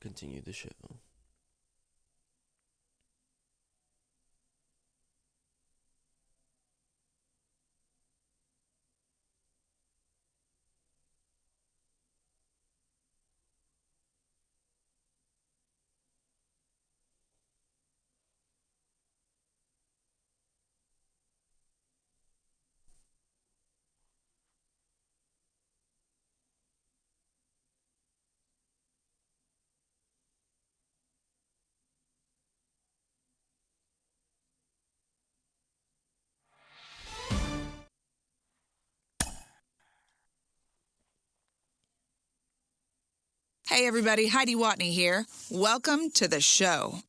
continue the show. Hey everybody, Heidi Watney here. Welcome to the show.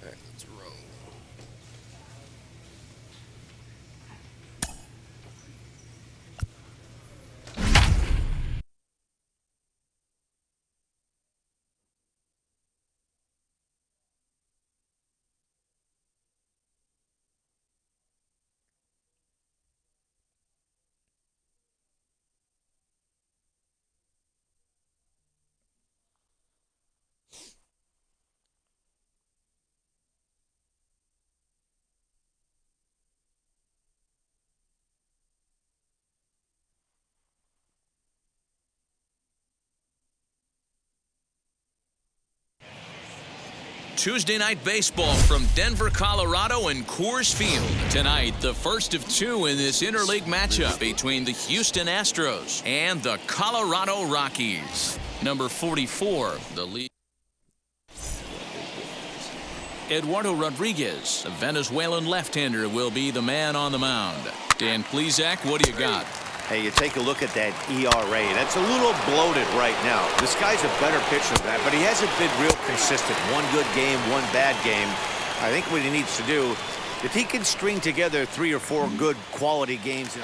All right, let's roll. Tuesday Night Baseball from Denver, Colorado and Coors Field. Tonight, the first of two in this interleague matchup between the Houston Astros and the Colorado Rockies. Number 44, the lead. Eduardo Rodriguez, a Venezuelan left-hander, will be the man on the mound. Dan Plesac, what do you got? Hey, you take a look at that ERA. That's a little bloated right now. This guy's a better pitcher than that, but he hasn't been real consistent. One good game, one bad game. I think what he needs to do, if he can string together 3 or 4 good quality games.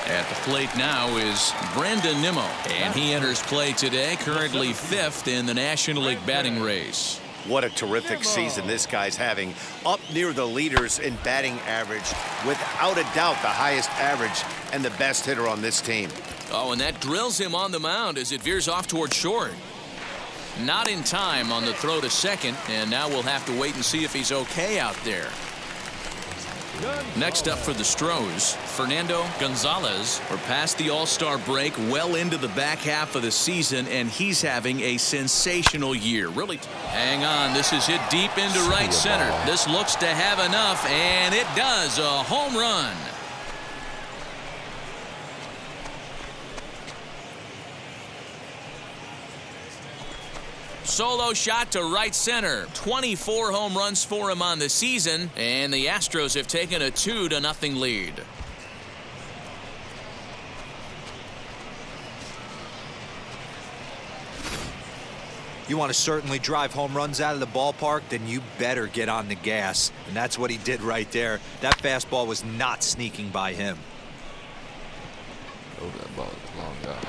At the plate now is Brandon Nimmo, and he enters play today, currently 5th in the National League batting race. What a terrific season this guy's having. Up near the leaders in batting average. Without a doubt, the highest average and the best hitter on this team. Oh, and that drills him on the mound as it veers off toward short. Not in time on the throw to second, and now we'll have to wait and see if he's okay out there. Next up for the Stros, Fernando Gonzalez. We're past the All-Star break, well into the back half of the season, and he's having a sensational year. Really, hang on, this is hit deep into right center. This looks to have enough, and it does. A home run. Solo shot to right center. 24 home runs for him on the season, and the Astros have taken a 2-0 lead. You want to certainly drive home runs out of the ballpark, then you better get on the gas. And that's what he did right there. That fastball was not sneaking by him. Oh, that ball is long gone.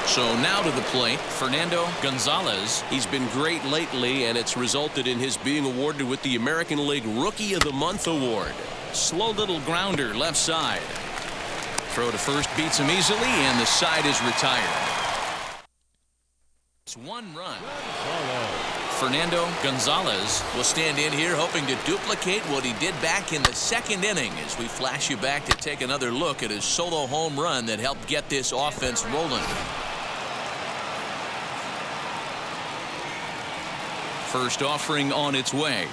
So now to the plate, Fernando Gonzalez. He's been great lately, and it's resulted in his being awarded with the American League Rookie of the Month award. Slow little grounder left side. Throw to first beats him easily, and the side is retired. It's 1 run. Fernando Gonzalez will stand in here hoping to duplicate what he did back in the 2nd inning as we flash you back to take another look at his solo home run that helped get this offense rolling. First offering on its way.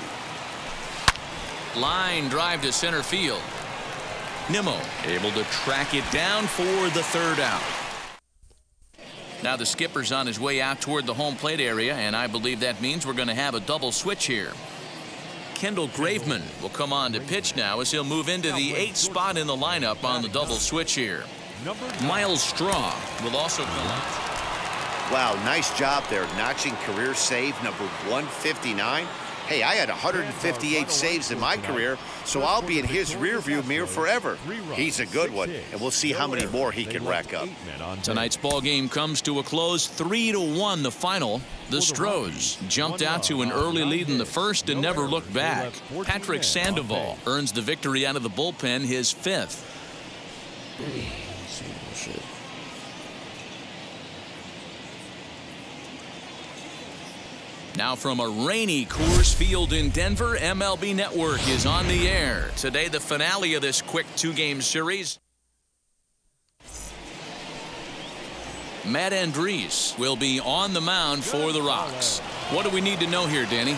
Line drive to center field. Nimmo able to track it down for the 3rd out. Now the skipper's on his way out toward the home plate area, and I believe that means we're going to have a double switch here. Kendall Graveman will come on to pitch now as he'll move into the 8th spot in the lineup on the double switch here. Miles Straw will also come out. Wow, nice job there, notching career save number 159. Hey, I had 158 saves in my career, so I'll be in his rearview mirror forever. He's a good one, and we'll see how many more he can rack up. Tonight's ball game comes to a close, 3-1 the final. The Stros jumped out to an early lead in the first and never looked back. Patrick Sandoval earns the victory out of the bullpen, his 5th. Shit. Now from a rainy Coors Field in Denver, MLB Network is on the air. Today, the finale of this quick 2-game series. Matt Andriese will be on the mound for the Rocks. What do we need to know here, Danny?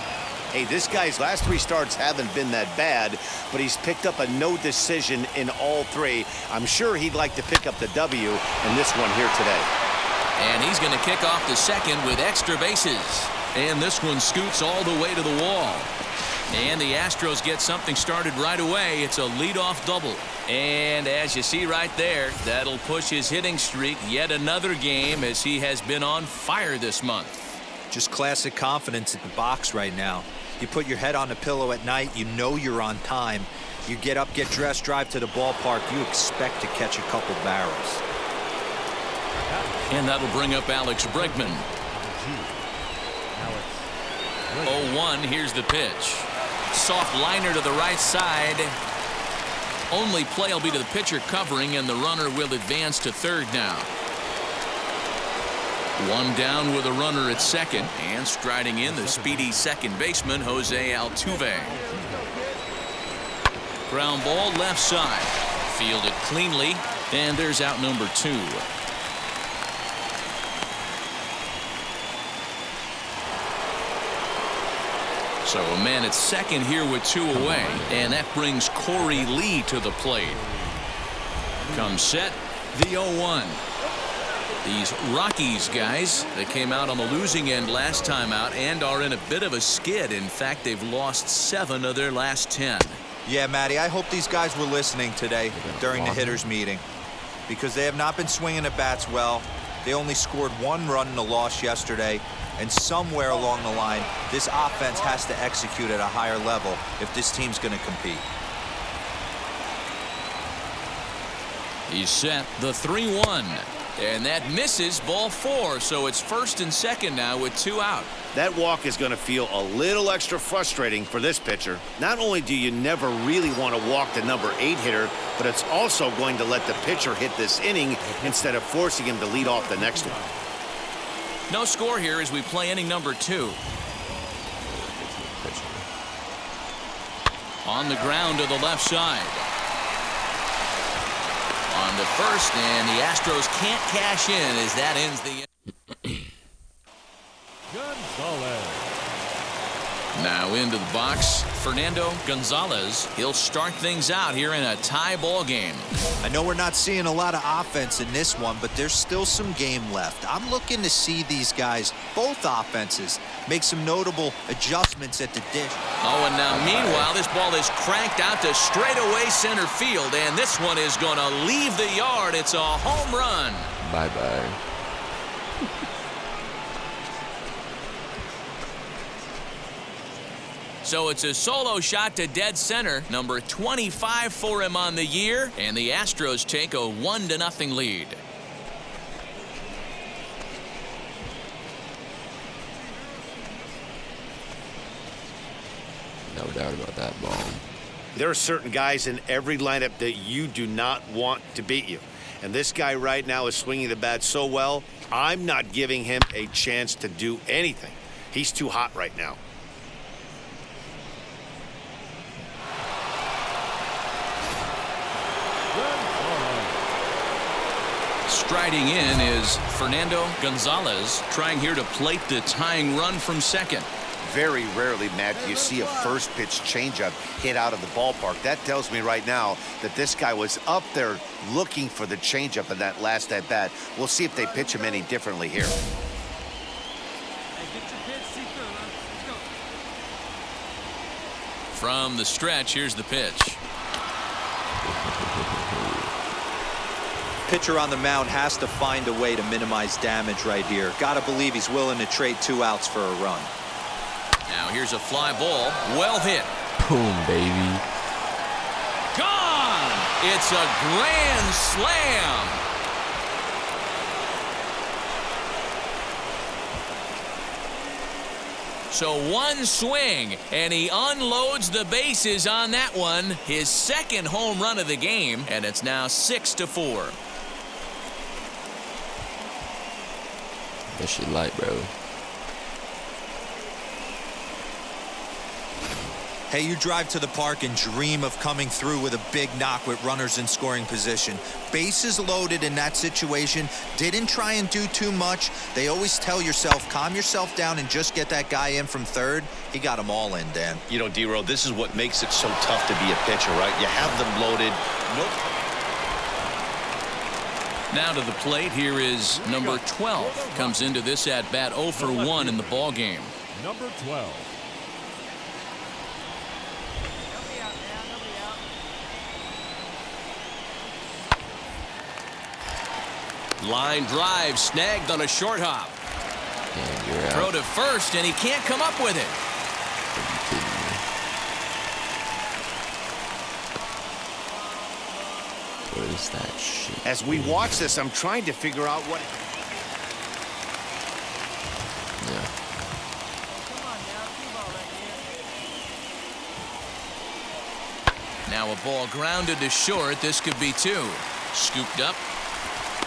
Hey, this guy's last 3 starts haven't been that bad, but he's picked up a no decision in all 3. I'm sure he'd like to pick up the W in this one here today. And he's going to kick off the second with extra bases. And this one scoots all the way to the wall. And the Astros get something started right away. It's a leadoff double. And as you see right there, that'll push his hitting streak yet another game as he has been on fire this month. Just classic confidence at the box right now. You put your head on the pillow at night, you know you're on time. You get up, get dressed, drive to the ballpark, you expect to catch a couple barrels. And that'll bring up Alex Bregman. 0-1, here's the pitch. Soft liner to the right side. Only play will be to the pitcher covering, and the runner will advance to third now. 1 down with a runner at second, and striding in the speedy second baseman, Jose Altuve. Ground ball left side. Fielded cleanly, and there's out number 2. So a man at second here with 2 away, and that brings Corey Lee to the plate. Comes set, the 0-1. These Rockies guys, they came out on the losing end last time out and are in a bit of a skid. In fact, they've lost 7 of their last 10. Yeah, Matty, I hope these guys were listening today during the hitters meeting, because they have not been swinging the bats well. They only scored 1 run in the loss yesterday, and somewhere along the line, this offense has to execute at a higher level if this team's going to compete. He's set, the 3-1, and that misses, ball 4, so it's first and second now with 2 out. That walk is going to feel a little extra frustrating for this pitcher. Not only do you never really want to walk the number 8 hitter, but it's also going to let the pitcher hit this inning instead of forcing him to lead off the next one. No score here as we play inning number 2. On the ground to the left side. On the first, and the Astros can't cash in as that ends the Now into the box, Fernando Gonzalez. He'll start things out here in a tie ball game. I know we're not seeing a lot of offense in this one, but there's still some game left. I'm looking to see these guys, both offenses, make some notable adjustments at the dish. Oh, and now meanwhile, this ball is cranked out to straightaway center field, and this one is going to leave the yard. It's a home run. Bye-bye. So it's a solo shot to dead center, number 25 for him on the year, and the Astros take a 1-0 lead. No doubt about that ball. There are certain guys in every lineup that you do not want to beat you. And this guy right now is swinging the bat so well, I'm not giving him a chance to do anything. He's too hot right now. Striding in is Fernando Gonzalez, trying here to plate the tying run from second. Very rarely, Matt, do you see a first pitch changeup hit out of the ballpark. That tells me right now that this guy was up there looking for the changeup in that last at bat. We'll see if they pitch him any differently here. From the stretch, here's the pitch. Pitcher on the mound has to find a way to minimize damage right here. Gotta believe he's willing to trade 2 outs for a run. Now here's a fly ball, well hit. Boom, baby. Gone! It's a grand slam. So one swing, and he unloads the bases on that one. His second home run of the game, and it's now 6-4. That shit light, bro. Hey, you drive to the park and dream of coming through with a big knock with runners in scoring position. Bases loaded in that situation. Didn't try and do too much. They always tell yourself, calm yourself down and just get that guy in from third. He got them all in, Dan. You know, D-Row, this is what makes it so tough to be a pitcher, right? You have them loaded. Nope. Now to the plate, here is number 12. Comes into this at-bat 0 for 1 in the ball game. Number 12. Line drive snagged on a short hop. And you're Throw out. to first, and he can't come up with it. Are you kidding me? What is that shit? As we watch this, I'm trying to figure out what... Yeah. Now a ball grounded to short. This could be 2. Scooped up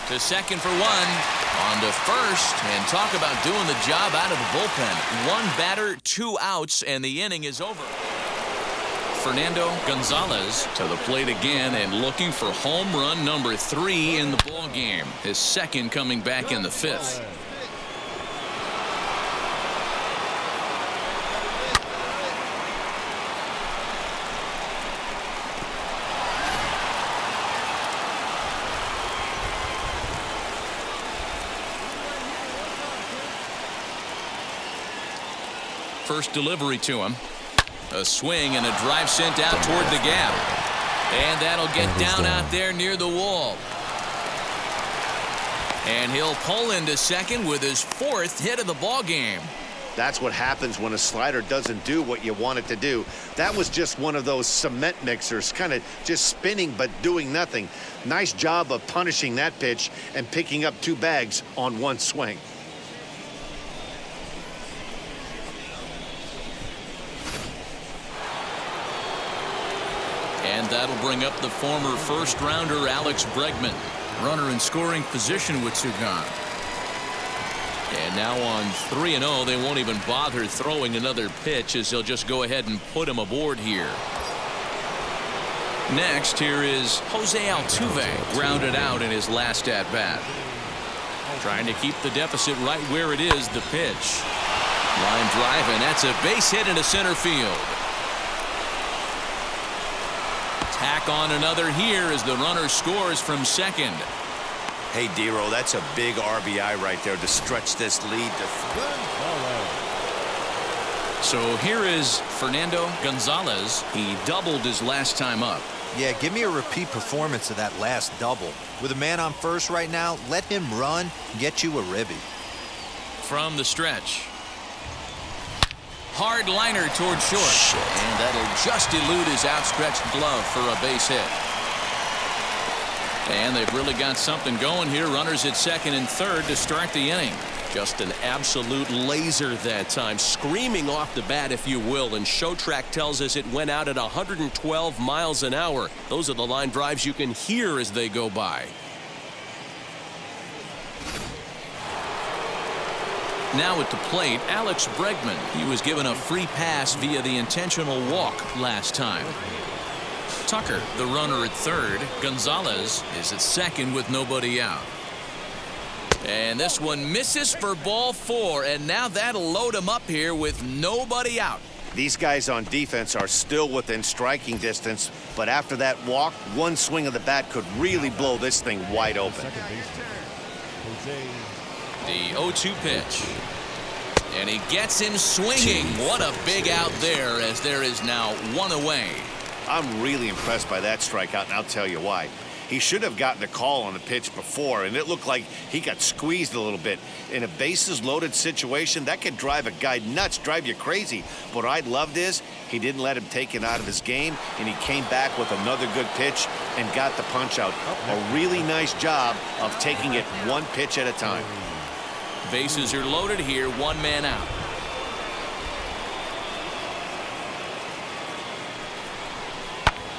to second for 1. On to first. And talk about doing the job out of the bullpen. 1 batter, 2 outs, and the inning is over. Fernando Gonzalez to the plate again and looking for home run number 3 in the ball game. His second coming back in the 5th. First delivery to him. A swing and a drive sent out toward the gap. And that'll get down out there near the wall. And he'll pull into second with his 4th hit of the ball game. That's what happens when a slider doesn't do what you want it to do. That was just one of those cement mixers, kind of just spinning but doing nothing. Nice job of punishing that pitch and picking up 2 bags on 1 swing. And that'll bring up the former first-rounder Alex Bregman. Runner in scoring position with 2 gone. And now on 3-0, they won't even bother throwing another pitch as they'll just go ahead and put him aboard here. Next, here is Jose Altuve, grounded out in his last at-bat. Trying to keep the deficit right where it is, the pitch. Line drive, and that's a base hit into center field. Tack on another here as the runner scores from second. Hey, Dero, that's a big RBI right there to stretch this lead to So here is Fernando Gonzalez. He doubled his last time up. Yeah, give me a repeat performance of that last double. With a man on first right now, let him run, get you a ribby. From the stretch. Hard liner toward short. And that'll just elude his outstretched glove for a base hit. And they've really got something going here. Runners at second and third to start the inning. Just an absolute laser that time, screaming off the bat, if you will, and Showtrack tells us it went out at 112 miles an hour. Those are the line drives you can hear as they go by. Now at the plate, Alex Bregman. He was given a free pass via the intentional walk last time. Tucker, the runner at third. Gonzalez is at second with nobody out. And this one misses for ball 4, and now that'll load him up here with nobody out. These guys on defense are still within striking distance, but after that walk, one swing of the bat could really blow this thing wide open. The 0-2 pitch. And he gets him swinging. What a big out there, as there is now one away. I'm really impressed by that strikeout, and I'll tell you why. He should have gotten a call on the pitch before, and it looked like he got squeezed a little bit. In a bases-loaded situation, that could drive a guy nuts, drive you crazy. What I loved is he didn't let him take it out of his game, and he came back with another good pitch and got the punch out. A really nice job of taking it one pitch at a time. Bases are loaded here, one man out.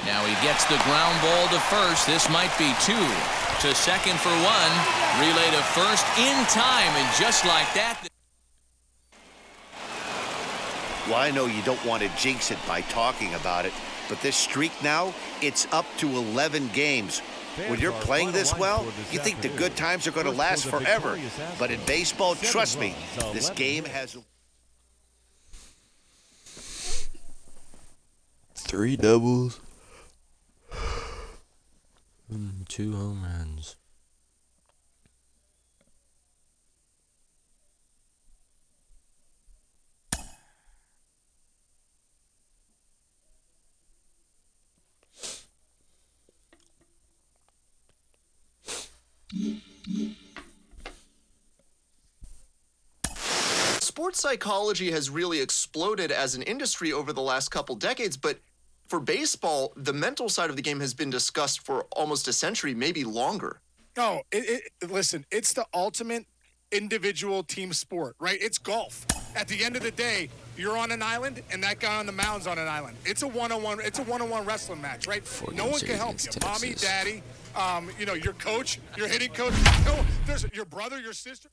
Now he gets the ground ball to first. This might be 2. To second for 1. Relay to first in time, and just like that. Well, I know you don't want to jinx it by talking about it, but this streak now, it's up to 11 games. When you're playing this well, you think the good times are going to last forever. But in baseball, trust me, this game has... 3 doubles. 2 home runs. Sports psychology has really exploded as an industry over the last couple decades, but for baseball, the mental side of the game has been discussed for almost a century, maybe longer. No, listen, it's the ultimate individual team sport, right? It's golf. At the end of the day, you're on an island, and that guy on the mound's on an island. It's a one-on-one. It's a one-on-one wrestling match, right? No one can help you. Mommy, daddy, your coach, your hitting coach. No, there's your brother, your sister.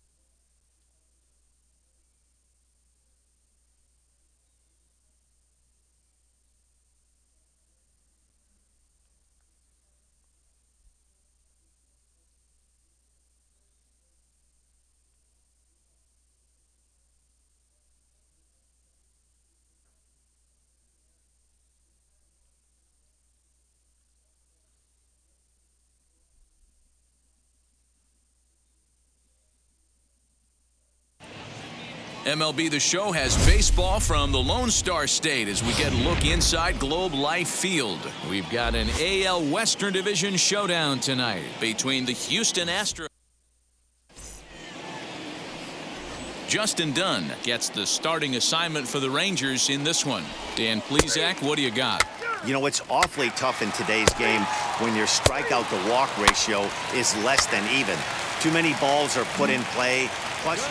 MLB The Show has baseball from the Lone Star State as we get a look inside Globe Life Field. We've got an AL Western Division showdown tonight between the Houston Astros. Justin Dunn gets the starting assignment for the Rangers in this one. Dan Plesac, what do you got? You know, it's awfully tough in today's game when your strikeout to walk ratio is less than even. Too many balls are put in play. Plus,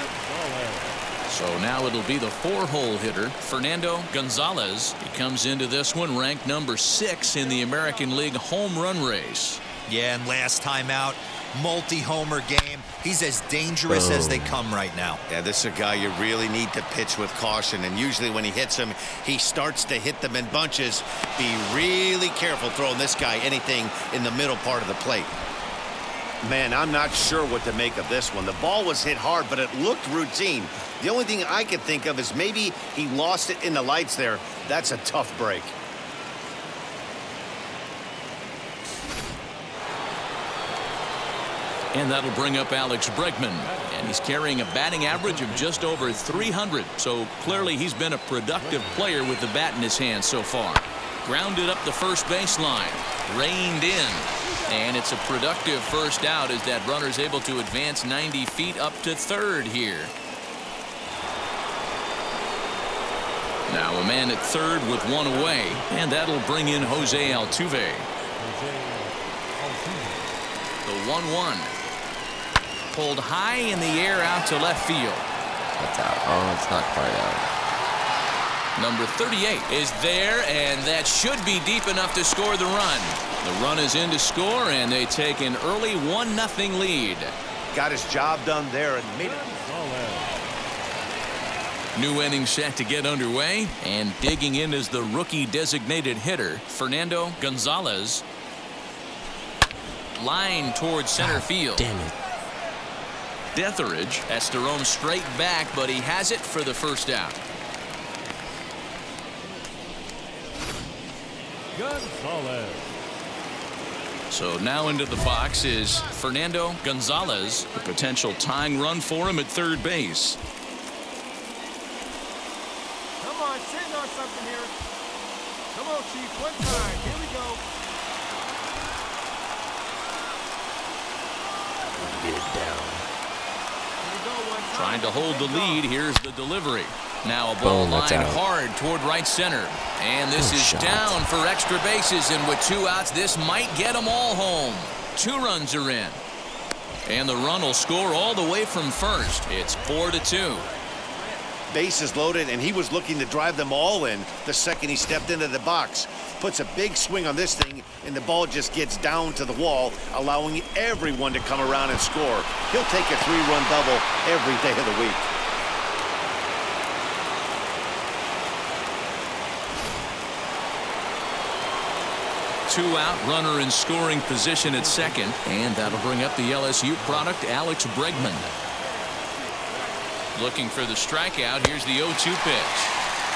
so now it'll be the 4-hole hitter, Fernando Gonzalez. He comes into this one ranked number 6 in the American League home run race. Yeah, and last time out, multi-homer game. He's as dangerous as they come right now. Yeah, this is a guy you really need to pitch with caution, and usually when he hits them, he starts to hit them in bunches. Be really careful throwing this guy anything in the middle part of the plate. Man, I'm not sure what to make of this one. The ball was hit hard, but it looked routine. The only thing I can think of is maybe he lost it in the lights there. That's a tough break. And that'll bring up Alex Bregman. And he's carrying a batting average of just over 300. So clearly he's been a productive player with the bat in his hand so far. Grounded up the first baseline. Reined in. And it's a productive first out as that runner's able to advance 90 feet up to third here. Now a man at third with one away. And that'll bring in Jose Altuve. The 1-1. Pulled high in the air out to left field. That's out. Oh, it's not quite out. Number 38 is there, and that should be deep enough to score the run. The run is in to score, and they take an early 1-0 lead. Got his job done there and made it. New inning set to get underway, and digging in is the rookie designated hitter, Fernando Gonzalez. Line towards center field. Damn it. Detheridge has to roam straight back, but he has it for the first out. Gonzalez. So now into the box is Fernando Gonzalez, a potential tying run for him at third base. Come on, sing on something here. Come on, Chief, one time. Here we go. Get it down. Trying to hold the lead. Here's the delivery. Now a ball lined hard toward right center. And this is down for extra bases. And with 2 outs, this might get them all home. 2 runs are in. And the run will score all the way from first. It's 4-2. Bases loaded, and he was looking to drive them all in the second he stepped into the box. Puts a big swing on this thing, and the ball just gets down to the wall, allowing everyone to come around and score. He'll take a 3-run double every day of the week. Two out, runner in scoring position at second, and that'll bring up the LSU product, Alex Bregman. Looking for the strikeout. Here's the 0-2 pitch.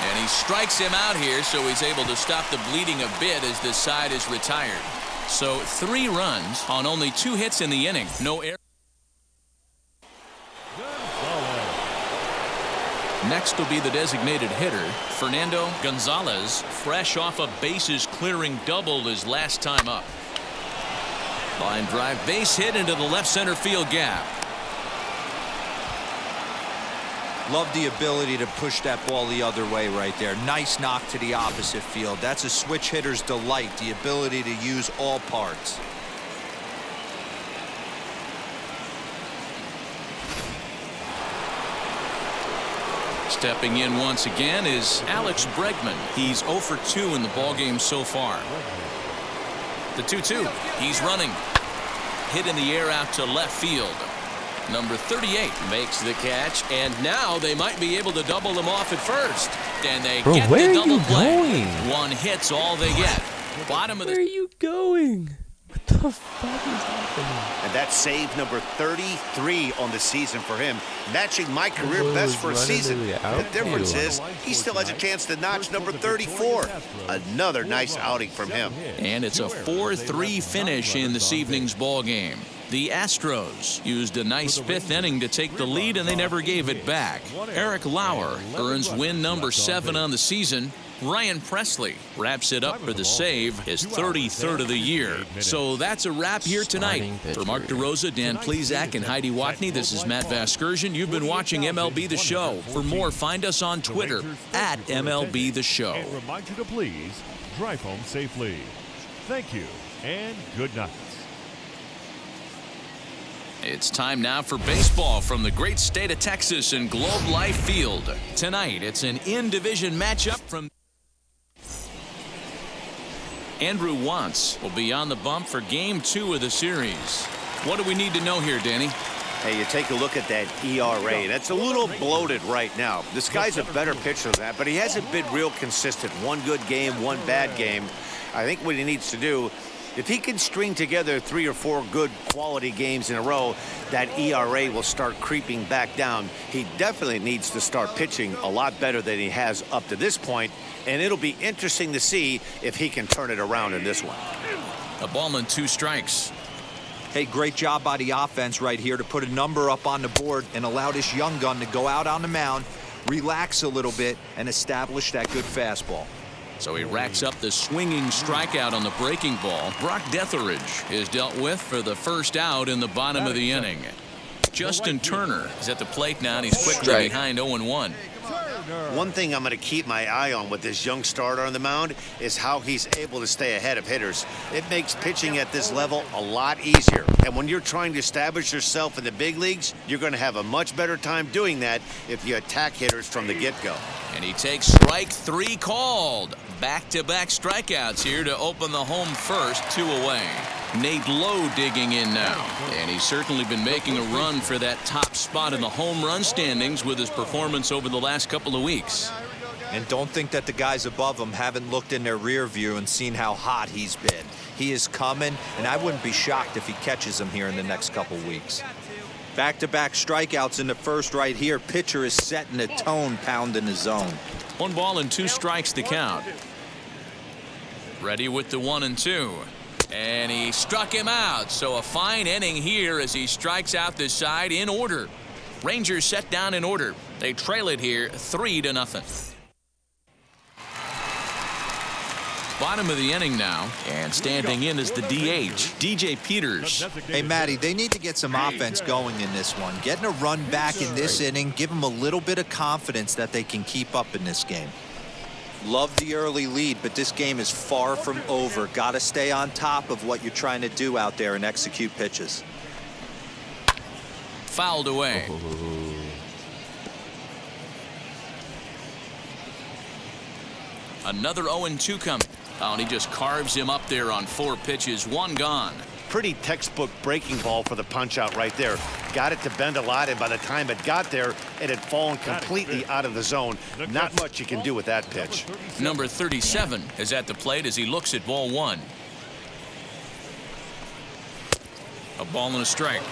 And he strikes him out here, so he's able to stop the bleeding a bit as this side is retired. So 3 runs on only 2 hits in the inning. No error. Next will be the designated hitter, Fernando Gonzalez, fresh off a bases clearing double his last time up. Line drive base hit into the left center field gap. Love the ability to push that ball the other way right there. Nice knock to the opposite field. That's a switch hitter's delight, the ability to use all parts. Stepping in once again is Alex Bregman. He's 0 for 2 in the ballgame so far. The 2-2. He's running. Hit in the air out to left field. Number 38 makes the catch, and now they might be able to double them off at first. And they get the double play. 1 hit's all they get. Bottom of the. Where are you going? What the fuck is happening? And that's save number 33 on the season for him, matching my career best for a season. The difference is he still has a chance to notch number 34. Another nice outing from him. And it's a 4-3 finish in this evening's ball game. The Astros used a nice 5th inning to take the lead, and they never gave it back. Eric Lauer earns win number 7 on the season. Ryan Presley wraps it up for the save, his 33rd of the year. So that's a wrap here tonight. For Mark DeRosa, Dan Plesac, and Heidi Watney, this is Matt Vasgersian. You've been watching MLB The Show. For more, find us on Twitter at MLB The Show. And remind you to please drive home safely. Thank you, and good night. It's time now for baseball from the great state of Texas and Globe Life Field. Tonight, it's an in-division matchup from Andrew Wantz will be on the bump for Game 2 of the series. What do we need to know here, Danny? Hey, you take a look at that ERA. That's a little bloated right now. This guy's a better pitcher than that, but he hasn't been real consistent. 1 good game, 1 bad game. I think what he needs to do If he can string together 3 or 4 good quality games in a row, that ERA will start creeping back down. He definitely needs to start pitching a lot better than he has up to this point, and it'll be interesting to see if he can turn it around in this one. A ball and 2 strikes. Hey, great job by the offense right here to put a number up on the board and allow this young gun to go out on the mound, relax a little bit, and establish that good fastball. So he racks up the swinging strikeout on the breaking ball. Brock Detheridge is dealt with for the first out in the bottom of the inning. Justin Turner is at the plate now, and he's quickly behind 0-1. One thing I'm going to keep my eye on with this young starter on the mound is how he's able to stay ahead of hitters. It makes pitching at this level a lot easier. And when you're trying to establish yourself in the big leagues, you're going to have a much better time doing that if you attack hitters from the get-go. And he takes strike 3 called. Back-to-back strikeouts here to open the home first, 2 away. Nate Lowe digging in now. And he's certainly been making a run for that top spot in the home run standings with his performance over the last couple of weeks. And don't think that the guys above him haven't looked in their rear view and seen how hot he's been. He is coming, and I wouldn't be shocked if he catches him here in the next couple weeks. Back-to-back strikeouts in the first right here. Pitcher is setting the tone, pounding the zone. 1 ball and 2 strikes to count. Ready with the 1-2. And he struck him out. So a fine inning here as he strikes out the side in order. Rangers set down in order. They trail it here 3-0. Bottom of the inning now, and standing in is the DH, DJ Peters. Hey, Matty, they need to get some offense going in this one. Getting a run back in this inning, give them a little bit of confidence that they can keep up in this game. Love the early lead, but this game is far from over. Got to stay on top of what you're trying to do out there and execute pitches. Fouled away. Another 0-2 coming. Oh, and he just carves him up there on 4 pitches, 1 gone. Pretty textbook breaking ball for the punch out right there. Got it to bend a lot, and by the time it got there, it had fallen completely out of the zone. Not much you can do with that pitch. Number 37 is at the plate as he looks at ball 1. A ball and a strike.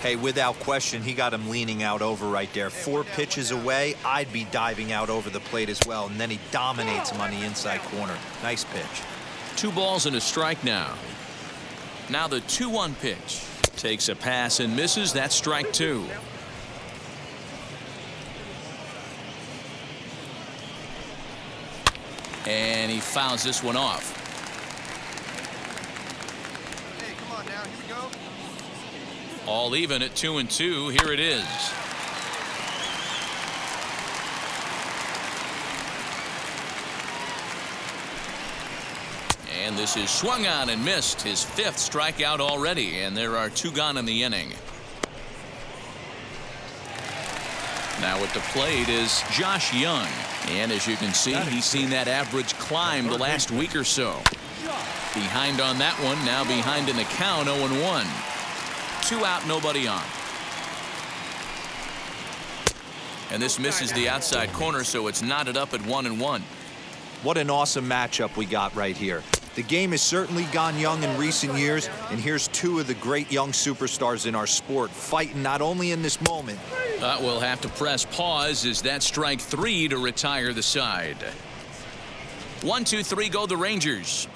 Hey, without question, he got him leaning out over right there. 4 pitches away, I'd be diving out over the plate as well, and then he dominates him on the inside corner. Nice pitch. 2 balls and a strike now. Now the 2-1 pitch. Takes a pass and misses. That's strike 2. And he fouls this one off. Hey, come on now. Here we go. All even at 2-2. Here it is. And this is swung on and missed. His 5th strikeout already, and there are 2 gone in the inning. Now at the plate is Josh Young. And as you can see, he's seen that average climb the last week or so. Behind on that one, now behind in the count, 0-1. 2 out, nobody on. And this misses the outside corner, so it's knotted up at 1-1. What an awesome matchup we got right here. The game has certainly gone young in recent years, and here's 2 of the great young superstars in our sport fighting not only in this moment. We'll have to press pause as that strike 3 to retire the side. 1, 2, 3 go the Rangers.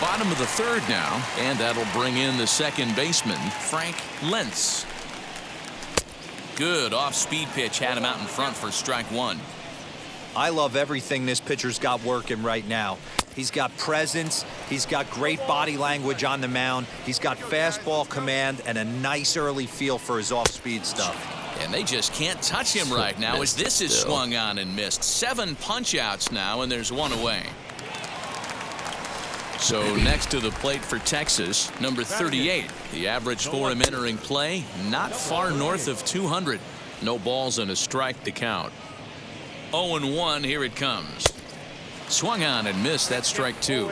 Bottom of the 3rd now, and that'll bring in the second baseman, Frank Lentz. Good off-speed pitch had him out in front for strike 1. I love everything this pitcher's got working right now. He's got presence, he's got great body language on the mound, he's got fastball command and a nice early feel for his off-speed stuff. And they just can't touch him right now as this is swung on and missed. 7 punch-outs now, and there's 1 away. So next to the plate for Texas, number 38. The average for him entering play, not far north of 200. No balls and a strike to count. 0-1, here it comes. Swung on and missed. That's strike 2.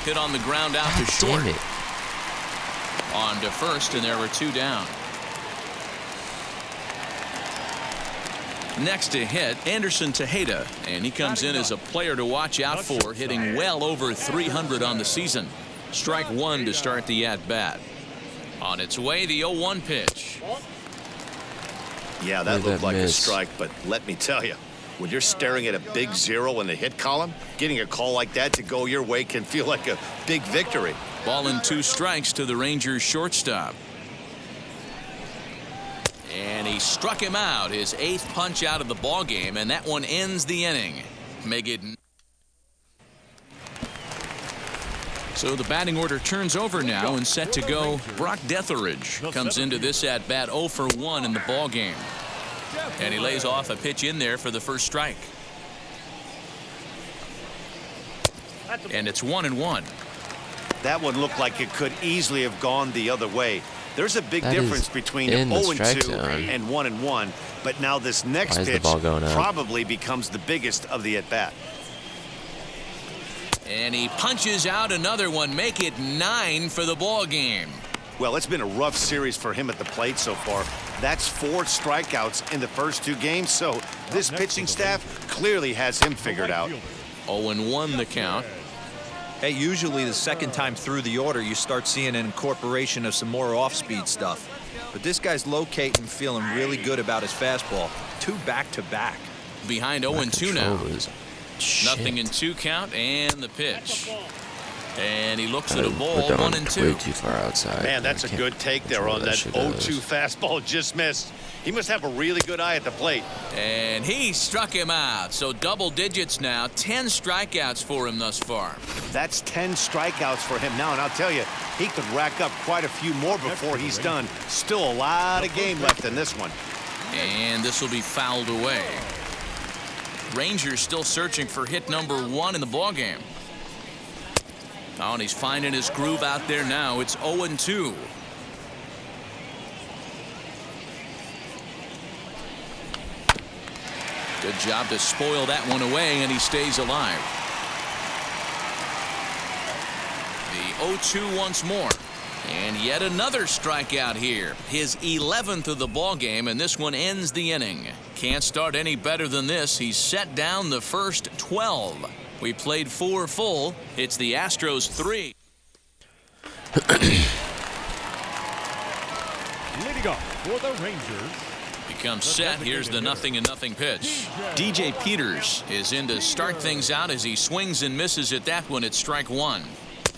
Hit on the ground out to short. On to first, and there were 2 down. Next to hit, Anderson Tejeda, and he comes in as a player to watch out for, hitting well over 300 on the season. Strike one to start the at-bat. On its way, the 0-1 pitch. Yeah, that looked like a strike, but let me tell you, when you're staring at a big zero in the hit column, getting a call like that to go your way can feel like a big victory. Ball and 2 strikes to the Rangers shortstop. And he struck him out, his 8th punch out of the ball game, and that one ends the inning. Make it. So the batting order turns over now, and set to go. Brock Detheridge comes into this at bat 0 for 1 in the ball game, and he lays off a pitch in there for the first strike. And it's 1-1. That one looked like it could easily have gone the other way. There's a big That difference is between in the 0-2 strike zone. and 1-1, but now this next Why is the pitch ball going up? probably becomes the biggest of the at-bat. And he punches out another one, make it 9 for the ball game. Well, it's been a rough series for him at the plate so far. That's 4 strikeouts in the first 2 games, so this pitching staff clearly has him figured out. 0-1 the count. Hey, usually the second time through the order, you start seeing an incorporation of some more off-speed stuff. But this guy's locating, feeling really good about his fastball. 2 back-to-back. Behind 0-2 now. Shit. Nothing in 2 count, and the pitch. And he looks at a We're ball, going 1-2. way too far outside. Man, that's a I can't good take there control on that shit 0-2 goes. fastball just missed. He must have a really good eye at the plate. And he struck him out. So double digits now, 10 strikeouts for him thus far. That's 10 strikeouts for him now, and I'll tell you, he could rack up quite a few more before he's done. Still a lot of game left in this one. And this will be fouled away. Rangers still searching for hit number 1 in the ballgame. Oh, and he's finding his groove out there now. It's 0-2. Good job to spoil that one away, and he stays alive. The 0-2 once more. And yet another strikeout here. His 11th of the ball game, and this one ends the inning. Can't start any better than this. He's set down the first 12. We played 4 full. It's the Astros 3. Leading up for the Rangers. Becomes set. Here's the 0-0 pitch. DJ Peters is in to start things out as he swings and misses at that one at strike 1.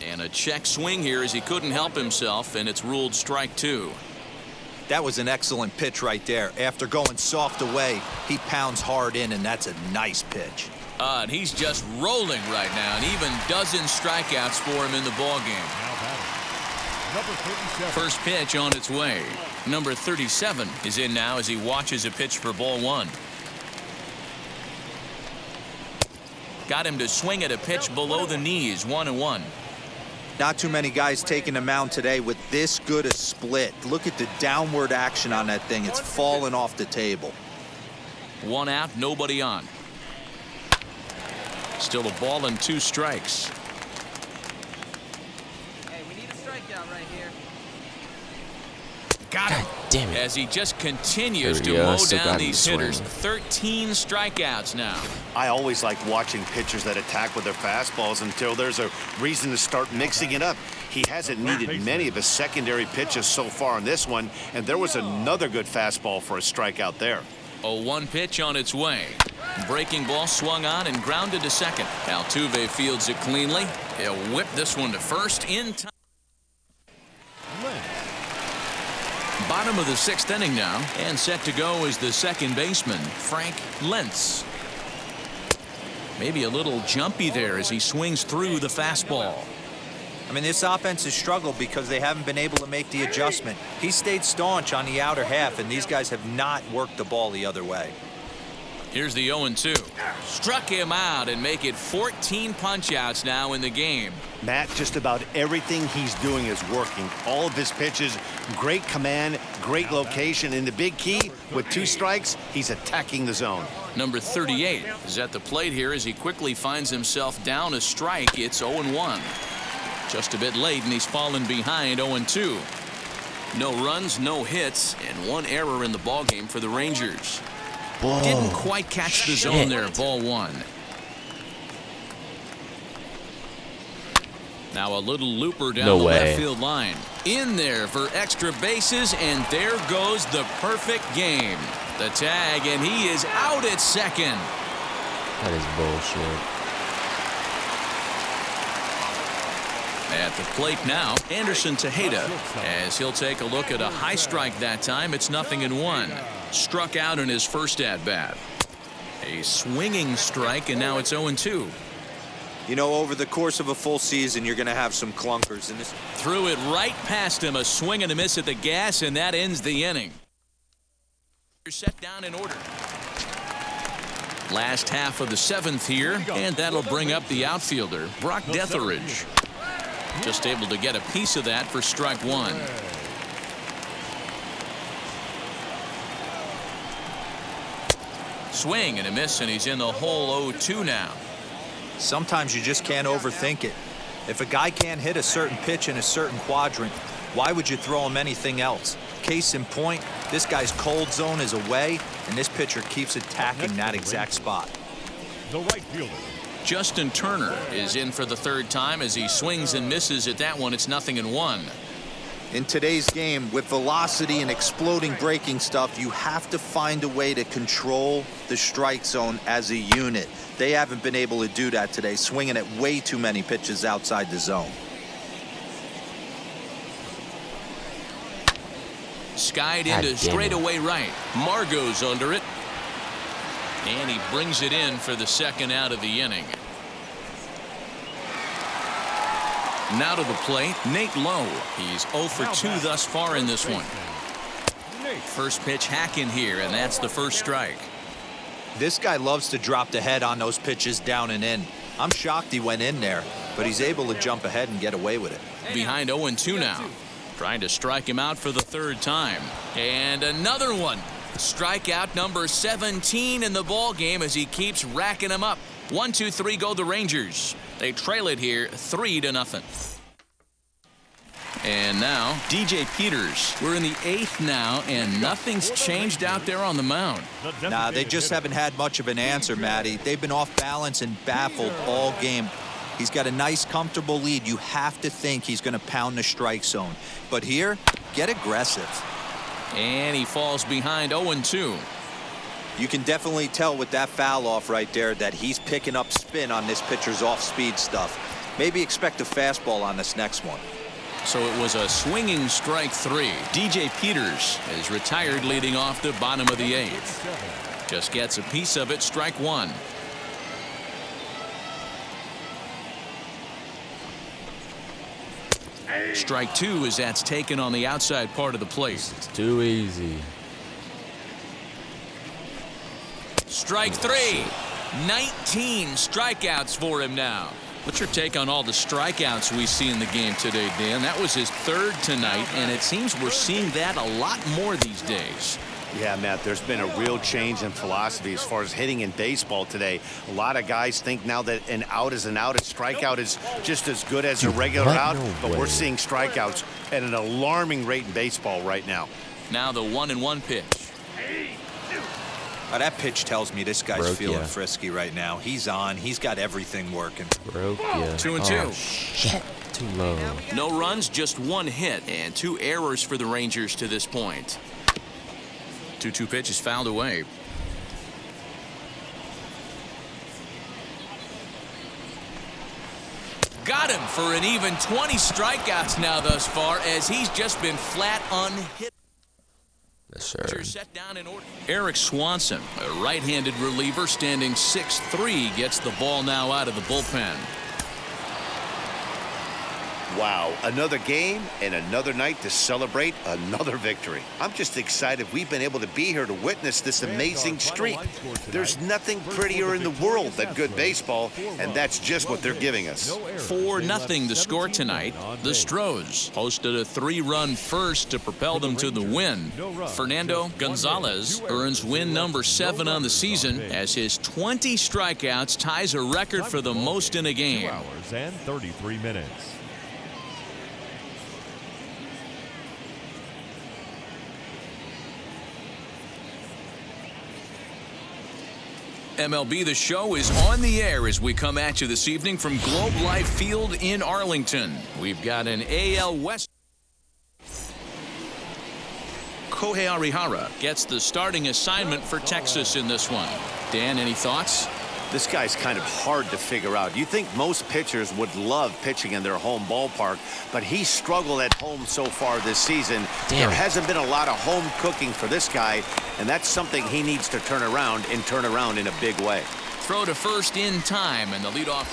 And a check swing here as he couldn't help himself, and it's ruled strike 2. That was an excellent pitch right there. After going soft away, he pounds hard in, and that's a nice pitch. And he's just rolling right now, and even dozen strikeouts for him in the ballgame. Number 37. First pitch on its way. Number 37 is in now as he watches a pitch for ball 1. Got him to swing at a pitch below the knees, 1-1. Not too many guys taking the mound today with this good a split. Look at the downward action on that thing. It's falling off the table. 1 out, nobody on. Still a ball and 2 strikes. Hey, we need a strikeout right here. Got him. Damn it. As he just continues There to we go. mow Still down got him these to swing. hitters. 13 strikeouts now. I always like watching pitchers that attack with their fastballs until there's a reason to start mixing it up. He hasn't needed many of his secondary pitches so far in this one, and there was another good fastball for a strikeout there. A 1 pitch on its way. Breaking ball swung on and grounded to second. Altuve fields it cleanly. He'll whip this one to first in time. Bottom of the 6th inning now, and set to go is the second baseman, Frank Lentz. Maybe a little jumpy there as he swings through the fastball. I mean, this offense has struggled because they haven't been able to make the adjustment. He stayed staunch on the outer half, and these guys have not worked the ball the other way. Here's the 0-2. Struck him out and make it 14 punch-outs now in the game. Matt, just about everything he's doing is working. All of his pitches, great command, great location, and the big key, with 2 strikes, he's attacking the zone. Number 38 is at the plate here as he quickly finds himself down a strike. It's 0-1. Just a bit late, and he's fallen behind 0-2. No runs, no hits, and 1 error in the ballgame for the Rangers. Didn't quite catch the zone there. Ball one. Now a little looper down the left field line. In there for extra bases, and there goes the perfect game. The tag, and he is out at second. That is bullshit. At the plate now, Anderson Tejeda, as he'll take a look at a high strike that time. It's 0-1. Struck out in his first at-bat. A swinging strike, and now it's 0-2. You know, over the course of a full season, you're going to have some clunkers in this. Threw it right past him, a swing and a miss at the gas, and that ends the inning. You're set down in order. Last half of the seventh here, and that'll bring up the outfielder, Brock Detheridge. Just able to get a piece of that for strike one. Swing and a miss, and he's in the hole 0-2 now. Sometimes you just can't overthink it. If a guy can't hit a certain pitch in a certain quadrant, why would you throw him anything else? Case in point, this guy's cold zone is away, and this pitcher keeps attacking that exact spot. The right fielder. Justin Turner is in for the third time as he swings and misses at that one. It's 0-1. In today's game, with velocity and exploding breaking stuff, you have to find a way to control the strike zone as a unit. They haven't been able to do that today, swinging at way too many pitches outside the zone. Skied into straightaway right. Margot's under it. And he brings it in for the second out of the inning. Now to the plate, Nate Lowe. He's 0 for 2 thus far in this one. First pitch hack in here, and that's the first strike. This guy loves to drop the head on those pitches down and in. I'm shocked he went in there, but he's able to jump ahead and get away with it. Behind 0-2 now. Trying to strike him out for the third time. And another one. Strikeout number 17 in the ball game as he keeps racking them up. 1-2-3 go the Rangers. They trail it here 3-0. And now DJ Peters. We're in the 8th now, and nothing's changed out there on the mound. Nah, they just haven't had much of an answer, Matty. They've been off balance and baffled all game. He's got a nice, comfortable lead. You have to think he's going to pound the strike zone. But here, get aggressive. And he falls behind 0-2. You can definitely tell with that foul off right there that he's picking up spin on this pitcher's off-speed stuff. Maybe expect a fastball on this next one. So it was a swinging strike 3. DJ Peters is retired leading off the bottom of the 8th. Just gets a piece of it, strike 1. Strike 2 as that's taken on the outside part of the plate. It's too easy. Strike 3. 19 strikeouts for him now. What's your take on all the strikeouts we see in the game today, Dan? That was his third tonight, and it seems we're seeing that a lot more these days. Yeah, Matt, there's been a real change in philosophy as far as hitting in baseball today. A lot of guys think now that an out is an out. A strikeout is just as good as a regular out, but we're seeing strikeouts at an alarming rate in baseball right now. Now the 1-1 pitch. That pitch tells me this guy's feeling frisky right now. He's on. He's got everything working. 2-2. Oh, shit. Too low. No runs, just 1 hit, and 2 errors for the Rangers to this point. 2-2 pitch is fouled away. Got him for an even 20 strikeouts now thus far, as he's just been flat unhit. Yes, sir. Set down in order. Eric Swanson, a right-handed reliever standing 6'3", gets the ball now out of the bullpen. Wow, another game and another night to celebrate another victory. I'm just excited we've been able to be here to witness this amazing streak. There's nothing prettier in the world than good baseball, and that's just what they're giving us. 4-0 the score tonight. The Stros posted a 3-run first to propel them to the win. Fernando Gonzalez earns win number 7 on the season as his 20 strikeouts ties a record for the most in a game. 2 hours and 33 minutes. MLB The Show is on the air as we come at you this evening from Globe Life Field in Arlington. We've got an AL West. Kohei Arihara gets the starting assignment for Texas in this one. Dan, any thoughts? This guy's kind of hard to figure out. You think most pitchers would love pitching in their home ballpark, but he struggled at home so far this season. There hasn't been a lot of home cooking for this guy, and that's something he needs to turn around in a big way. Throw to first in time, and the leadoff.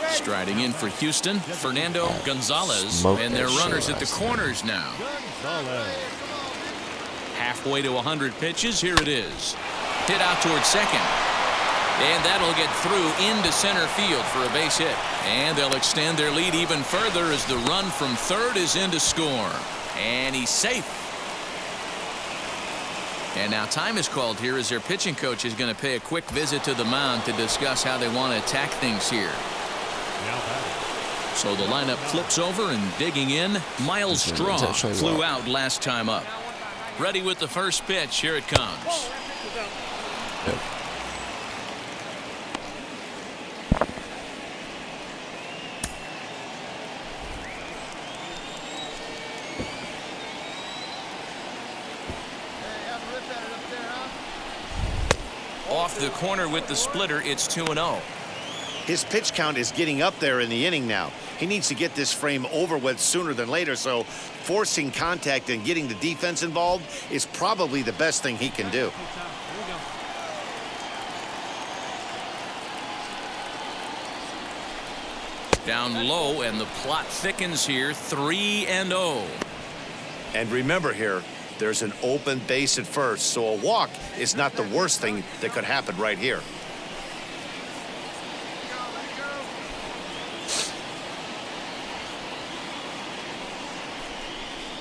Striding in for Houston, Fernando Gonzalez, and their runners at the corners now. Halfway to 100 pitches, here it is. Hit out towards second. And that'll get through into center field for a base hit. And they'll extend their lead even further as the run from third is in to score. And he's safe. And now time is called here as their pitching coach is going to pay a quick visit to the mound to discuss how they want to attack things here. So the lineup flips over and digging in. Miles Straw flew out last time up. Ready with the first pitch. Here it comes. Yep. Off the corner with the splitter, it's 2-0. His pitch count is getting up there in the inning now. He needs to get this frame over with sooner than later, so forcing contact and getting the defense involved is probably the best thing he can do. Down low, and the plot thickens here, 3-0. And remember here, there's an open base at first, so a walk is not the worst thing that could happen right here.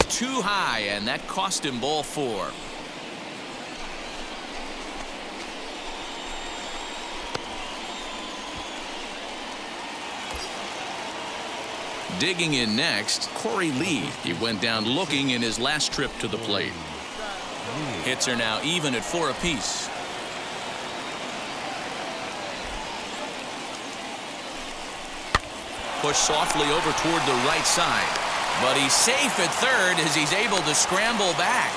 Too high, and that cost him ball 4. Digging in next, Corey Lee. He went down looking in his last trip to the plate. Hits are now even at 4 apiece. Push softly over toward the right side. But he's safe at third as he's able to scramble back.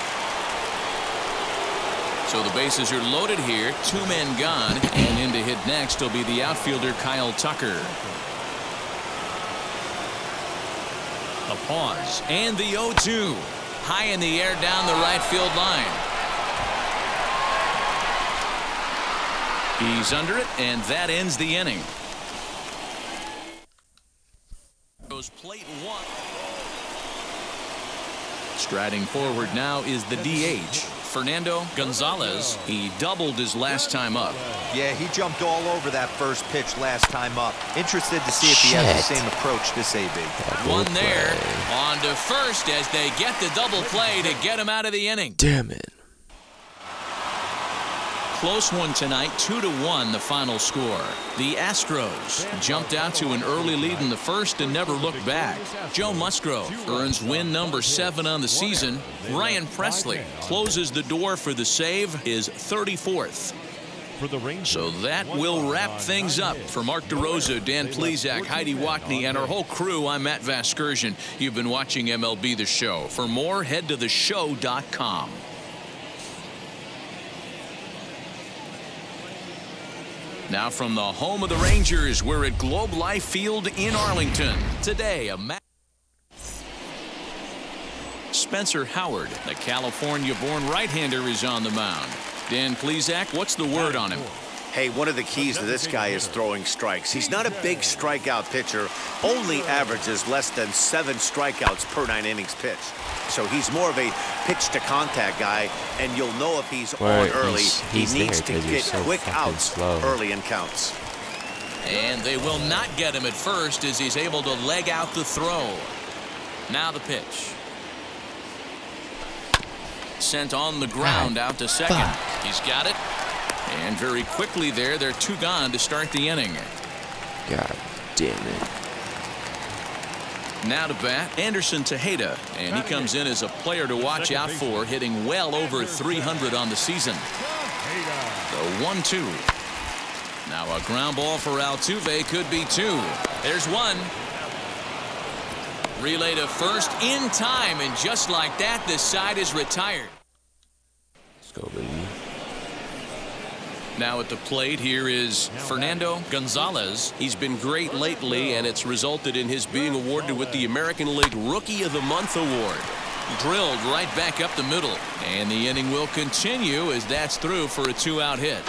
So the bases are loaded here. 2 men gone. And in to hit next will be the outfielder Kyle Tucker. A pause. And the 0-2. High in the air down the right field line. He's under it, and that ends the inning. Goes plate 1. Striding forward now is the DH, Fernando Gonzalez. He doubled his last time up. Yeah, he jumped all over that first pitch last time up. Interested to see if he has the same approach this AB. One there. On to first as they get the double play to get him out of the inning. Damn it. Close one tonight, 2-1 the final score. The Astros jumped out to an early lead in the first and never looked back. Joe Musgrove earns win number 7 on the season. Ryan Presley closes the door for the save, his 34th. So that will wrap things up. For Mark DeRosa, Dan Plesac, Heidi Watney, and our whole crew, I'm Matt Vasgersian. You've been watching MLB The Show. For more, head to theshow.com. Now from the home of the Rangers, we're at Globe Life Field in Arlington. Today, Spencer Howard, the California-born right-hander, is on the mound. Dan Plesac, what's the word on him? Hey, one of the keys to this guy is throwing strikes. He's not a big strikeout pitcher, only averages less than 7 strikeouts per 9 innings pitched. So he's more of a pitch-to-contact guy, and you'll know if he's on early. He needs to get quick outs early in counts. And they will not get him at first as he's able to leg out the throw. Now the pitch. Sent on the ground out to second. He's got it. And very quickly there, they're 2 gone to start the inning. God damn it. Now to bat, Anderson Tejeda, and he comes in as a player to watch out for, hitting well over 300 on the season. The 1-2. Now a ground ball for Altuve could be 2. There's 1. Relay to first in time, and just like that, the side is retired. Let's go, baby. Now at the plate, here is Fernando Gonzalez. He's been great lately, and it's resulted in his being awarded with the American League Rookie of the Month award. Drilled right back up the middle, and the inning will continue as that's through for a 2-out hit.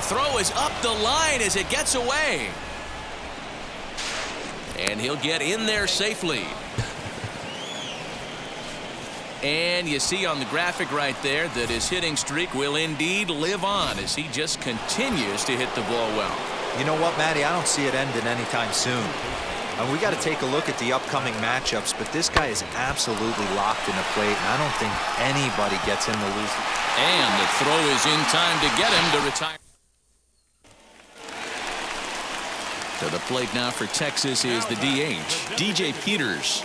Throw is up the line as it gets away. And he'll get in there safely. And you see on the graphic right there that his hitting streak will indeed live on as he just continues to hit the ball well. You know what, Matty? I don't see it ending anytime soon. And we got to take a look at the upcoming matchups, but this guy is absolutely locked in the plate, and I don't think anybody gets him to lose. And the throw is in time to get him to retire. To the plate now for Texas is the DH, DJ Peters.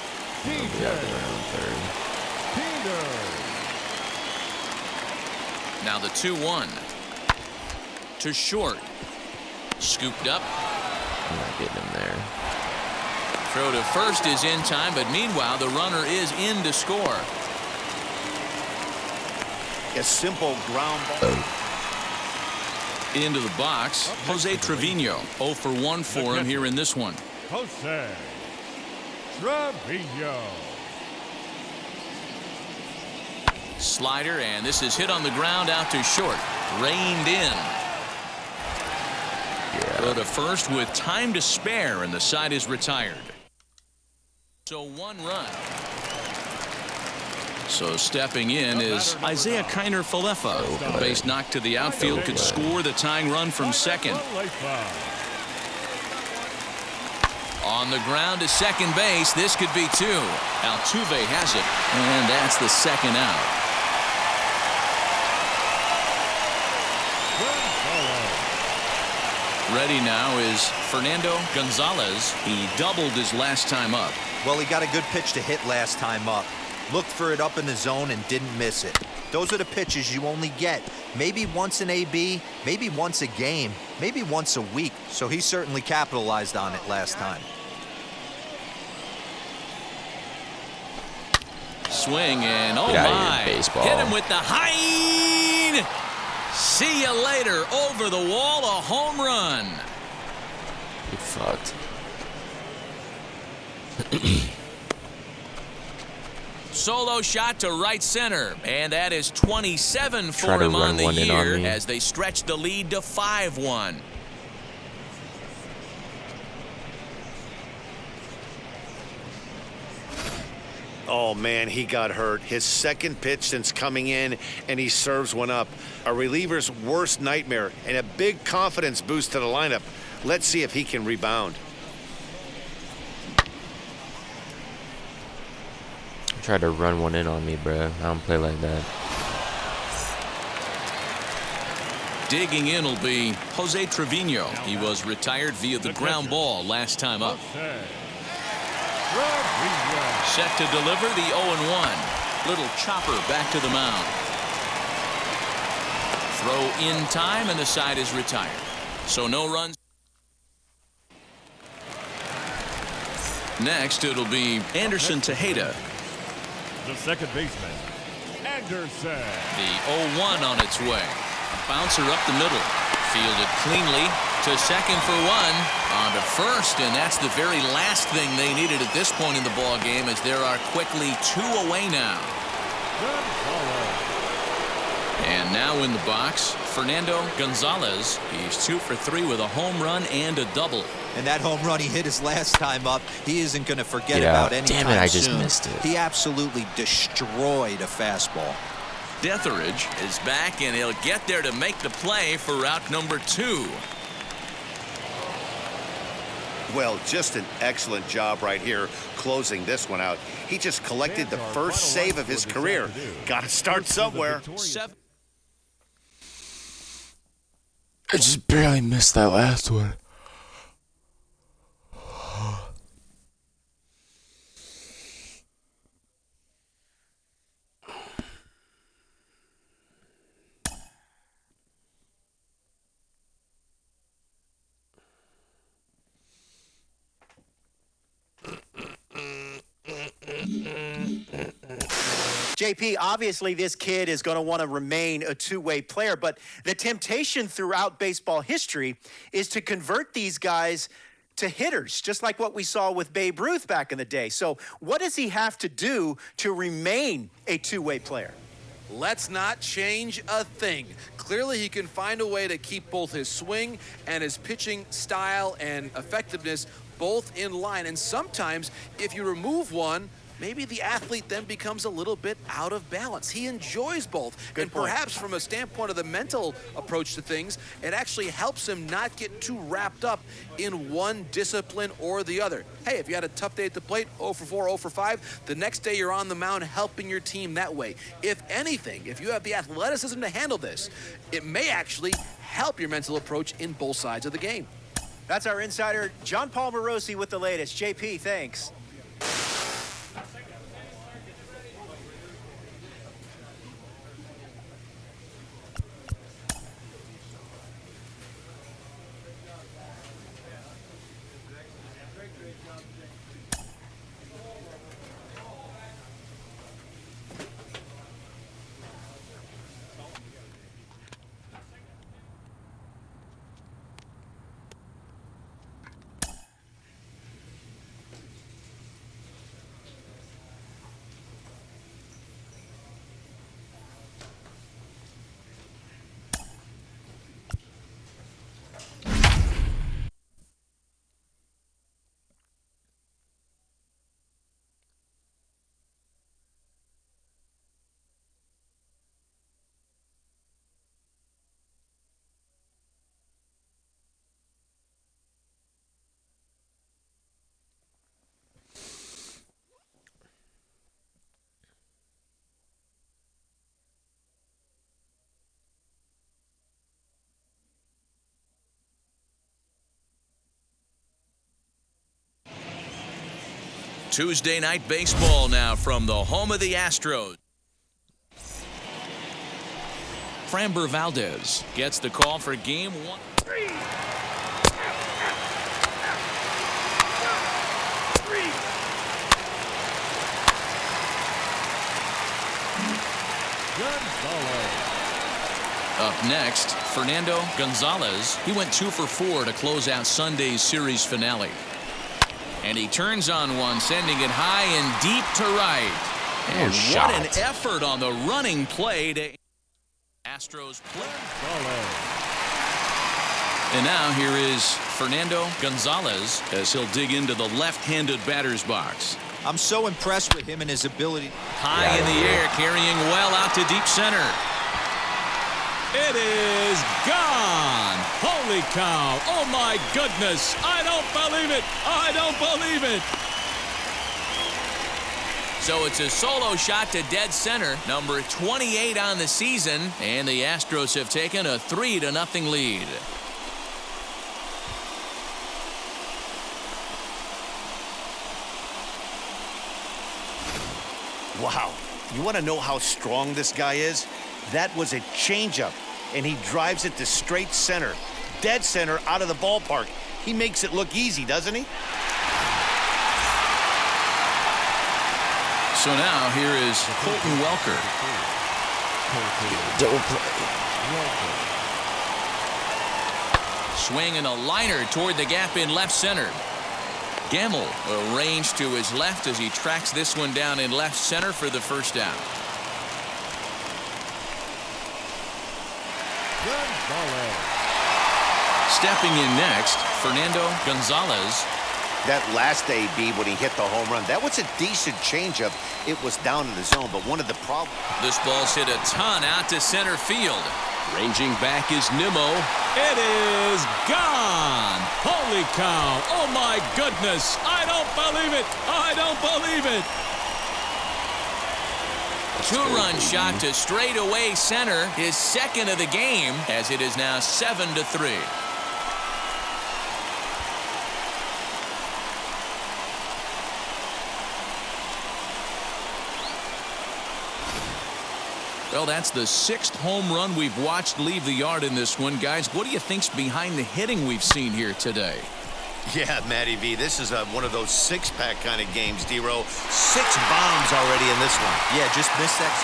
Now the 2-1. To short. Scooped up. I'm not getting him there. Throw to first is in time, but meanwhile the runner is in to score. A simple ground ball. Into the box, Jose Trevino. 0 for 1 for him here in this one. Jose Trevino. Slider, and this is hit on the ground out to short. Reined in. Throw to first with time to spare, and the side is retired. So 1 run. So stepping in is Isaiah Kiner-Falefa. A base knock to the outfield could score the tying run from second. On the ground to second base, this could be 2. Altuve has it, and that's the second out. Ready now is Fernando Gonzalez. He doubled his last time up. Well, he got a good pitch to hit last time up. Looked for it up in the zone and didn't miss it. Those are the pitches you only get maybe once an AB, maybe once a game, maybe once a week. So he certainly capitalized on it last time. Swing and oh Get out of my. here, baseball. Hit him with the high. See you later. Over the wall, a home run. You fucked. Solo shot to right center, and that is 27 for Try to him on run the one in on year me. as they stretch the lead to 5-1. Oh, man, he got hurt. His second pitch since coming in, and he serves one up. A reliever's worst nightmare, and a big confidence boost to the lineup. Let's see if he can rebound. Tried to run one in on me, bro. I don't play like that. Digging in will be Jose Trevino. He was retired via the ground ball last time up. Set to deliver the 0-1. Little chopper back to the mound. Throw in time, and the side is retired. So no runs. Next, it'll be Anderson Tejeda. The second baseman, Anderson. The 0-1 on its way. A bouncer up the middle. Fielded cleanly to second for 1. On to first, and that's the very last thing they needed at this point in the ball game, as there are quickly 2 away now. And now in the box, Fernando Gonzalez. He's 2 for 3 with a home run and a double. And that home run he hit his last time up, he isn't going to forget Yeah. about any Damn time it, I just soon. missed it. He absolutely destroyed a fastball. Detheridge is back, and he'll get there to make the play for route number 2. Well, just an excellent job right here closing this one out. He just collected the first save of his career. Got to start somewhere. 7. I just barely missed that last one. JP, obviously this kid is going to want to remain a two-way player, but the temptation throughout baseball history is to convert these guys to hitters, just like what we saw with Babe Ruth back in the day. So what does he have to do to remain a two-way player? Let's not change a thing. Clearly, he can find a way to keep both his swing and his pitching style and effectiveness both in line. And sometimes, if you remove one, maybe the athlete then becomes a little bit out of balance. He enjoys both. Good point. Perhaps from a standpoint of the mental approach to things, it actually helps him not get too wrapped up in one discipline or the other. Hey, if you had a tough day at the plate, 0 for 4, 0 for 5, the next day you're on the mound helping your team that way. If anything, if you have the athleticism to handle this, it may actually help your mental approach in both sides of the game. That's our insider, John Paul Morosi, with the latest. JP, thanks. Tuesday night baseball now from the home of the Astros. Framber Valdez gets the call for game 1. Up next, Fernando Gonzalez. He went 2 for 4 to close out Sunday's series finale. And he turns on one, sending it high and deep to right. And what an effort on the running play to Astros play. And now here is Fernando Gonzalez as he'll dig into the left-handed batter's box. I'm so impressed with him and his ability. High in the air, carrying well out to deep center. It is gone. Holy cow. Oh, my goodness. I don't believe it. I don't believe it. So it's a solo shot to dead center, number 28 on the season, and the Astros have taken a 3-0 lead. Wow. You want to know how strong this guy is? That was a changeup, and he drives it to straight center. Dead center out of the ballpark. He makes it look easy, doesn't he? So now here is Colton Welker. Double play. Swinging a liner toward the gap in left center. Gamble arranged to his left as he tracks this one down in left center for the first down. Stepping in next, Fernando Gonzalez. That last AB when he hit the home run, that was a decent changeup. It was down in the zone, but one of the problems. This ball's hit a ton out to center field. Ranging back is Nimmo. It is gone. Holy cow. Oh, my goodness. I don't believe it. I don't believe it. Two-run shot to straightaway center, his second of the game, as it is now 7-3. Well, that's the 6th home run we've watched leave the yard in this one. Guys, what do you think's behind the hitting we've seen here today? Yeah, Matty V, this is one of those six-pack kind of games, D-Row. 6 bombs already in this one. Yeah, just missed that.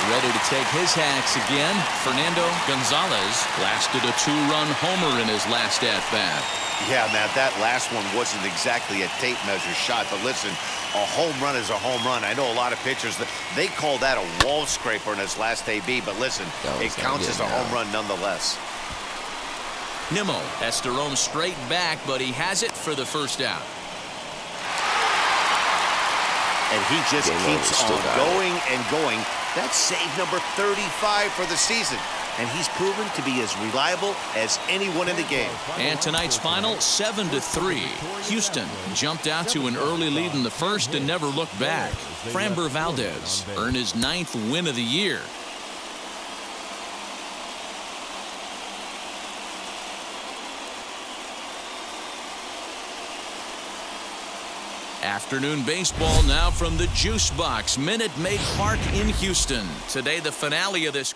Ready to take his hacks again. Fernando Gonzalez lasted a 2-run homer in his last at-bat. Yeah, Matt, that last one wasn't exactly a tape measure shot, but listen, a home run is a home run. I know a lot of pitchers, they call that a wall scraper in his last AB, but listen, it counts as a home run nonetheless. Nimmo has to roam straight back, but he has it for the first out. And he just keeps on going and going. That's save number 35 for the season. And he's proven to be as reliable as anyone in the game. And tonight's final, 7-3. Houston jumped out to an early lead in the first and never looked back. Framber Valdez earned his 9th win of the year. Afternoon baseball now from the Juice Box, Minute Maid Park in Houston. Today, the finale of this.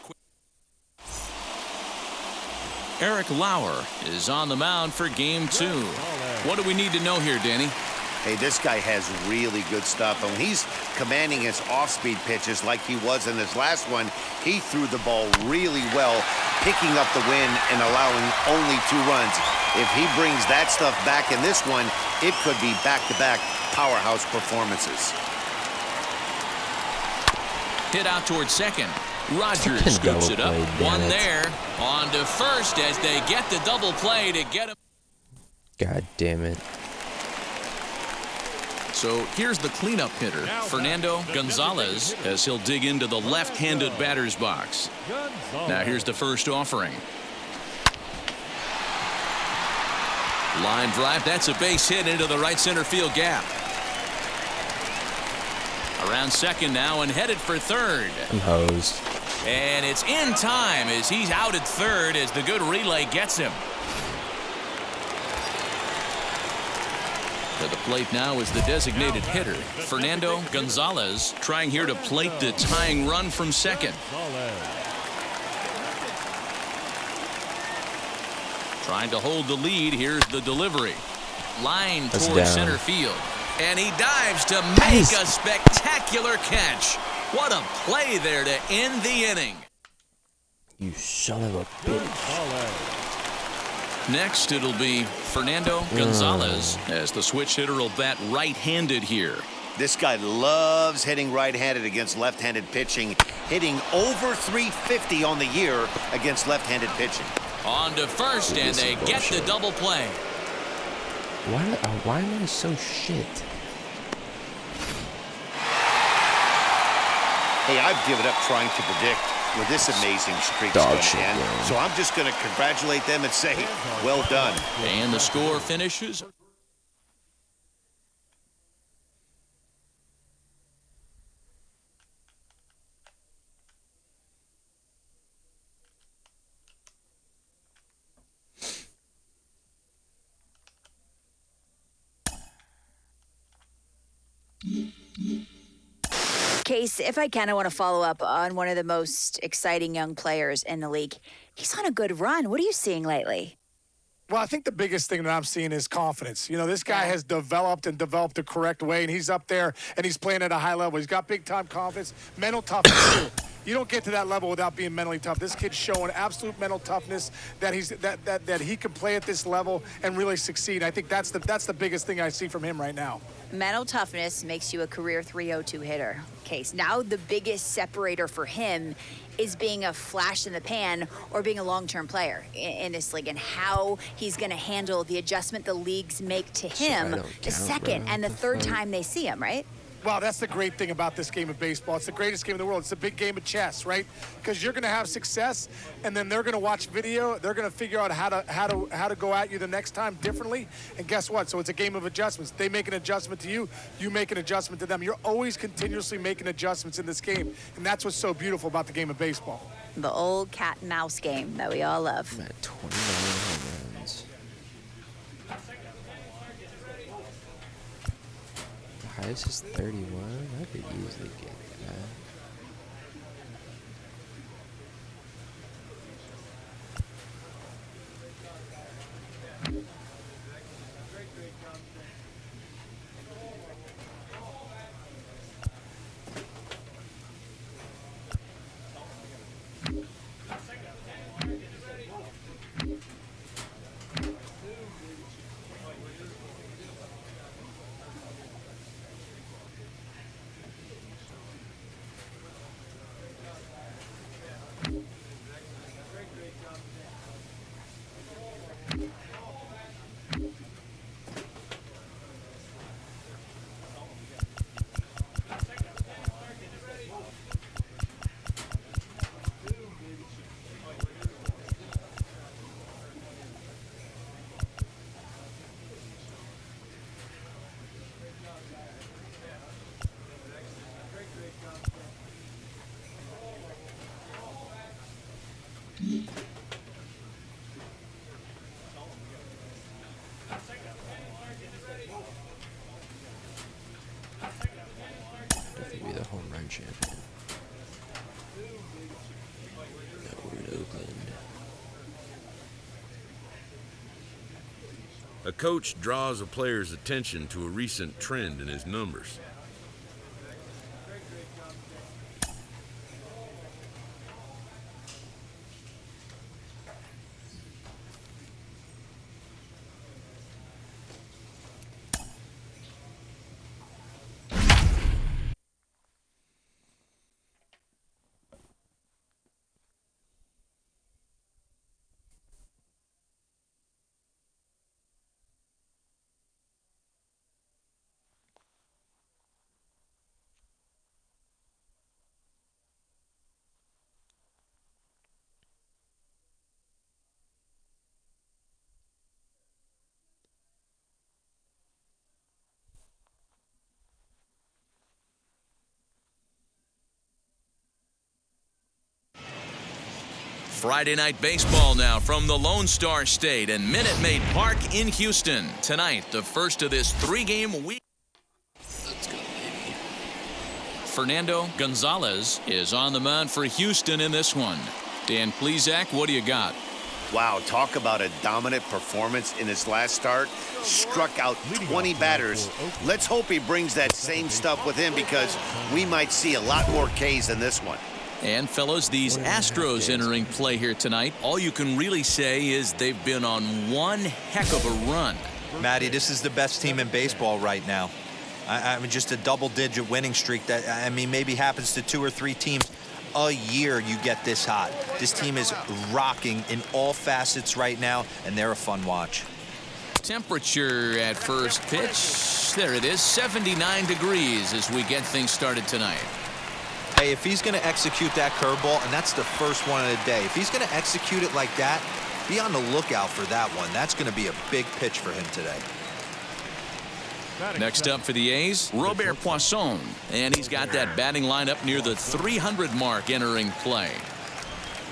Eric Lauer is on the mound for Game 2. What do we need to know here, Danny? Hey, this guy has really good stuff. And when he's commanding his off-speed pitches like he was in his last one, he threw the ball really well, picking up the win and allowing only 2 runs. If he brings that stuff back in this one, it could be back-to-back powerhouse performances. Hit out towards second. Rogers scoops it up. One there. On to first as they get the double play to get him. God damn it. So here's the cleanup hitter, Fernando Gonzalez, as he'll dig into the left-handed batter's box. Now here's the first offering. Line drive, that's a base hit into the right center field gap. Around second now and headed for third. I'm hosed. And it's in time as he's out at third as the good relay gets him. To the plate now is the designated hitter, Fernando Gonzalez, trying here to plate the tying run from second. Trying to hold the lead. Here's the delivery. Line towards center field. And he dives to make a spectacular catch. What a play there to end the inning. You son of a bitch. Next, it'll be Fernando Gonzalez as the switch hitter will bat right-handed here. This guy loves hitting right-handed against left-handed pitching, hitting over 350 on the year against left-handed pitching. On to first, and they get the double play. Why am I so shit? Hey, I've given up trying to predict where this amazing streak's going to end. So I'm just going to congratulate them and say, well done. And the score finishes. Case, if I can, I want to follow up on one of the most exciting young players in the league. He's on a good run. What are you seeing lately? Well, I think the biggest thing that I'm seeing is confidence. You know, this guy has developed the correct way, and he's up there, and he's playing at a high level. He's got big-time confidence, mental toughness, too. You don't get to that level without being mentally tough. This kid's showing absolute mental toughness that he can play at this level and really succeed. I think that's the biggest thing I see from him right now. Mental toughness makes you a career 302 hitter. Case. Now the biggest separator for him is being a flash in the pan or being a long-term player in this league, and how he's going to handle the adjustment the leagues make to him the second and the third time they see him, right? Well, that's the great thing about this game of baseball. It's the greatest game in the world. It's a big game of chess, right? Because you're going to have success, and then they're going to watch video. They're going to figure out how to go at you the next time differently. And guess what? So it's a game of adjustments. They make an adjustment to you. You make an adjustment to them. You're always continuously making adjustments in this game, and that's what's so beautiful about the game of baseball. The old cat and mouse game that we all love. I'm at 29 home runs. Highest is 31. I could easily get that. home run champion. No, in Oakland. A coach draws a player's attention to a recent trend in his numbers. Friday Night Baseball now from the Lone Star State and Minute Maid Park in Houston. Tonight, the first of this 3-game week. Fernando Gonzalez is on the mound for Houston in this one. Dan Plesac, what do you got? Wow, talk about a dominant performance in his last start. Struck out 20 batters. Let's hope he brings that same stuff with him because we might see a lot more Ks in this one. And fellas, these Astros entering play here tonight, all you can really say is they've been on one heck of a run. Matty, this is the best team in baseball right now. I mean, just a double-digit winning streak that, I mean, maybe happens to 2 or 3 teams a year you get this hot. This team is rocking in all facets right now, and they're a fun watch. Temperature at first pitch, there it is, 79 degrees as we get things started tonight. Hey, if he's going to execute that curveball, and that's the first one of the day, if he's going to execute it like that, be on the lookout for that one. That's going to be a big pitch for him today. Next up for the A's, Robert Poisson, and he's got that batting lineup near the 300 mark entering play.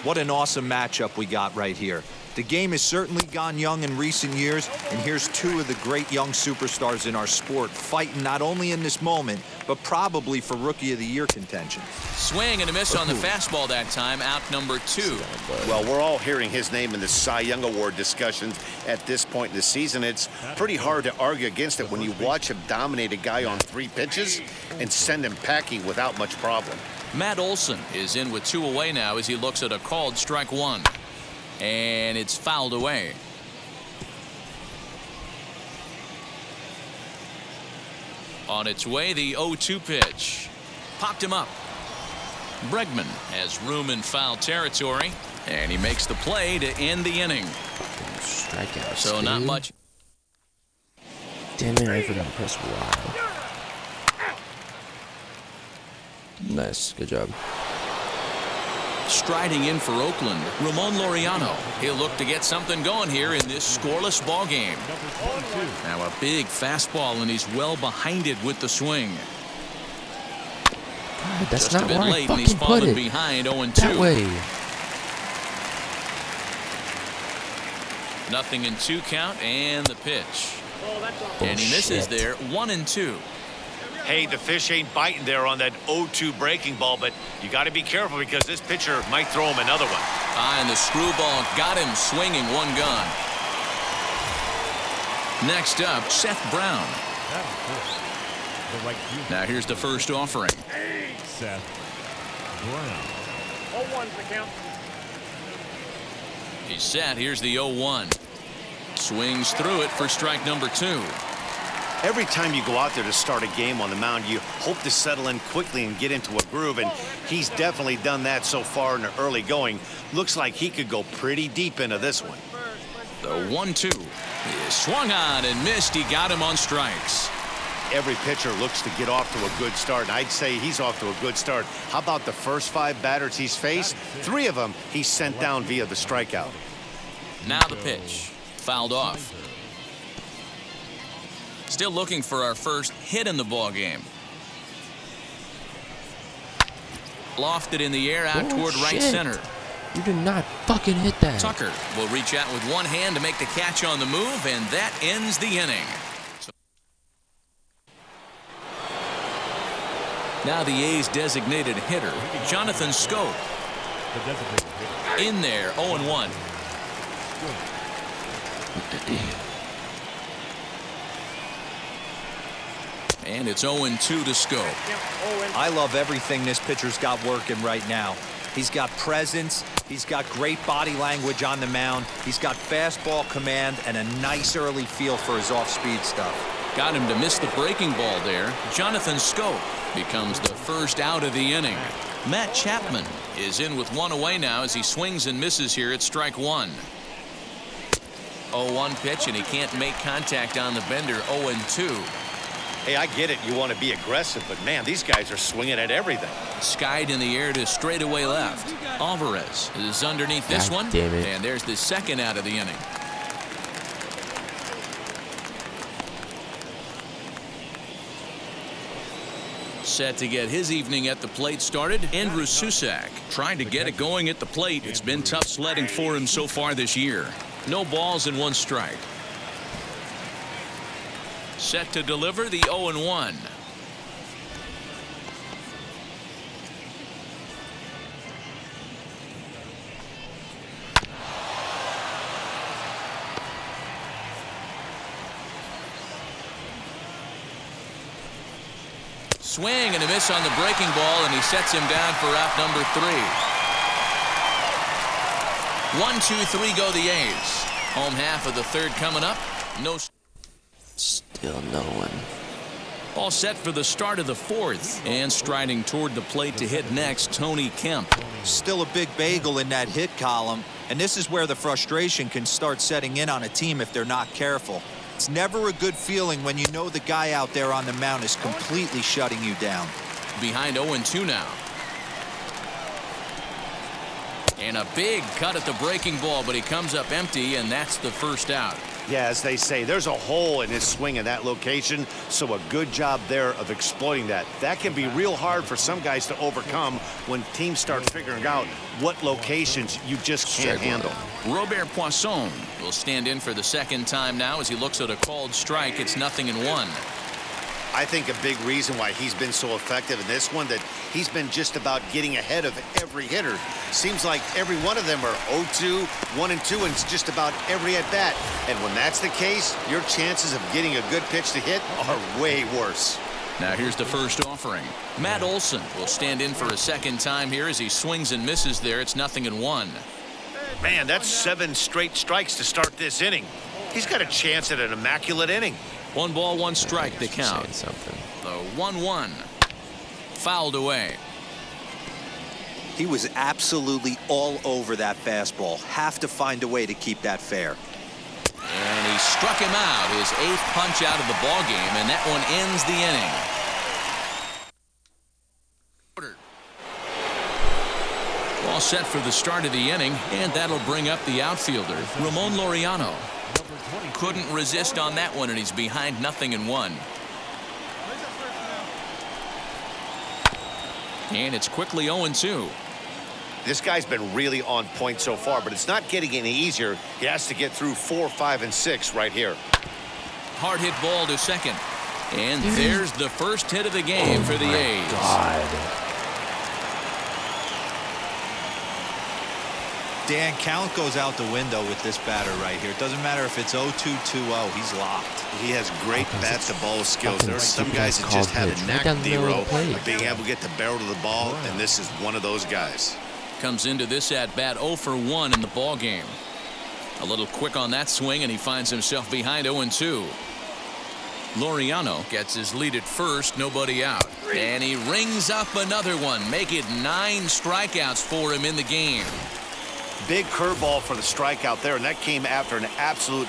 What an awesome matchup we got right here. The game has certainly gone young in recent years, and here's 2 of the great young superstars in our sport fighting not only in this moment, but probably for Rookie of the Year contention. Swing and a miss on the fastball that time, out number 2. Well, we're all hearing his name in the Cy Young Award discussions at this point in the season. It's pretty hard to argue against it when you watch him dominate a guy on 3 pitches and send him packing without much problem. Matt Olson is in with 2 away now as he looks at a called strike 1. And it's fouled away. On its way, the 0-2 pitch. Popped him up. Bregman has room in foul territory, and he makes the play to end the inning. Strikeout. So not much. Damn it, I forgot to press Y. Nice, good job. Striding in for Oakland, Ramon Laureano. He'll look to get something going here in this scoreless ball game. Now a big fastball, and he's well behind it with the swing. God, that's just not a bit where late, I and he's fucking put fallen it. behind 0-2. That way. Nothing in 2 count, and the pitch. And he misses there, 1-2. Hey, the fish ain't biting there on that 0-2 breaking ball, but you got to be careful because this pitcher might throw him another one. And the screwball got him swinging, 1 gone. Next up, Seth Brown. Now here's the first offering. Seth Brown. 0-1's the count. He's set. Here's the 0-1. Swings through it for strike number 2. Every time you go out there to start a game on the mound, you hope to settle in quickly and get into a groove, and he's definitely done that so far in the early going. Looks like he could go pretty deep into this one. The 1-2 is swung on and missed. He got him on strikes. Every pitcher looks to get off to a good start, and I'd say he's off to a good start. How about the first 5 batters he's faced? 3 of them he's sent down via the strikeout. Now the pitch. Fouled off. Still looking for our first hit in the ball game. Lofted in the air out toward right center. You did not fucking hit that. Tucker will reach out with one hand to make the catch on the move, and that ends the inning. Now the A's designated hitter, Jonathan Schoop. In there, 0-1. And it's 0-2 to Schoop. I love everything this pitcher's got working right now. He's got presence. He's got great body language on the mound. He's got fastball command and a nice early feel for his off-speed stuff. Got him to miss the breaking ball there. Jonathan Schoop becomes the first out of the inning. Matt Chapman is in with one away now as he swings and misses here at strike one. 0-1 pitch, and he can't make contact on the bender. 0-2. Hey, I get it. You want to be aggressive, but man, these guys are swinging at everything. Skied in the air to straightaway left. Alvarez is underneath this one. Damn it. And there's the second out of the inning. Set to get his evening at the plate started, Andrew Susac. Trying to get it going at the plate. It's been tough sledding for him so far this year. No balls and one strike. Set to deliver the 0-1. Swing and a miss on the breaking ball, and he sets him down for out number 3. 1-2-3 go the A's. Home half of the third coming up. No. Still no one. All set for the start of the fourth. And striding toward the plate to hit next, Tony Kemp. Still a big bagel in that hit column, and this is where the frustration can start setting in on a team if they're not careful. It's never a good feeling when you know the guy out there on the mound is completely shutting you down. Behind 0-2 now. And a big cut at the breaking ball, but he comes up empty, and that's the first out. Yeah, as they say, there's a hole in his swing in that location, so a good job there of exploiting that. That can be real hard for some guys to overcome when teams start figuring out what locations you just can't handle. Robert Poisson will stand in for the second time now as he looks at a called strike. It's 0-1. I think a big reason why he's been so effective in this one, that he's been just about getting ahead of every hitter. Seems like every one of them are 0-2, 1-2, and it's just about every at-bat. And when that's the case, your chances of getting a good pitch to hit are way worse. Now here's the first offering. Matt Olson will stand in for a second time here as he swings and misses there. It's 0-1. Man, that's 7 straight strikes to start this inning. He's got a chance at an immaculate inning. 1 ball, 1 strike to count. The 1-1. Fouled away. He was absolutely all over that fastball. Have to find a way to keep that fair. And he struck him out, his 8th punch out of the ball game, and that one ends the inning. All set for the start of the inning, and that'll bring up the outfielder, Ramon Laureano. Couldn't resist on that one, and he's behind 0-1. And it's quickly 0-2. This guy's been really on point so far, but it's not getting any easier. He has to get through 4, 5, and 6 right here. Hard hit ball to second. And there's the first hit of the game for the A's. God. Dan, count goes out the window with this batter right here. It doesn't matter if it's 0-2, 2-0. He's locked. He has great bat-to-ball skills. There are some guys that just have a knack, Nero, of being able to get the barrel to the ball, and this is one of those guys. Comes into this at-bat 0 for 1 in the ball game. A little quick on that swing, and he finds himself behind 0-2. Laureano gets his lead at first, nobody out. And he rings up another one. Make it 9 strikeouts for him in the game. Big curveball for the strikeout there, and that came after an absolute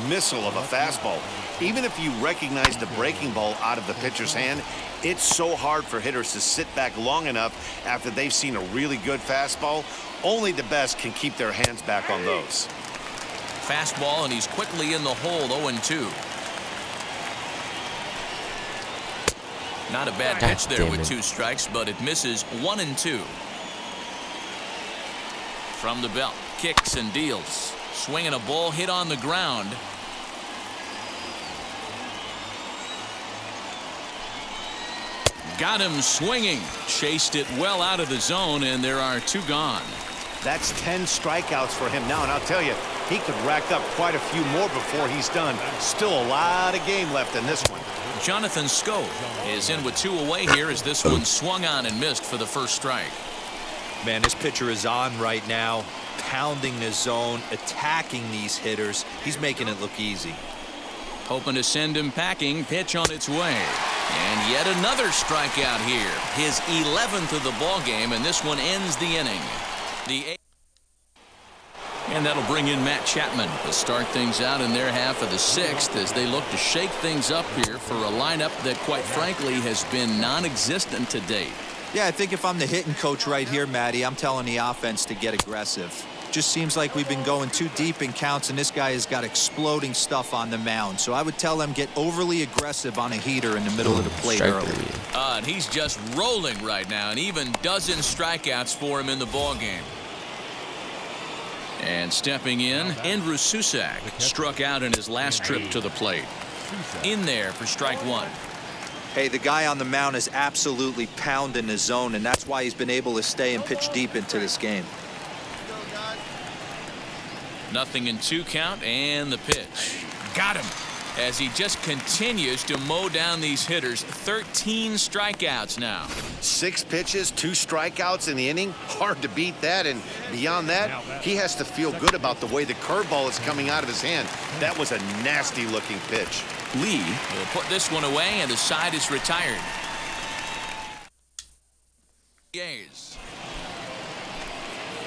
missile of a fastball. Even if you recognize the breaking ball out of the pitcher's hand, it's so hard for hitters to sit back long enough after they've seen a really good fastball. Only the best can keep their hands back on those. Fastball, and he's quickly in the hole, 0-2. Not a bad pitch there with 2 strikes, but it misses 1-2. From the belt, kicks and deals. Swinging a ball hit on the ground. Got him swinging. Chased it well out of the zone, and there are 2 gone. That's 10 strikeouts for him now, and I'll tell you, he could rack up quite a few more before he's done. Still a lot of game left in this one. Jonathan Schoop is in with 2 away here as this one swung on and missed for the first strike. Man, this pitcher is on right now, pounding the zone, attacking these hitters. He's making it look easy. Hoping to send him packing. Pitch on its way. And yet another strikeout here. His 11th of the ball game, and this one ends the inning. And that'll bring in Matt Chapman to start things out in their half of the 6th as they look to shake things up here for a lineup that, quite frankly, has been non-existent to date. Yeah, I think if I'm the hitting coach right here, Matty, I'm telling the offense to get aggressive. Just seems like we've been going too deep in counts, and this guy has got exploding stuff on the mound. So I would tell them get overly aggressive on a heater in the middle of the plate early. And he's just rolling right now, and even dozen strikeouts for him in the ball game. And stepping in, Andrew Susac struck out in his last trip to the plate. In there for strike 1. Hey, the guy on the mound is absolutely pounding the zone, and that's why he's been able to stay and pitch deep into this game. Nothing in 2 count, and the pitch. Got him. As he just continues to mow down these hitters. 13 strikeouts now. 6 pitches, 2 strikeouts in the inning. Hard to beat that. And beyond that, he has to feel good about the way the curveball is coming out of his hand. That was a nasty looking pitch. Lee will put this one away, and the side is retired. A's.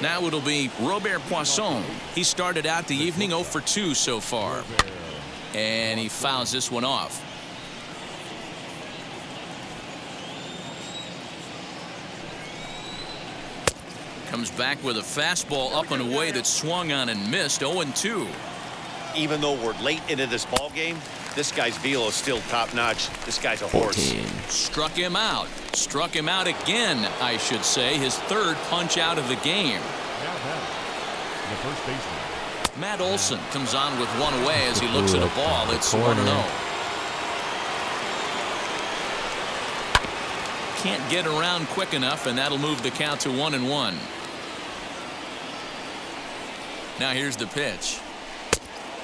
Now it'll be Robert Poisson. He started out the evening 0 for 2 so far. And he fouls this one off. Comes back with a fastball up and away that swung on and missed. 0-2. Even though we're late into this ball game, this guy's velo is still top notch. This guy's a horse. Struck him out. Struck him out again, I should say. His 3rd punch out of the game. The first baseman. Matt Olson comes on with 1 away as he looks at a ball. It's 1-0. Can't get around quick enough, and that'll move the count to 1-1. Now here's the pitch.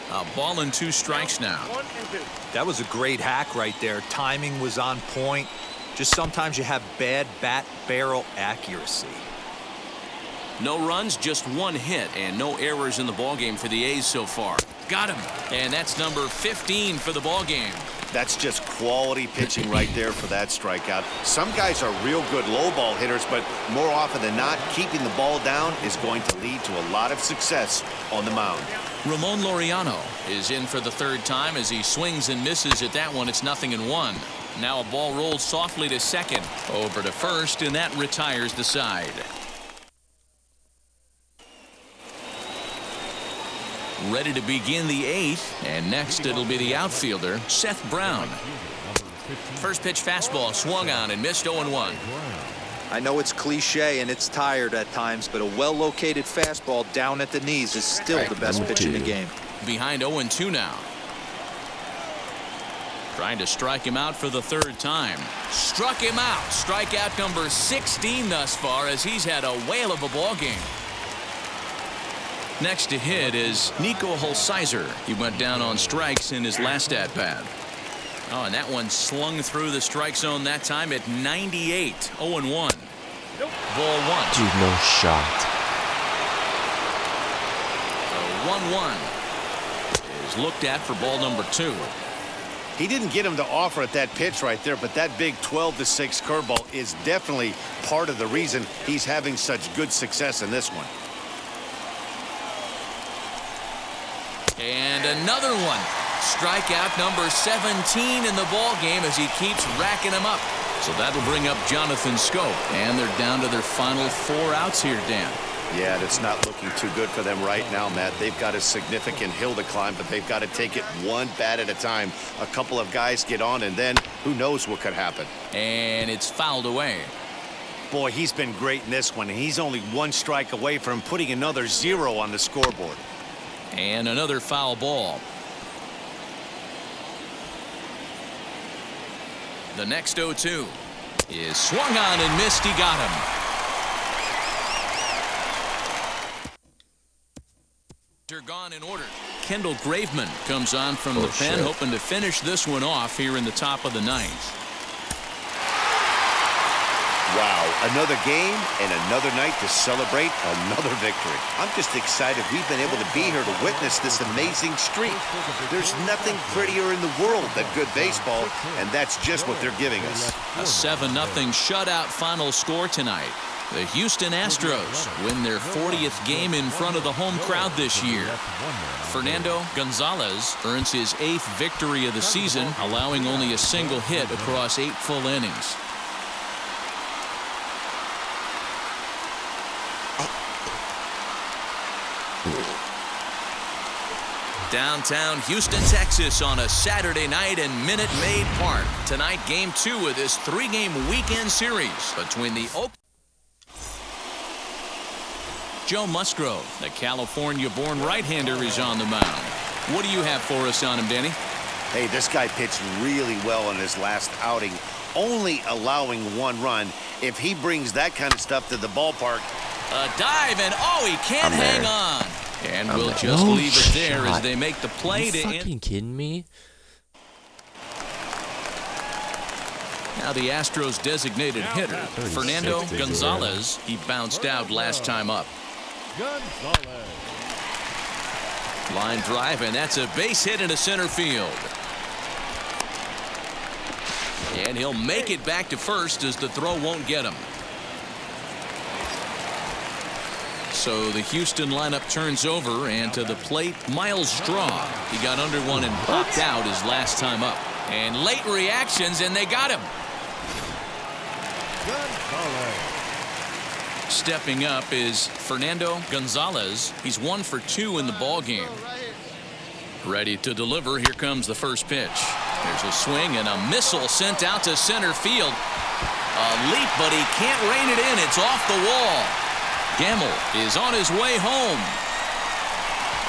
A ball and 2 strikes now. That was a great hack right there. Timing was on point. Just sometimes you have bad bat barrel accuracy. No runs, just 1 hit, and no errors in the ballgame for the A's so far. Got him. And that's number 15 for the ballgame. That's just quality pitching right there for that strikeout. Some guys are real good low ball hitters, but more often than not, keeping the ball down is going to lead to a lot of success on the mound. Ramon Laureano is in for the 3rd time as he swings and misses at that one. It's 0-1. Now a ball rolls softly to second. Over to first, and that retires the side. Ready to begin the 8th, and next it'll be the outfielder, Seth Brown. First pitch fastball swung on and missed. 0-1. I know it's cliche and it's tired at times, but a well-located fastball down at the knees is still the best pitch in the game. Behind 0-2 now. Trying to strike him out for the 3rd time. Struck him out. Strikeout number 16 thus far as he's had a whale of a ball game. Next to hit is Nico Holsizer. He went down on strikes in his last at-bat. Oh, and that one slung through the strike zone that time at 98. 0-1. Nope. Ball 1. Dude, no shot. So 1-1 is looked at for ball number 2. He didn't get him to offer at that pitch right there, but that big 12-6 curveball is definitely part of the reason he's having such good success in this one. And another one. Strikeout number 17 in the ball game as he keeps racking them up. So that'll bring up Jonathan Schoop. And they're down to their final 4 outs here, Dan. Yeah, that's not looking too good for them right now, Matt. They've got a significant hill to climb, but they've got to take it one bat at a time. A couple of guys get on, and then who knows what could happen. And it's fouled away. Boy, he's been great in this one. He's only 1 strike away from putting another 0 on the scoreboard. And another foul ball. The next 0-2. is swung on and missed. He got him. They're gone in order. Kendall Graveman comes on from the pen, hoping to finish this one off here in the top of the ninth. Wow, another game and another night to celebrate another victory. I'm just excited we've been able to be here to witness this amazing streak. There's nothing prettier in the world than good baseball, and that's just what they're giving us. A 7-0 shutout final score tonight. The Houston Astros win their 40th game in front of the home crowd this year. Fernando Gonzalez earns his 8th victory of the season, allowing only a single hit across 8 full innings. Downtown Houston, Texas on a Saturday night in Minute Maid Park. Tonight, Game 2 of this 3-game weekend series between the Joe Musgrove, the California-born right-hander, is on the mound. What do you have for us on him, Danny? Hey, this guy pitched really well in his last outing, only allowing 1 run. If he brings that kind of stuff to the ballpark. A dive, and he can't hang on. And we'll just leave it there as they make the play to end. Are you fucking kidding me? Now the Astros' designated hitter, Fernando Gonzalez. He bounced out last time up. Line drive, and that's a base hit into center field. And he'll make it back to first as the throw won't get him. So the Houston lineup turns over, and to the plate, Miles Straw. He got under one and popped out his last time up. And late reactions, and they got him. Stepping up is Fernando Gonzalez. He's 1 for 2 in the ball game. Ready to deliver. Here comes the first pitch. There's a swing and a missile sent out to center field. A leap, but he can't rein it in. It's off the wall. Gamble is on his way home.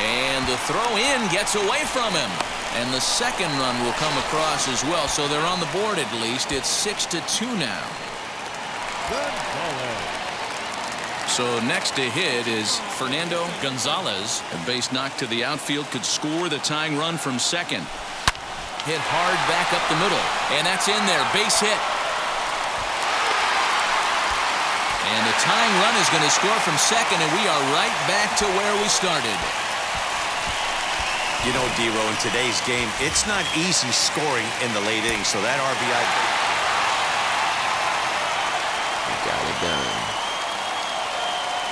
And the throw in gets away from him. And the second run will come across as well. So they're on the board at least. It's 6-2 now. So next to hit is Fernando Gonzalez. A base knock to the outfield could score the tying run from second. Hit hard back up the middle. And that's in there. Base hit. And the tying run is going to score from second, and we are right back to where we started. You know, D-Row, in today's game, it's not easy scoring in the late innings, so that RBI... Got it done.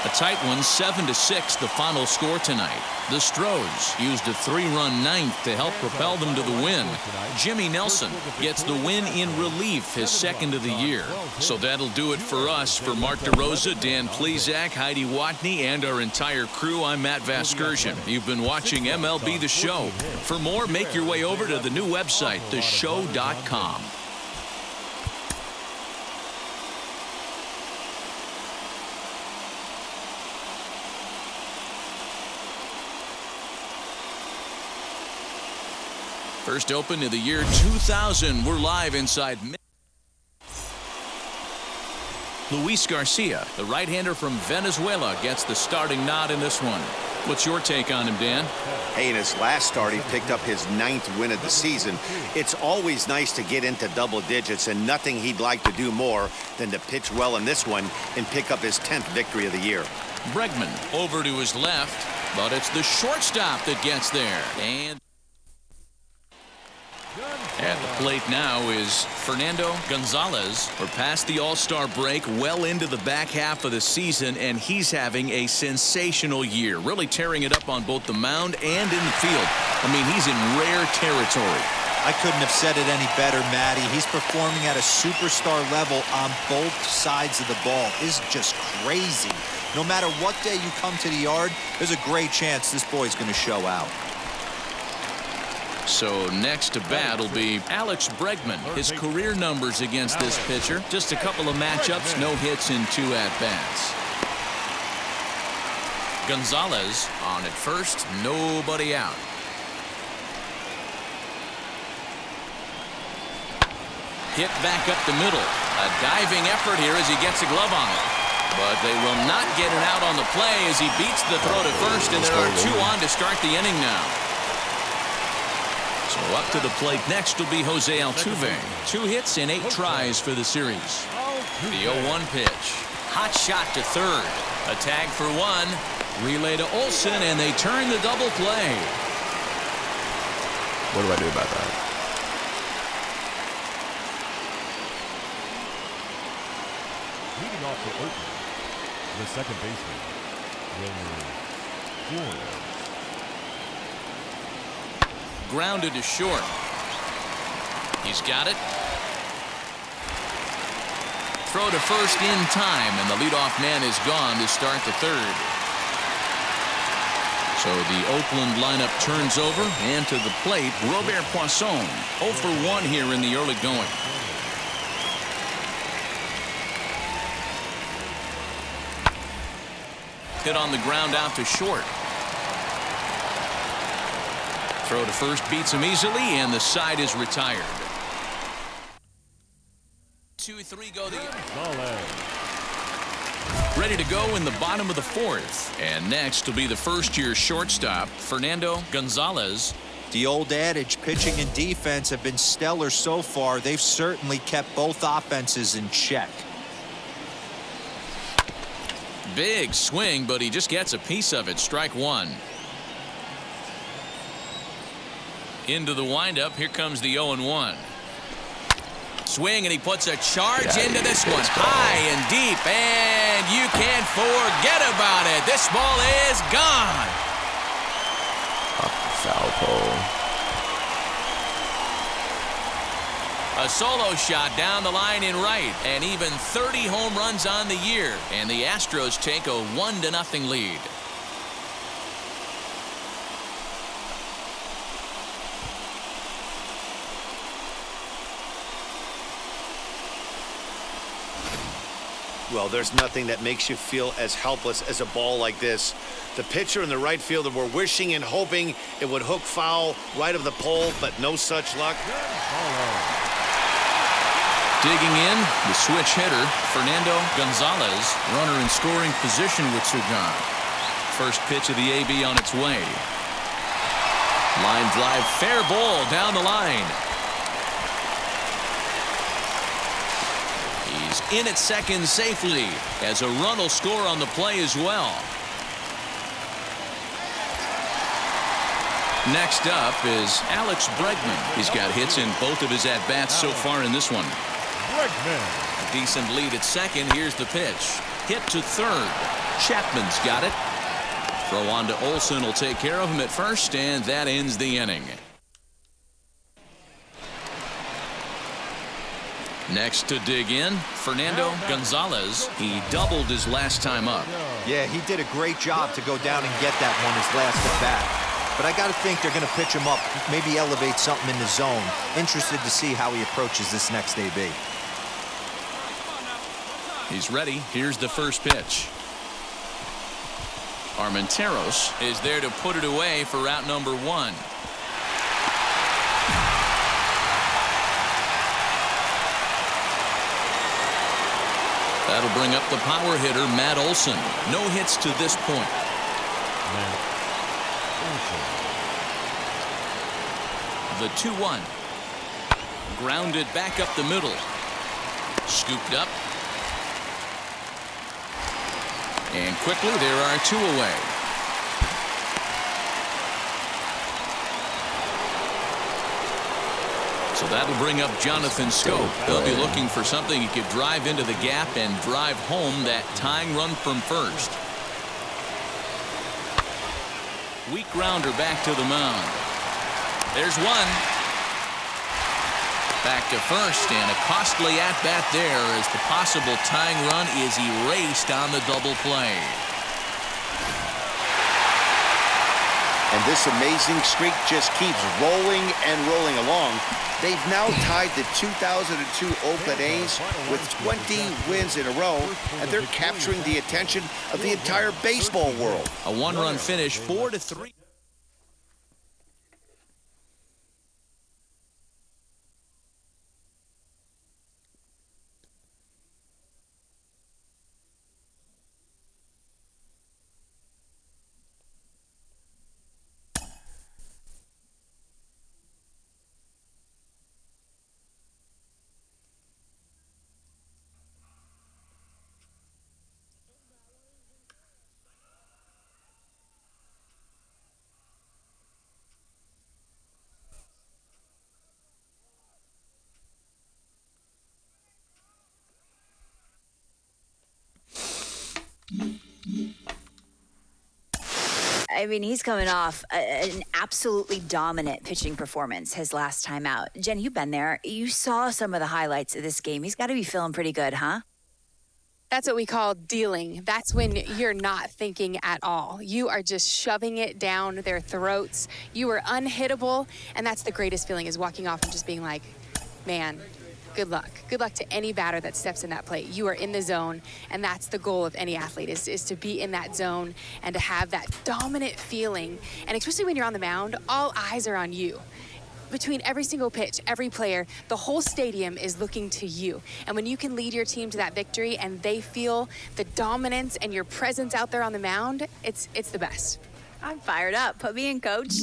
A tight one, 7-6, the final score tonight. The Stros used a 3-run ninth to help propel them to the win. Jimmy Nelson gets the win in relief, his second of the year. So that'll do it for us. For Mark DeRosa, Dan Plesac, Heidi Watney, and our entire crew, I'm Matt Vasgersian. You've been watching MLB The Show. For more, make your way over to the new website, theshow.com. First open of the year 2000. We're live inside. Luis Garcia, the right-hander from Venezuela, gets the starting nod in this one. What's your take on him, Dan? Hey, in his last start, he picked up his 9th win of the season. It's always nice to get into double digits, and nothing he'd like to do more than to pitch well in this one and pick up his 10th victory of the year. Bregman over to his left, but it's the shortstop that gets there. And at the plate now is Fernando Gonzalez. We're past the All-Star break, well into the back half of the season, and he's having a sensational year, really tearing it up on both the mound and in the field. I mean, he's in rare territory. I couldn't have said it any better, Matty. He's performing at a superstar level on both sides of the ball. It's just crazy. No matter what day you come to the yard, there's a great chance this boy's going to show out. So next to bat will be Alex Bregman. His career numbers against this pitcher, just a couple of matchups, no hits in 2 at-bats. Gonzalez on at first, nobody out. Hit back up the middle. A diving effort here as he gets a glove on it. But they will not get it out on the play as he beats the throw to first, and there are 2 on to start the inning now. So up to the plate next will be Jose Altuve. 2 hits in 8 tries for the series. The 0-1 pitch. Hot shot to third. A tag for 1. Relay to Olsen, and they turn the double play. What do I do about that? Leading off for Oakland, the second baseman, Wilmer Flores. Grounded to short. He's got it. Throw to first in time, and the leadoff man is gone to start the third. So the Oakland lineup turns over, and to the plate, Robert Poisson. 0 for 1 here in the early going. Hit on the ground out to short. Throw to first beats him easily, and the side is retired. 2-3 go the ready to go in the bottom of the 4th. And next will be the first-year shortstop, Fernando Gonzalez. The old adage, pitching and defense have been stellar so far. They've certainly kept both offenses in check. Big swing, but he just gets a piece of it. Strike 1. Into the windup. Here comes the 0-1. Swing, and he puts a charge into this one. High and deep, and you can't forget about it. This ball is gone. Off the foul pole. A solo shot down the line in right, and even 30 home runs on the year. And the Astros take a 1-0 lead. Well, there's nothing that makes you feel as helpless as a ball like this. The pitcher and the right fielder were wishing and hoping it would hook foul right of the pole, but no such luck. Digging in, the switch hitter, Fernando Gonzalez. Runner in scoring position with Sugan. First pitch of the AB on its way. Line drive, fair ball down the line. He's in at second safely, as a run will score on the play as well. Next up is Alex Bregman. He's got hits in both of his at-bats so far in this one. A decent lead at second. Here's the pitch. Hit to third. Chapman's got it. Throw on to Olsen will take care of him at first, and that ends the inning. Next to dig in, Fernando Gonzalez. He doubled his last time up. Yeah, he did a great job to go down and get that one his last at bat. But I got to think they're going to pitch him up, maybe elevate something in the zone. Interested to see how he approaches this next AB. He's ready. Here's the first pitch. Armenteros is there to put it away for route number 1. That'll bring up the power hitter, Matt Olson. No hits to this point. The 2-1. Grounded back up the middle. Scooped up. And quickly, there are 2 away. So that'll bring up Jonathan Schoop. He'll be looking for something he could drive into the gap and drive home that tying run from first. Weak grounder back to the mound. There's one. Back to first, and a costly at-bat there as the possible tying run is erased on the double play. And this amazing streak just keeps rolling and rolling along. They've now tied the 2002 Oakland A's with 20 wins in a row, and they're capturing the attention of the entire baseball world. A one-run finish, 4-3. I mean, he's coming off an absolutely dominant pitching performance his last time out. Jen, you've been there. You saw some of the highlights of this game. He's got to be feeling pretty good, huh? That's what we call dealing. That's when you're not thinking at all. You are just shoving it down their throats. You are unhittable, and that's the greatest feeling, is walking off and just being like, man, good luck. Good luck to any batter that steps in that plate. You are in the zone, and that's the goal of any athlete, is to be in that zone and to have that dominant feeling. And especially when you're on the mound, all eyes are on you. Between every single pitch, every player, the whole stadium is looking to you. And when you can lead your team to that victory and they feel the dominance and your presence out there on the mound, it's the best. I'm fired up. Put me in, coach.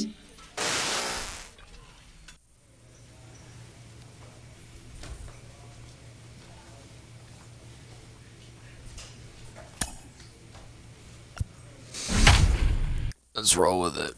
Let's roll with it.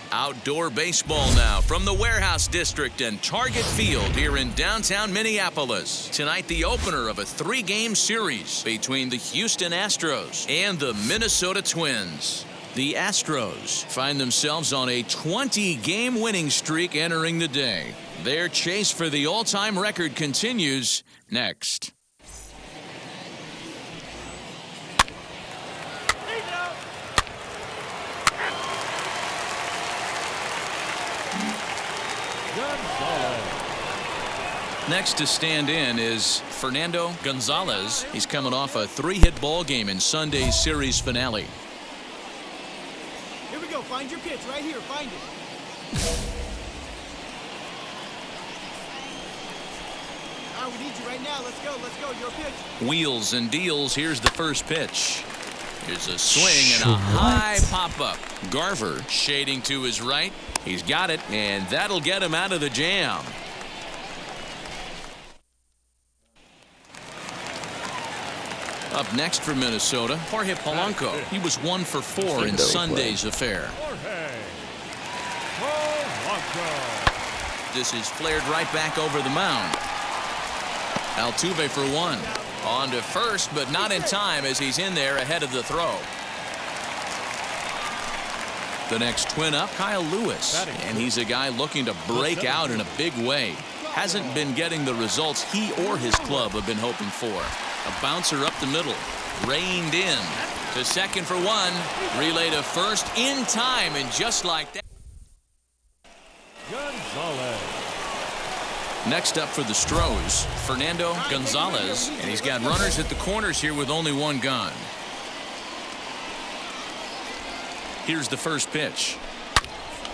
Outdoor baseball now from the Warehouse District and Target Field here in downtown Minneapolis. Tonight, the opener of a 3-game series between the Houston Astros and the Minnesota Twins. The Astros find themselves on a 20-game winning streak entering the day. Their chase for the all-time record continues next. Next to stand in is Fernando Gonzalez. He's coming off a 3-hit ball game in Sunday's series finale. Here we go. Find your pitch right here. Find it. All right, we need you right now. Let's go. Let's go. Your pitch. Wheels and deals. Here's the first pitch. Here's a swing and a high pop-up. Garver shading to his right. He's got it, and that'll get him out of the jam. Up next for Minnesota, Jorge Polanco. He was 1 for 4 in Sunday's affair. This is flared right back over the mound. Altuve for 1. On to first, but not in time as he's in there ahead of the throw. The next twin up, Kyle Lewis. And he's a guy looking to break out in a big way. Hasn't been getting the results he or his club have been hoping for. A bouncer up the middle, reined in to second for 1, relay to first in time, and just like that. Gonzalez. Next up for the Stros, Fernando Gonzalez, and he's got runners at the corners here with only 1 gun. Here's the first pitch.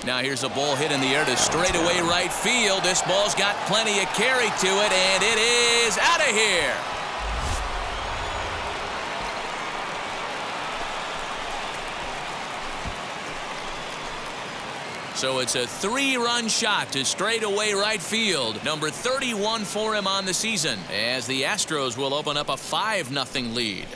Now here's a ball hit in the air to straightaway right field. This ball's got plenty of carry to it, and it is out of here. So it's a 3-run shot to straightaway right field. Number 31 for him on the season, as the Astros will open up a 5-0 lead.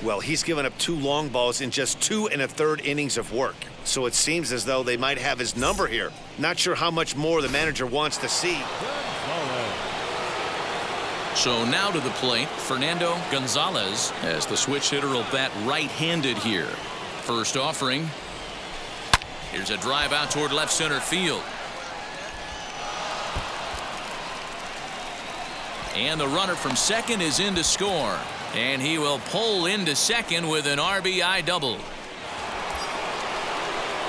Well, he's given up 2 long balls in just 2 1/3 innings of work. So it seems as though they might have his number here. Not sure how much more the manager wants to see. So now to the plate, Fernando Gonzalez, as the switch hitter will bat right-handed here. First offering. Here's a drive out toward left center field. And the runner from second is in to score. And he will pull into second with an RBI double.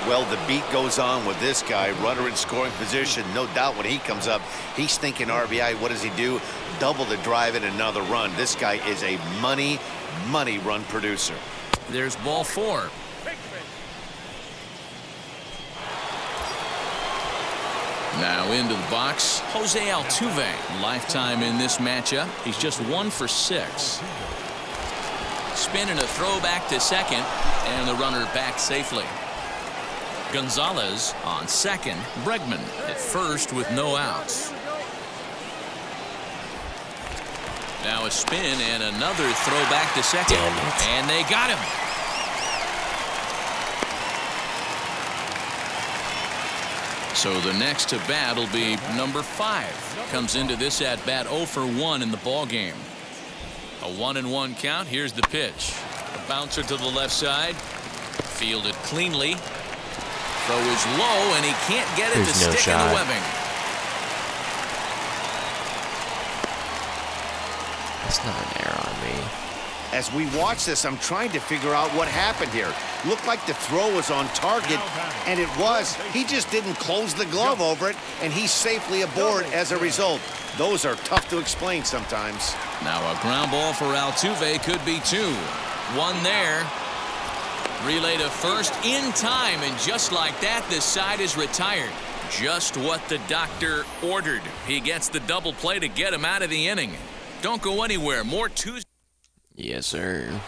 Well, the beat goes on with this guy, runner in scoring position. No doubt when he comes up, he's thinking RBI. What does he do? Double the drive and another run. This guy is a money run producer. There's ball 4. Now into the box, Jose Altuve. Lifetime in this matchup. He's just 1 for 6. Spin and a throw back to second, and the runner back safely. Gonzalez on second. Bregman at first with no outs. Now a spin and another throw back to second. And they got him. So the next to bat will be number 5. Comes into this at bat 0 for 1 in the ball game. A 1-1 count. Here's the pitch. A bouncer to the left side. Fielded cleanly. Throw is low and he can't get it to stick in the webbing. That's not an error on me. As we watch this, I'm trying to figure out what happened here. Looked like the throw was on target, and it was. He just didn't close the glove over it, and he's safely aboard as a result. Those are tough to explain sometimes. Now a ground ball for Altuve could be 2. 1 there. Relay to first in time, and just like that, this side is retired. Just what the doctor ordered. He gets the double play to get him out of the inning. Don't go anywhere. More Tuesday. Yes, sir.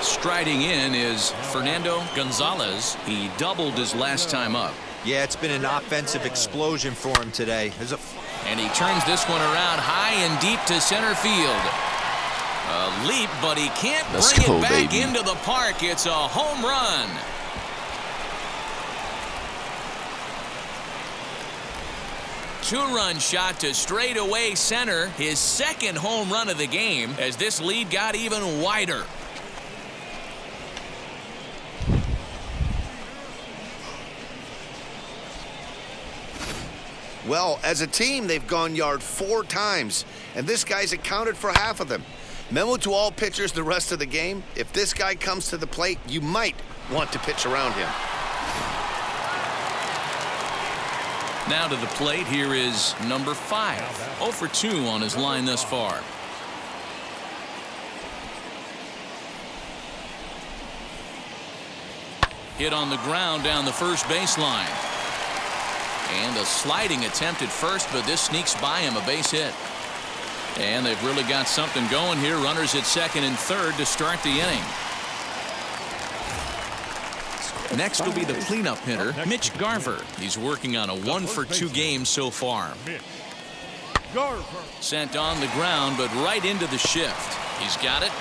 Striding in is Fernando Gonzalez. He doubled his last time up. Yeah, it's been an offensive explosion for him today. And he turns this one around high and deep to center field. A leap, but he can't bring it back into the park. It's a home run. Two-run shot to straightaway center. His second home run of the game as this lead got even wider. Well, as a team, they've gone yard 4 times, and this guy's accounted for half of them. Memo to all pitchers the rest of the game: if this guy comes to the plate, you might want to pitch around him. Now to the plate, here is number 5. 0 for 2 on his line thus far. Hit on the ground down the first baseline. And a sliding attempt at first, but this sneaks by him, a base hit. And they've really got something going here. Runners at second and third to start the inning. Next will be the cleanup hitter, Mitch Garver. He's working on a 1 for 2 game so far. Sent on the ground, but right into the shift. He's got it.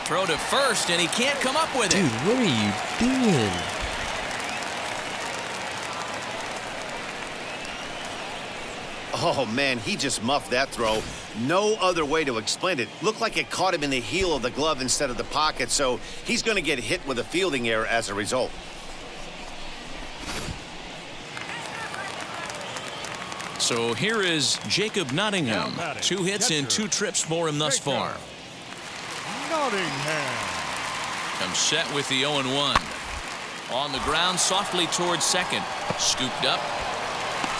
Throw to first, and he can't come up with it. Dude, what are you doing? Oh, man, he just muffed that throw. No other way to explain it. Looked like it caught him in the heel of the glove instead of the pocket, so he's going to get hit with a fielding error as a result. So here is Jacob Nottingham. 2 hits and 2 trips for him thus far. Nottingham comes set with the 0-1. On the ground, softly towards second. Scooped up.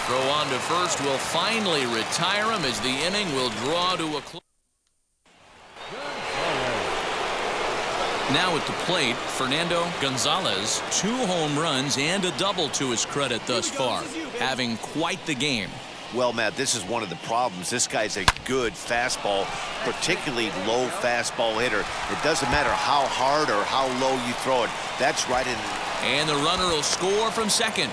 Throw on to first will finally retire him as the inning will draw to a close. Now at the plate, Fernando Gonzalez. 2 home runs and a double to his credit thus far. Having quite the game. Well, Matt, this is one of the problems. This guy's a good fastball, particularly low fastball hitter. It doesn't matter how hard or how low you throw it. That's right in. And the runner will score from second.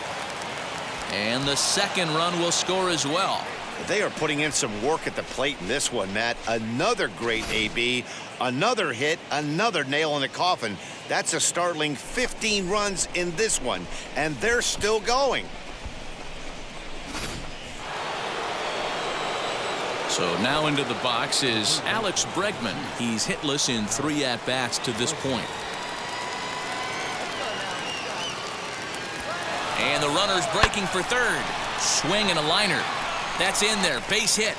And the second run will score as well. They are putting in some work at the plate in this one, Matt. Another great AB, another hit, another nail in the coffin. That's a startling 15 runs in this one, and they're still going. So now into the box is Alex Bregman. He's hitless in 3 at-bats to this point. And the runner's breaking for third. Swing and a liner. That's in there. Base hit.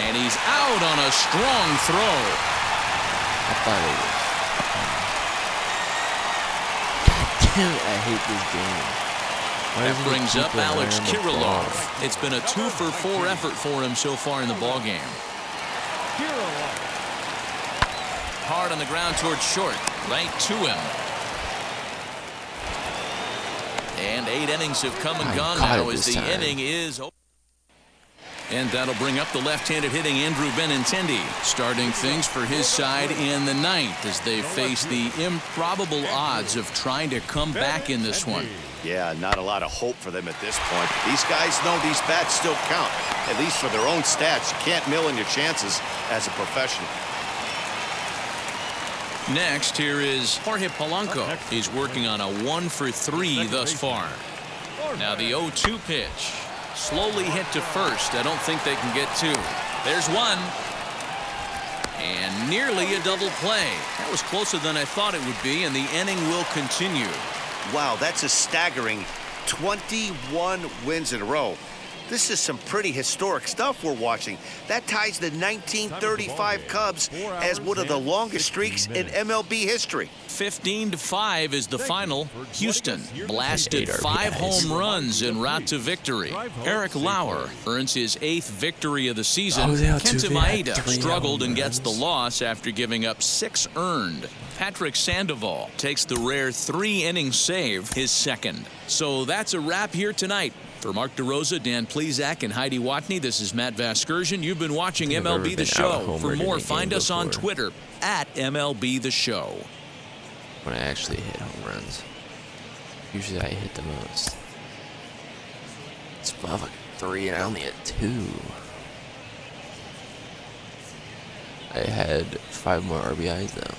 And he's out on a strong throw. I thought it was. God damn it, I hate this game. That brings up Alex Kirilloff. It's been a 2 for 4 effort for him so far in the ballgame. hard on the ground towards short. Right to him. And 8 innings have come and gone now as the inning is over. And that'll bring up the left-handed hitting Andrew Benintendi, starting things for his side in the 9th as they face the improbable odds of trying to come back in this one. Yeah, not a lot of hope for them at this point. These guys know these bats still count, at least for their own stats. You can't mill in your chances as a professional. Next, here is Jorge Polanco. He's working on a 1-for-3 thus far. Now the 0-2 pitch. Slowly hit to first. I don't think they can get 2. There's 1. And nearly a double play. That was closer than I thought it would be, and the inning will continue. Wow, that's a staggering 21 wins in a row. This is some pretty historic stuff we're watching. That ties the 1935 Cubs as one of the longest streaks in MLB history. 15-5 is the final. Houston blasted 5 home runs en route to victory. Eric Lauer earns his 8th victory of the season. Kenta Maeda struggled and gets the loss after giving up 6 earned. Patrick Sandoval takes the rare 3-inning save, his 2nd. So that's a wrap here tonight. For Mark DeRosa, Dan Plesac, and Heidi Watney, this is Matt Vasgersian. You've been watching MLB The Show. For more, find us on Twitter at MLB The Show. When I actually hit home runs, usually I hit the most. It's above like 3 and I only had 2. I had 5 more RBIs though.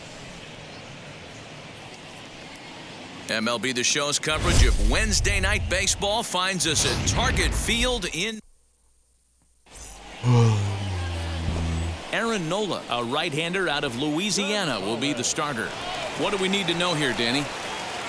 MLB The Show's coverage of Wednesday Night Baseball finds us at Target Field in Aaron Nola, a right-hander out of Louisiana, will be the starter. What do we need to know here, Danny?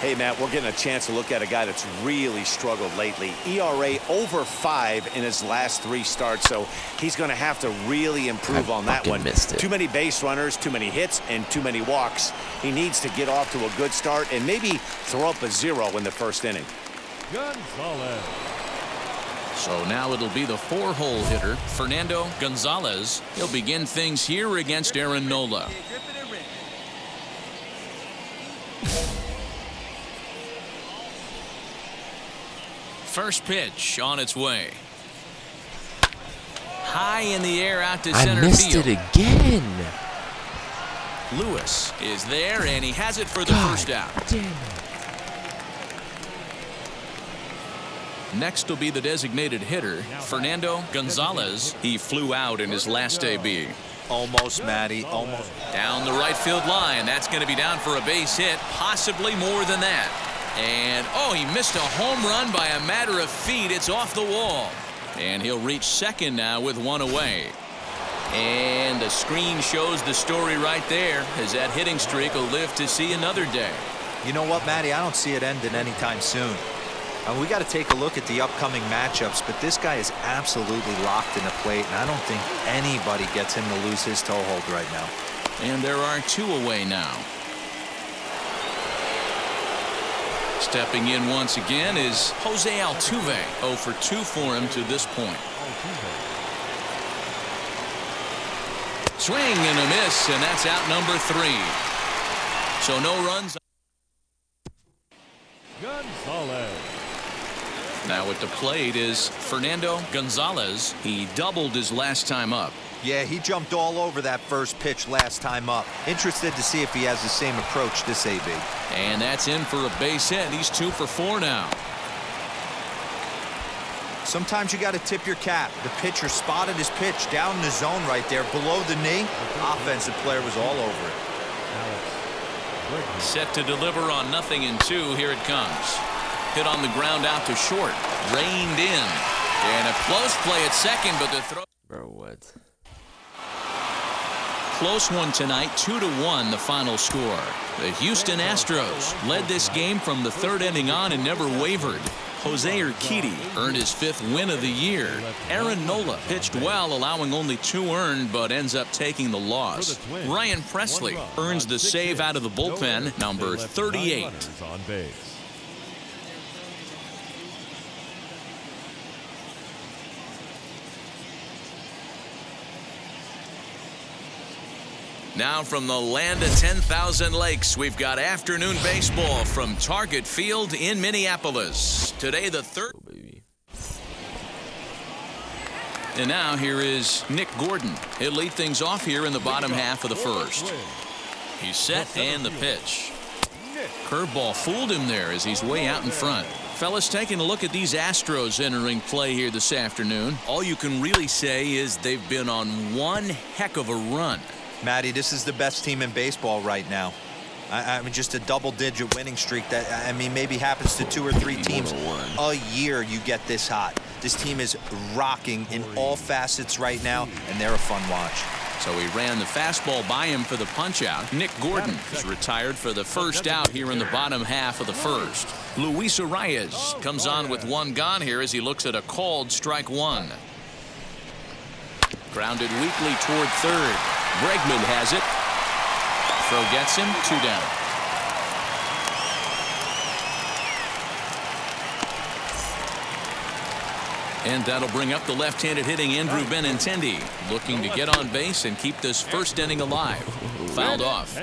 Hey, Matt, we're getting a chance to look at a guy that's really struggled lately. ERA over 5 in his last 3 starts, so he's going to have to really improve on that one. Too many base runners, too many hits, and too many walks. He needs to get off to a good start and maybe throw up a 0 in the first inning. Gonzalez. So now it'll be the 4-hole hitter, Fernando Gonzalez. He'll begin things here against Aaron Nola. First pitch on its way. High in the air out to center field. I missed it again. Lewis is there, and he has it for the first out. Damn it. Next will be the designated hitter, Fernando Gonzalez. He flew out in his last AB. Almost, Matty. Almost. Down the right field line. That's going to be down for a base hit, possibly more than that. And, oh, he missed a home run by a matter of feet. It's off the wall. And he'll reach second now with 1 away. And the screen shows the story right there, as that hitting streak will live to see another day. You know what, Matty? I don't see it ending anytime soon. We got to take a look at the upcoming matchups, but this guy is absolutely locked in the plate, and I don't think anybody gets him to lose his toehold right now. And there are 2 away now. Stepping in once again is Jose Altuve. 0 for 2 for him to this point. Swing and a miss, and that's out number 3. So no runs. Gonzalez. Now at the plate is Fernando Gonzalez. He doubled his last time up. Yeah, he jumped all over that first pitch last time up. Interested to see if he has the same approach this AB. And that's in for a base hit. He's 2 for 4 now. Sometimes you got to tip your cap. The pitcher spotted his pitch down in the zone right there below the knee. Offensive player was all over it. Set to deliver on 0-2. Here it comes. Hit on the ground out to short. Reined in. And a close play at second, but the throw. Bro, what? Close one tonight, 2-1 the final score. The Houston Astros led this game from the 3rd inning on and never wavered. Jose Urquidy earned his 5th win of the year. Aaron Nola pitched well, allowing only 2 earned, but ends up taking the loss. Ryan Presley earns the save out of the bullpen, number 38. Now from the land of 10,000 lakes, we've got afternoon baseball from Target Field in Minneapolis. Today, the third. And now here is Nick Gordon. He'll lead things off here in the bottom half of the first. He's set and the pitch. Curveball fooled him there as he's way out in front. Fellas, taking a look at these Astros entering play here this afternoon. All you can really say is they've been on one heck of a run. Matty, this is the best team in baseball right now. I mean, just a double-digit winning streak that, I mean, maybe happens to 2 or 3 teams a year you get this hot. This team is rocking in all facets right now, and they're a fun watch. So he ran the fastball by him for the punch-out. Nick Gordon is retired for the first out here in the bottom half of the first. Luis Arias comes on with 1 gone here as he looks at a called strike 1. Grounded weakly toward third. Bregman has it. Throw gets him, 2 down. And that'll bring up the left-handed hitting Andrew Benintendi, looking to get on base and keep this first inning alive. Fouled off.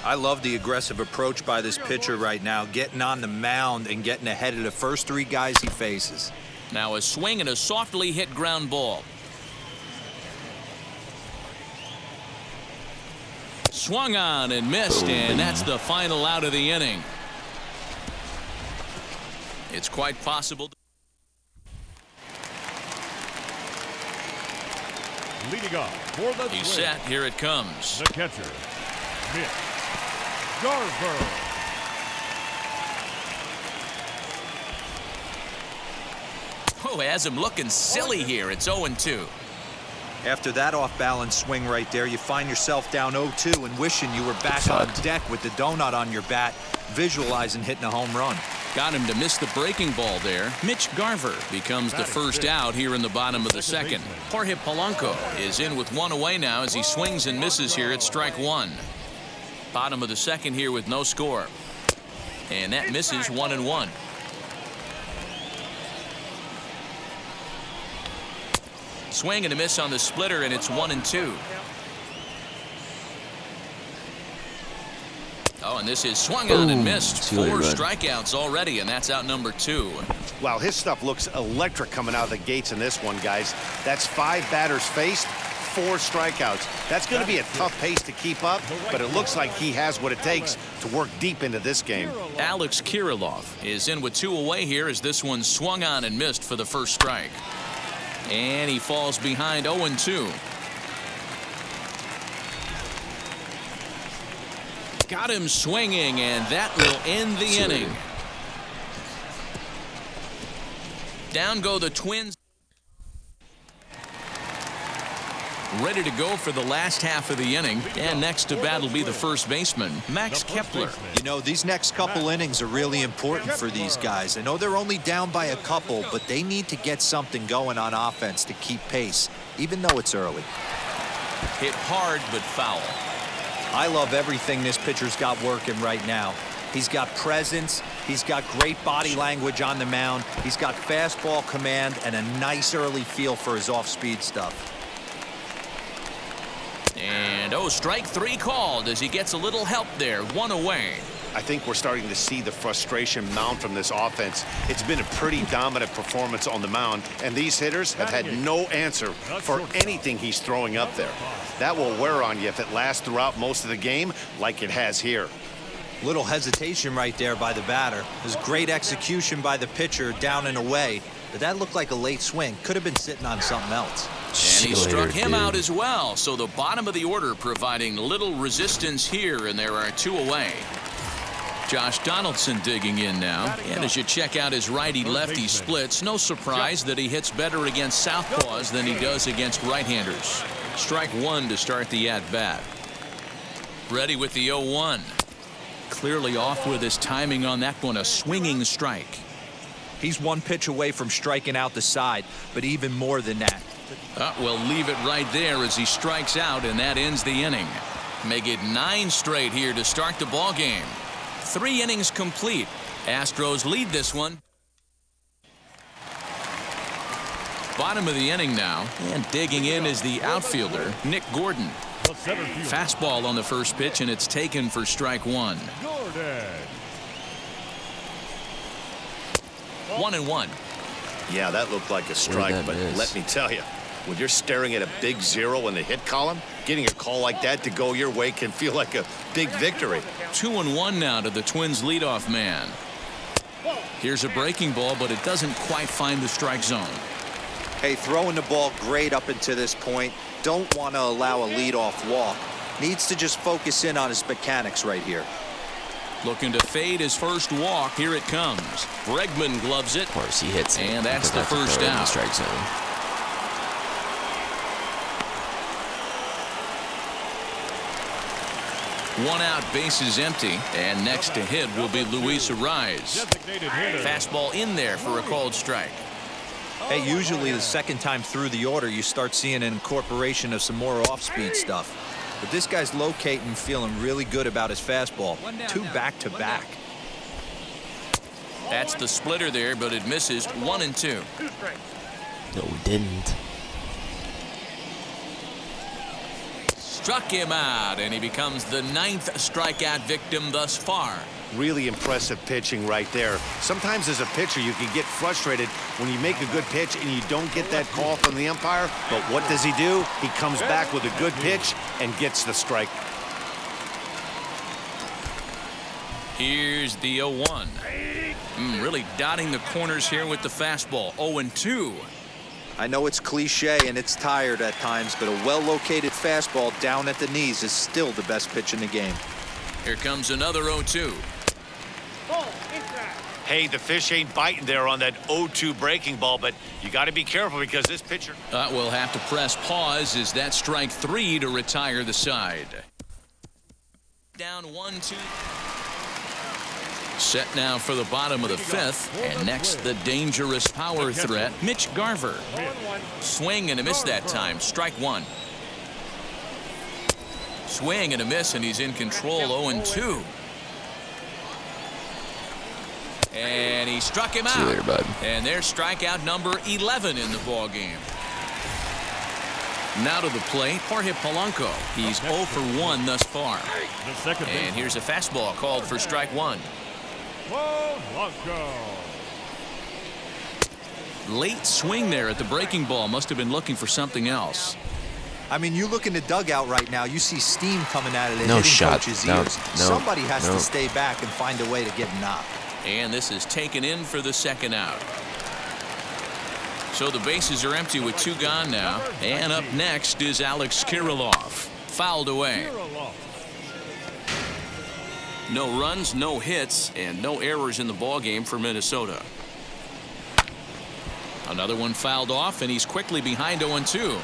I love the aggressive approach by this pitcher right now, getting on the mound and getting ahead of the first 3 guys he faces. Now a swing and a softly hit ground ball. Swung on and missed, and that's the final out of the inning. It's quite possible. Leading off for the He's set. Here it comes. The catcher, Mitch Garver. Oh, has him looking silly here. It's 0-2. After that off-balance swing right there, you find yourself down 0-2 and wishing you were back on deck with the donut on your bat, visualizing hitting a home run. Got him to miss the breaking ball there. Mitch Garver becomes the first out here in the bottom of the second. Jorge Polanco is in with 1 away now as he swings and misses here at strike 1. Bottom of the second here with no score. And that misses 1-1. Swing and a miss on the splitter, and it's 1-2. Oh, and this is swung on and missed. 4 strikeouts already, and that's out number 2. Wow, his stuff looks electric coming out of the gates in this one, guys. That's 5 batters faced, 4 strikeouts. That's going to be a tough pace to keep up, but it looks like he has what it takes to work deep into this game. Alex Kirilloff is in with 2 away here as this one swung on and missed for the first strike. And he falls behind 0-2. Got him swinging, and that will end the inning. Down go the Twins. Ready to go for the last half of the inning. And next to bat will be the first baseman, Max Kepler. You know, these next couple innings are really important for these guys. I know they're only down by a couple, but they need to get something going on offense to keep pace, even though it's early. Hit hard, but foul. I love everything this pitcher's got working right now. He's got presence. He's got great body language on the mound. He's got fastball command and a nice early feel for his off-speed stuff. And strike 3 called as he gets a little help there. 1 away. I think we're starting to see the frustration mount from this offense. It's been a pretty dominant performance on the mound, and these hitters have had no answer for anything he's throwing up there. That will wear on you if it lasts throughout most of the game like it has here. Little hesitation right there by the batter. There's great execution by the pitcher down and away, but that looked like a late swing. Could have been sitting on something else. And he struck him out as well. So the bottom of the order providing little resistance here, and there are 2 away. Josh Donaldson digging in now. And as you check out his righty-lefty splits, no surprise that he hits better against southpaws than he does against right-handers. Strike 1 to start the at-bat. Ready with the 0-1. Clearly off with his timing on that one, a swinging strike. He's 1 pitch away from striking out the side, but even more than that. We'll leave it right there as he strikes out, and that ends the inning. Make it 9 straight here to start the ball game. 3 innings complete. Astros lead this one. Bottom of the inning now, and digging in is the outfielder, Nick Gordon. Fastball on the first pitch, and it's taken for strike one. 1-1. Yeah, that looked like a strike, but miss? let me tell you, when you're staring at a big 0 in the hit column, getting a call like that to go your way can feel like a big victory. 2-1 now to the Twins leadoff man. Here's a breaking ball, but it doesn't quite find the strike zone. Hey, throwing the ball great up until this point. Don't want to allow a leadoff walk. Needs to just focus in on his mechanics right here. Looking to fade his first walk. Here it comes. Bregman gloves it. Of course, he hits it. And that's the Forgot to first throw it in the out. strike zone. One out, bases empty, and next to hit will be Luis Arraez. Fastball in there for a called strike. Hey, usually the second time through the order, you start seeing an incorporation of some more off-speed stuff. But this guy's locating, feeling really good about his fastball. 2 back-to-back. That's the splitter there, but it misses. 1-2. No, we didn't. Struck him out, and he becomes the 9th strikeout victim thus far. Really impressive pitching right there. Sometimes as a pitcher, you can get frustrated when you make a good pitch and you don't get that call from the umpire. But what does he do? He comes back with a good pitch and gets the strike. Here's the 0-1. Really dotting the corners here with the fastball. 0-2. I know it's cliche and it's tired at times, but a well-located fastball down at the knees is still the best pitch in the game. Here comes another 0-2. Hey, the fish ain't biting there on that 0-2 breaking ball, but you got to be careful because this pitcher... We'll have to press pause as that strike 3 to retire the side. Down 1-2. Set now for the bottom of the 5th, and next the dangerous power threat, Mitch Garver. Swing and a miss that time. Strike 1. Swing and a miss, and he's in control. 0-2. And he struck him out. See you later, bud. And there's strikeout number 11 in the ball game. Now to the plate, Jorge Polanco. He's 0 for 1 thus far. And here's a fastball called for strike 1. Late swing there at the breaking ball. Must have been looking for something else. I mean, you look in the dugout right now, you see steam coming out of the No hitting shot. coach's No, ears. no, Somebody has no. to stay back and find a way to get knocked. And this is taken in for the second out. So the bases are empty with 2 gone now. And up next is Alex Kirilloff. Fouled away. No runs, no hits, and no errors in the ballgame for Minnesota. Another one fouled off, and he's quickly behind 0-2.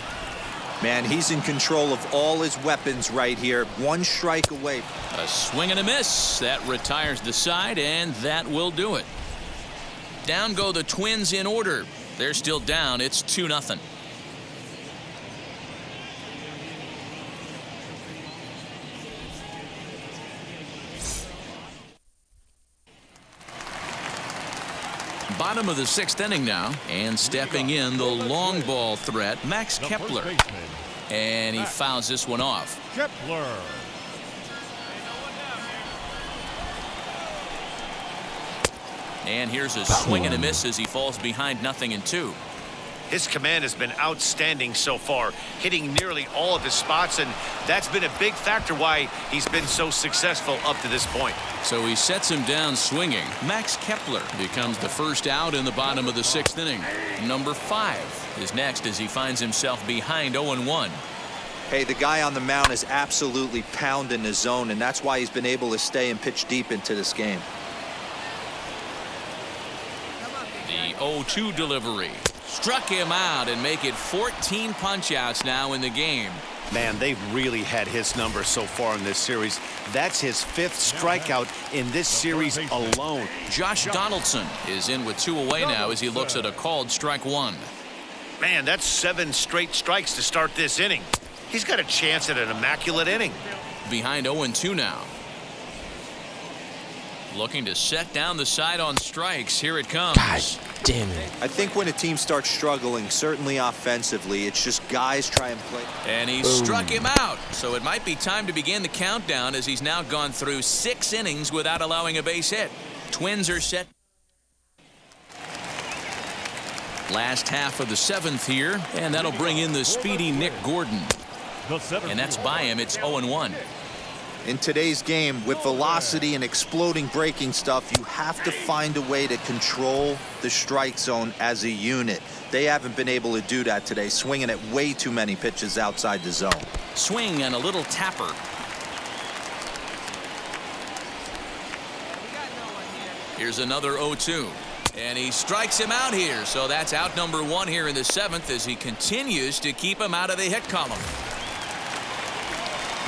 Man, he's in control of all his weapons right here. 1 strike away. A swing and a miss. That retires the side, and that will do it. Down go the Twins in order. They're still down. It's 2-0. Bottom of the 6th inning now, and stepping in the long ball threat, Max Kepler. And he fouls this one off. Kepler. And here's a swing and a miss as he falls behind 0-2. His command has been outstanding so far, hitting nearly all of his spots, and that's been a big factor why he's been so successful up to this point. So he sets him down swinging. Max Kepler becomes the first out in the bottom of the 6th inning. Number 5 is next as he finds himself behind 0-1. Hey, the guy on the mound is absolutely pounding the zone, and that's why he's been able to stay and pitch deep into this game. The 0-2 delivery. Struck him out and make it 14 punch-outs now in the game. Man, they've really had his number so far in this series. That's his 5th strikeout in this series alone. Josh Donaldson is in with 2 away now as he looks at a called strike 1. Man, that's 7 straight strikes to start this inning. He's got a chance at an immaculate inning. Behind 0-2 now. Looking to set down the side on strikes. Here it comes. God. Damn it. I think when a team starts struggling, certainly offensively, it's just guys try and play. And he struck him out. So it might be time to begin the countdown as he's now gone through 6 innings without allowing a base hit. Twins are set. Last half of the 7th here, and that'll bring in the speedy Nick Gordon. And that's by him. It's 0-1. In today's game, with velocity and exploding breaking stuff, you have to find a way to control the strike zone as a unit. They haven't been able to do that today, swinging at way too many pitches outside the zone. Swing and a little tapper. Here's another 0-2. And he strikes him out here. So that's out number 1 here in the 7th as he continues to keep him out of the hit column.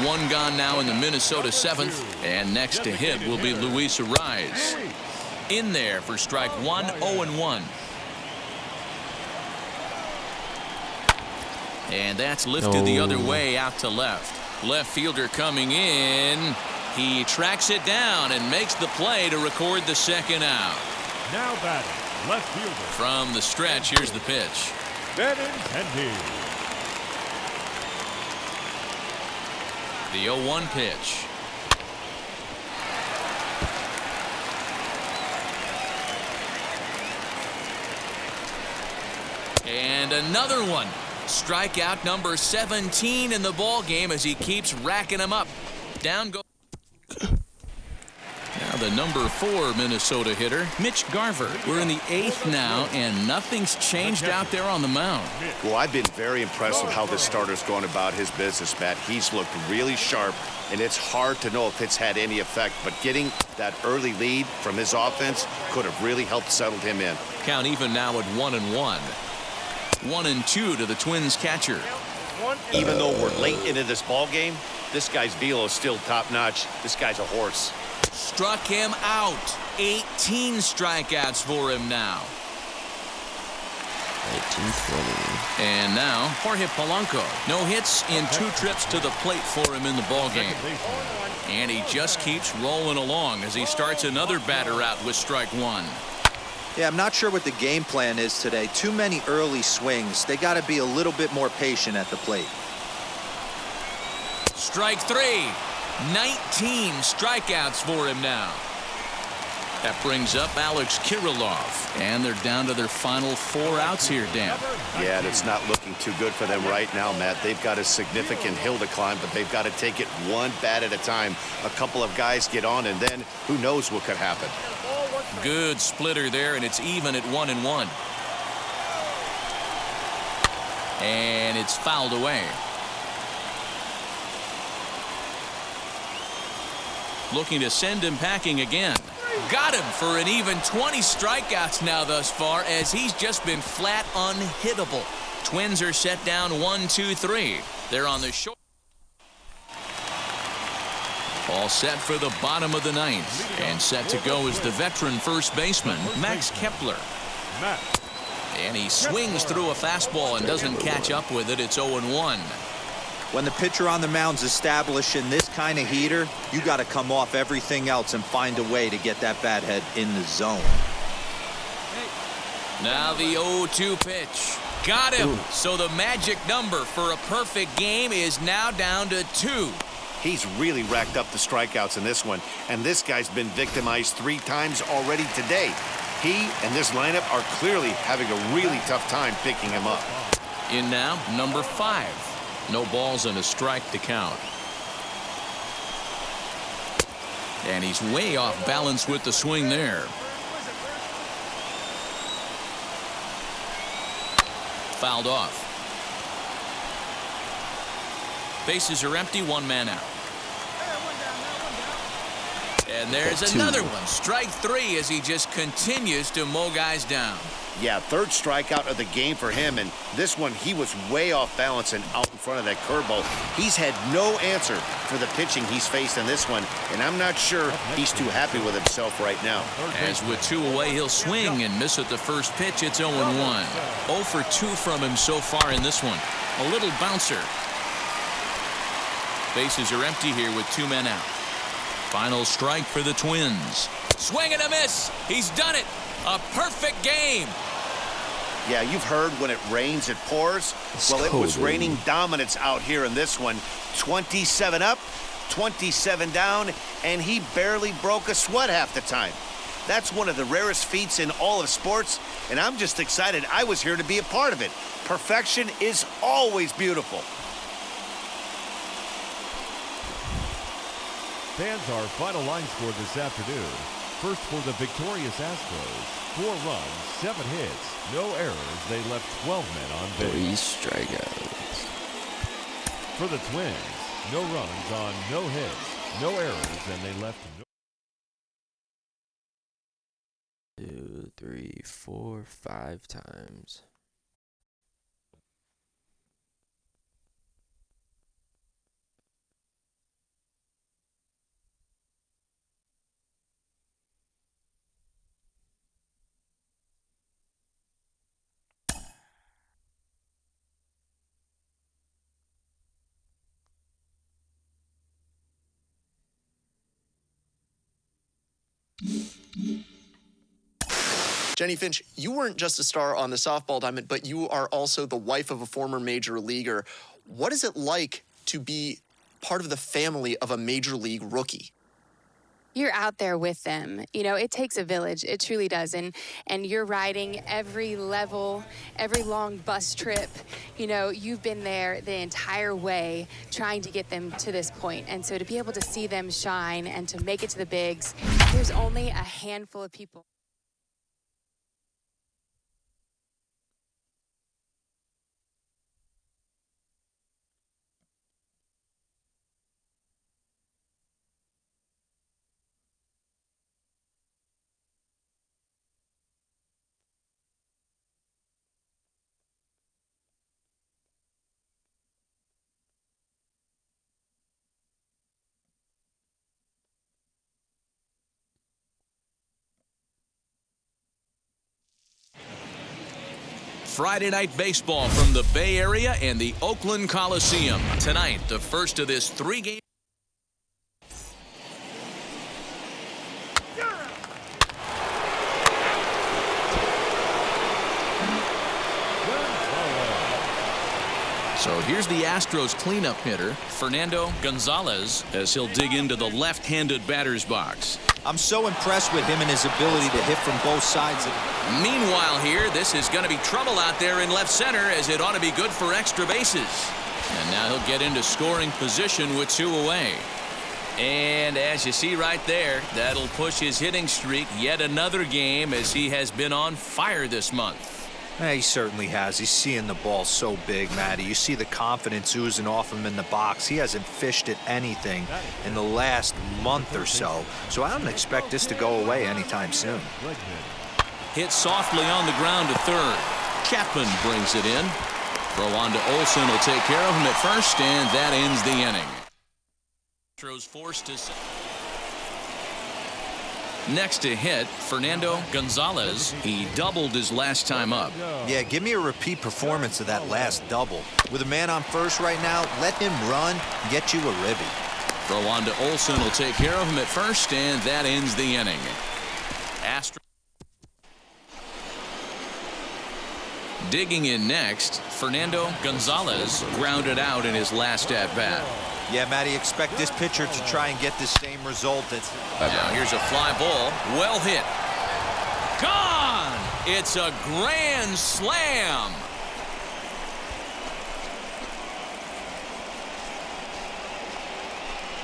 1 gone now in the Minnesota 7th. And next to hit will be Luis Arraez. In there for strike 1, 0-1. And that's lifted the other way out to left. Left fielder coming in. He tracks it down and makes the play to record the 2nd out. Now batting, left fielder. From the stretch, here's the pitch. Benintendi. The 0-1 pitch. And another one. Strikeout number 17 in the ball game as he keeps racking them up. Down goes. Now the number 4 Minnesota hitter, Mitch Garver. We're in the 8th now, and nothing's changed out there on the mound. Well, I've been very impressed with how this starter's going about his business, Matt. He's looked really sharp, and it's hard to know if it's had any effect, but getting that early lead from his offense could have really helped settle him in. Count even now at 1-1. 1-2 to the Twins catcher. Even though we're late into this ball game, this guy's velo is still top-notch. This guy's a horse. Struck him out. 18 strikeouts for him now. 19-20. And now Jorge Polanco. No hits in 2 trips to the plate for him in the ball game. And he just keeps rolling along as he starts another batter out with strike 1. Yeah, I'm not sure what the game plan is today. Too many early swings. They got to be a little bit more patient at the plate. Strike 3. 19 strikeouts for him now. That brings up Alex Kirilloff. And they're down to their final 4 outs here, Dan. Yeah, and it's not looking too good for them right now, Matt. They've got a significant hill to climb, but they've got to take it one bat at a time. A couple of guys get on, and then who knows what could happen. Good splitter there, and it's even at 1-1. And it's fouled away. Looking to send him packing again. Got him for an even 20 strikeouts now thus far as he's just been flat unhittable. Twins are set down 1-2-3. They're on the short. All set for the bottom of the 9th. And set to go is the veteran first baseman, Max Kepler. And he swings through a fastball and doesn't catch up with it. It's 0-1. When the pitcher on the mound's establishing this kind of heater, you got to come off everything else and find a way to get that bat head in the zone. Now the 0-2 pitch. Got him. Ooh. So the magic number for a perfect game is now down to 2. He's really racked up the strikeouts in this one, and this guy's been victimized 3 times already today. He and this lineup are clearly having a really tough time picking him up. In now, number 5. No balls and a strike to count. And he's way off balance with the swing there. Fouled off. Bases are empty, 1 man out. And there's another one. Strike 3 as he just continues to mow guys down. Yeah, 3rd strikeout of the game for him, and this one he was way off balance and out in front of that curveball. He's had no answer for the pitching he's faced in this one, and I'm not sure he's too happy with himself right now. As with 2 away, he'll swing and miss at the first pitch. It's 0-1. 0 for 2 from him so far in this one. A little bouncer. Bases are empty here with 2 men out. Final strike for the Twins. Swing and a miss. He's done it. A perfect game. Yeah, you've heard when it rains, it pours. Well, it was raining dominance out here in this one. 27 up, 27 down, and he barely broke a sweat half the time. That's one of the rarest feats in all of sports, and I'm just excited I was here to be a part of it. Perfection is always beautiful. Fans, our final line score this afternoon. First for the victorious Astros, 4 runs, 7 hits, no errors. They left 12 men on base. 3 strikeouts. For the Twins, no runs on no hits, no errors, and they left no. 2, 3, 4, 5 times. Jenny Finch, you weren't just a star on the softball diamond, but you are also the wife of a former major leaguer. What is it like to be part of the family of a major league rookie? You're out there with them. You know, it takes a village. It truly does. And you're riding every level, every long bus trip. You know, you've been there the entire way trying to get them to this point. And so to be able to see them shine and to make it to the bigs, there's only a handful of people. Friday Night Baseball from the Bay Area and the Oakland Coliseum. Tonight, the first of this 3-game. So here's the Astros cleanup hitter, Fernando Gonzalez, as he'll dig into the left-handed batter's box. I'm so impressed with him and his ability to hit from both sides. Meanwhile here, this is going to be trouble out there in left center, as it ought to be good for extra bases. And now he'll get into scoring position with 2 away. And as you see right there, that'll push his hitting streak yet another game, as he has been on fire this month. Yeah, he certainly has. He's seeing the ball so big, Matty. You see the confidence oozing off him in the box. He hasn't fished at anything in the last month or so. So I don't expect this to go away anytime soon. Hit softly on the ground to third. Chapman brings it in. Throw on to Olsen will take care of him at first, and that ends the inning. Astros forced to... Next to hit, Fernando Gonzalez. He doubled his last time up. Yeah, give me a repeat performance of that last double. With a man on first right now, let him run and get you a ribby. Throw on to Olsen will take care of him at first, and that ends the inning. Astros digging in next, Fernando Gonzalez grounded out in his last at-bat. Yeah, Matty, expect this pitcher to try and get the same result. Now here's a fly ball. Well hit. Gone! It's a grand slam.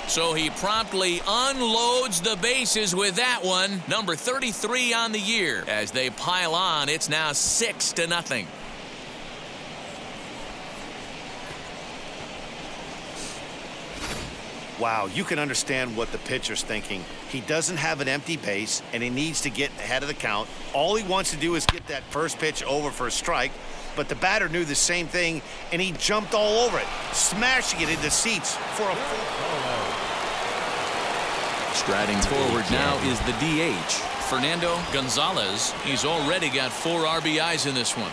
So he promptly unloads the bases with that one. Number 33 on the year. As they pile on, it's now 6-0. Wow, you can understand what the pitcher's thinking. He doesn't have an empty base, and he needs to get ahead of the count. All he wants to do is get that first pitch over for a strike, but the batter knew the same thing, and he jumped all over it, smashing it into seats for a full. Striding forward now is the DH, Fernando Gonzalez. He's already got 4 RBIs in this one.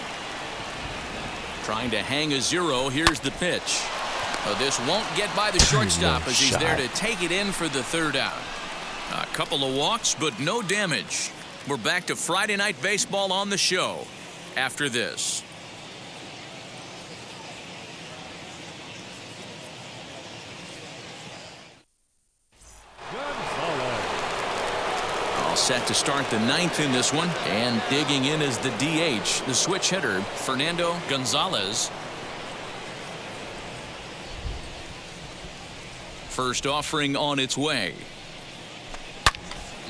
Trying to hang a 0. Here's the pitch. This won't get by the shortstop, as he's there to take it in for the 3rd out. Couple of walks, but no damage. We're back to Friday Night Baseball on the show after this. All set to start the ninth in this one, and digging in is the DH, the switch hitter, Fernando Gonzalez. First offering on its way.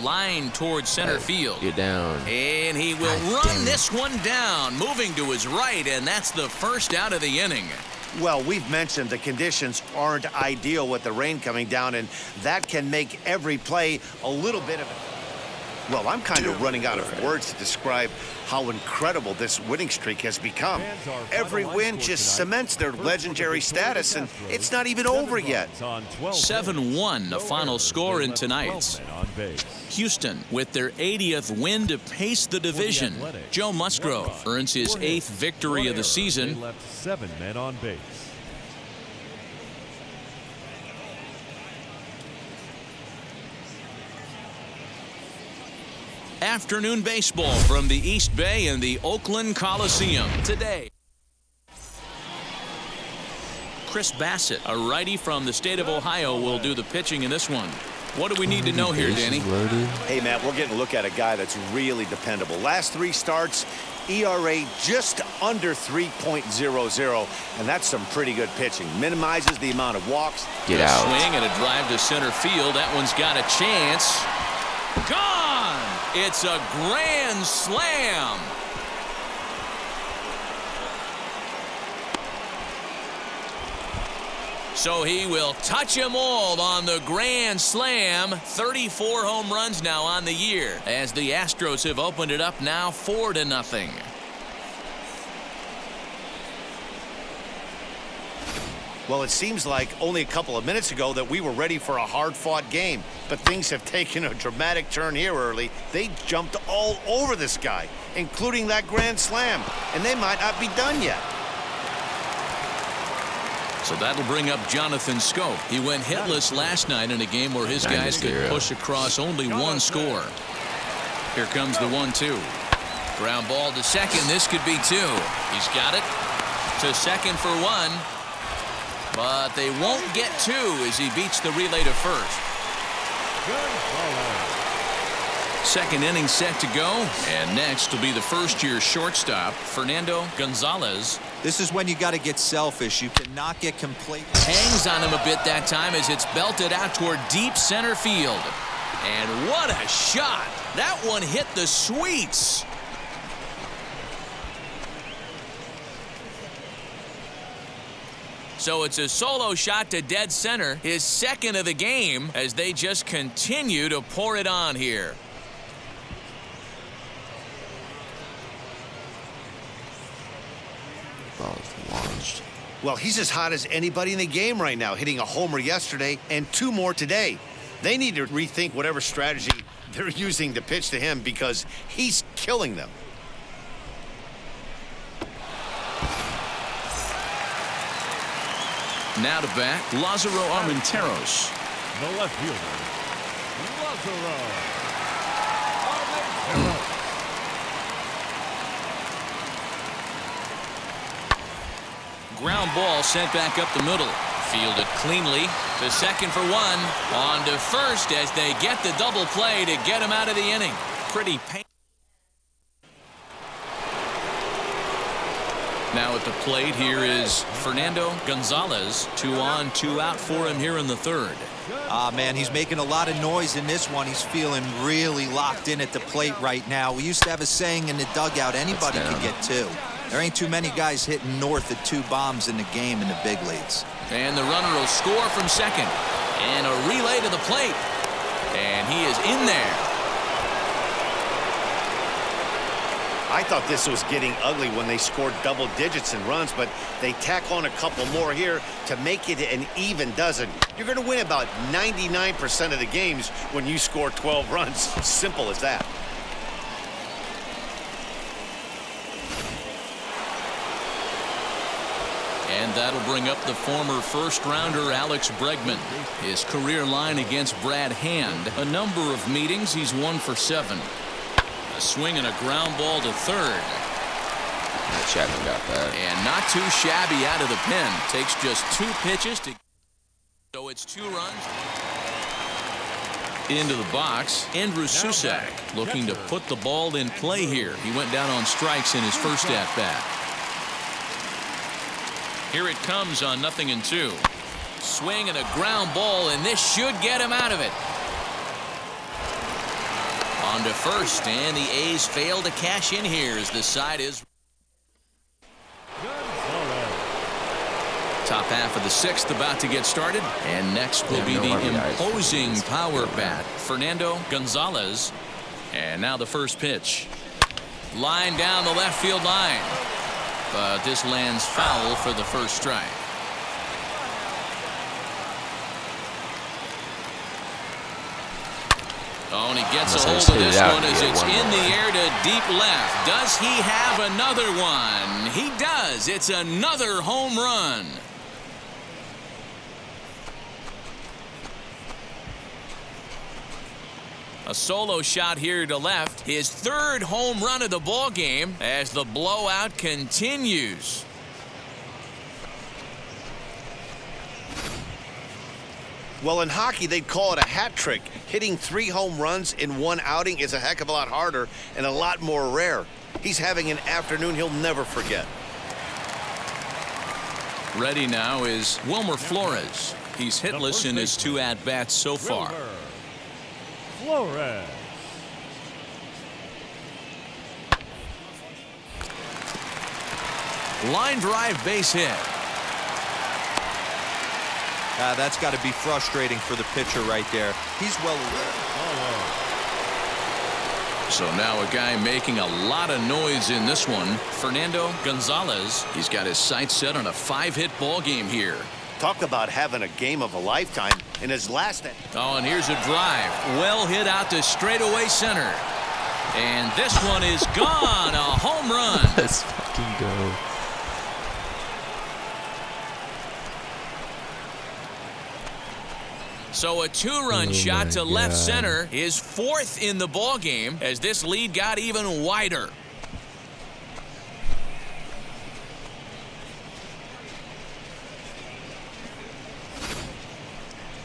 Line towards center field. Get down. And he will run this one down, moving to his right, and that's the first out of the inning. Well, we've mentioned the conditions aren't ideal with the rain coming down, and that can make every play a little bit of it. Well, I'm kind of running out of words to describe how incredible this winning streak has become. Every win just cements their legendary status, and it's not even over yet. 7-1, the final score in tonight's. Houston with their 80th win to pace the division. Joe Musgrove earns his 8th victory of the season. They left 7 men on base. Afternoon baseball from the East Bay and the Oakland Coliseum today. Chris Bassett, a righty from the state of Ohio, will do the pitching in this one. What do we need to know here, Danny? Hey, Matt, we're getting a look at a guy that's really dependable. Last 3 starts, ERA just under 3.00, and that's some pretty good pitching. Minimizes the amount of walks. Get out. Swing and a drive to center field. That one's got a chance. Gone! It's a grand slam. So he will touch them all on the grand slam. 34 home runs now on the year, as the Astros have opened it up now 4-0. Well, it seems like only a couple of minutes ago that we were ready for a hard-fought game, but things have taken a dramatic turn here early. They jumped all over this guy, including that grand slam, and they might not be done yet. So that'll bring up Jonathan Schoop. He went hitless last night in a game where his guys could push across only one score. Here comes the 1-2. Ground ball to second. This could be 2. He's got it to second for 1. But they won't get 2 as he beats the relay to first. Second inning set to go, and next will be the first-year shortstop, Fernando Gonzalez. This is when you got to get selfish. You cannot get complete. Hangs on him a bit that time as it's belted out toward deep center field. And what a shot. That one hit the sweets. So it's a solo shot to dead center, his second of the game, as they just continue to pour it on here. Launched. Well, he's as hot as anybody in the game right now, hitting a homer yesterday and 2 more today. They need to rethink whatever strategy they're using to pitch to him because he's killing them. Now to bat, Lázaro Armenteros. The left fielder, Lázaro Armenteros. Ground ball sent back up the middle. Fielded cleanly to second for 1. On to first as they get the double play to get him out of the inning. Pretty painful. Now at the plate here is Fernando Gonzalez. 2 on, 2 out for him here in the third. Man, he's making a lot of noise in this one. He's feeling really locked in at the plate right now. We used to have a saying in the dugout, anybody can get 2. There ain't too many guys hitting north of 2 bombs in the game in the big leagues. And the runner will score from second. And a relay to the plate. And he is in there. I thought this was getting ugly when they scored double digits in runs, but they tack on a couple more here to make it an even dozen. You're going to win about 99% of the games when you score 12 runs. Simple as that. And that'll bring up the former first-rounder Alex Bregman. His career line against Brad Hand. A number of meetings, he's 1 for 7. A swing and a ground ball to third. Chapman got that. And not too shabby out of the pen. Takes just 2 pitches to... So it's 2 runs. Into the box, Andrew Susac looking to put the ball in play here. He went down on strikes in his first at-bat. Here it comes on 0-2. Swing and a ground ball, and this should get him out of it. On to first, and the A's fail to cash in here as the side is... Top half of the 6th about to get started, and next will be the imposing power bat, Fernando Gonzalez. And now the first pitch. Line down the left field line, but this lands foul for the first strike. Oh, and he gets a hold of this one as it's in the air to deep left. Does he have another one? He does. It's another home run. A solo shot here to left. His 3rd home run of the ball game as the blowout continues. Well, in hockey, they'd call it a hat trick. Hitting 3 home runs in 1 outing is a heck of a lot harder and a lot more rare. He's having an afternoon he'll never forget. Ready now is Wilmer Flores. He's hitless in his 2 at-bats so far. Flores. Line drive base hit. That's got to be frustrating for the pitcher right there. He's well aware. So now a guy making a lot of noise in this one, Fernando Gonzalez. He's got his sights set on a 5-hit ball game here. Talk about having a game of a lifetime in his last... Oh, and here's a drive. Well hit out to straightaway center. And this one is gone. A home run. Let's fucking go. So a 2-run shot to left center is 4th in the ball game as this lead got even wider.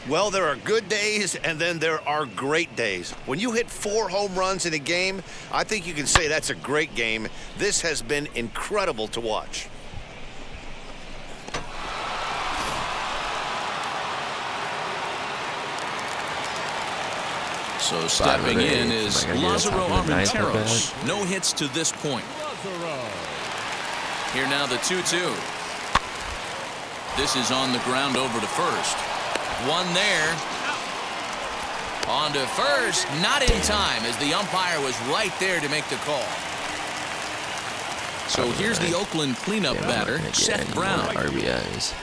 Well, there are good days, and then there are great days. When you hit 4 home runs in a game, I think you can say that's a great game. This has been incredible to watch. So stepping in is Lázaro Armenteros. No hits to this point. Here now the 2-2. This is on the ground over to first. One there. On to first. Not in time as the umpire was right there to make the call. So here's the Oakland cleanup batter, Seth Brown. RBIs.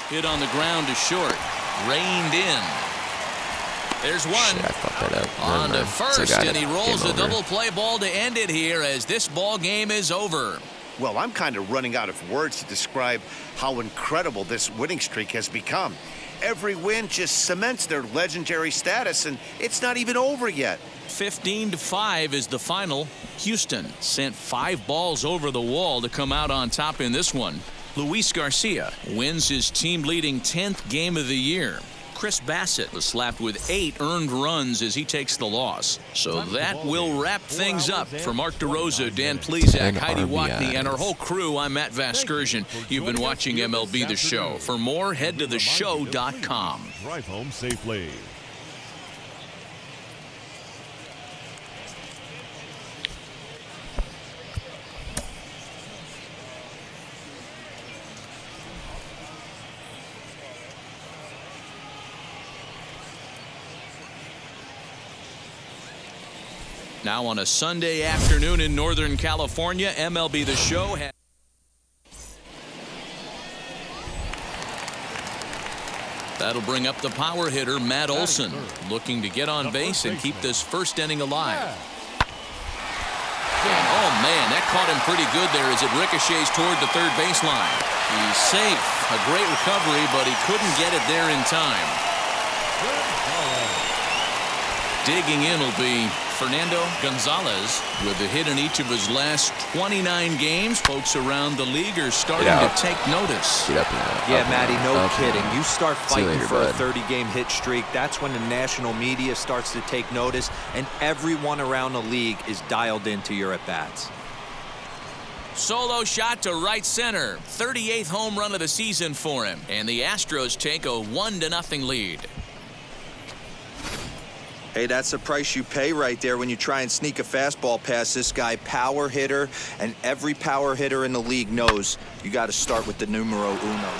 Hit on the ground to short. Reined in. There's one. Shit, I fucked that up. On to first, and he rolls the over. double play ball to end it here as this ball game is over. Well, I'm kind of running out of words to describe how incredible this winning streak has become. Every win just cements their legendary status, and it's not even over yet. 15-5 is the final. Houston sent 5 balls over the wall to come out on top in this one. Luis Garcia wins his team-leading 10th game of the year. Chris Bassett was slapped with 8 earned runs as he takes the loss. So that will wrap things up. For Mark DeRosa, Dan Plesac, Heidi Watney, and our whole crew, I'm Matt Vasgersian. You've been watching MLB The Show. For more, head to theshow.com. Drive home safely. Now on a Sunday afternoon in Northern California, MLB The Show has... That'll bring up the power hitter, Matt Olson, looking to get on base and keep this first inning alive. And, oh, man, that caught him pretty good there as it ricochets toward the third baseline. He's safe. A great recovery, but he couldn't get it there in time. Digging in will be Fernando Gonzalez with a hit in each of his last 29 games. Folks around the league are starting to take notice. Get up now. Yeah, Matty, no kidding. You start See you fighting later, for a bud. 30-game hit streak. That's when the national media starts to take notice, and everyone around the league is dialed into your at-bats. Solo shot to right center. 38th home run of the season for him. And the Astros take a 1-0 lead. Hey, that's the price you pay right there when you try and sneak a fastball past this guy. Power hitter, and every power hitter in the league knows you got to start with the numero uno.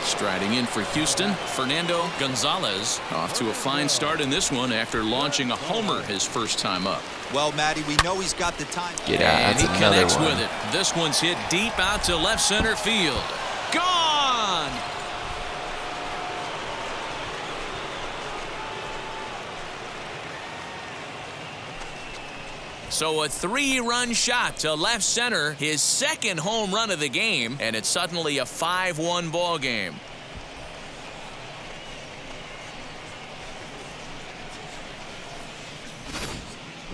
Striding in for Houston, Fernando Gonzalez off to a fine start in this one after launching a homer his first time up. Well, Matty, we know he's got the time. Get out. And That's he another connects one. with it. This one's hit deep out to left center field. Gone! So a 3-run shot to left center, his second home run of the game, and it's suddenly a 5-1 ball game.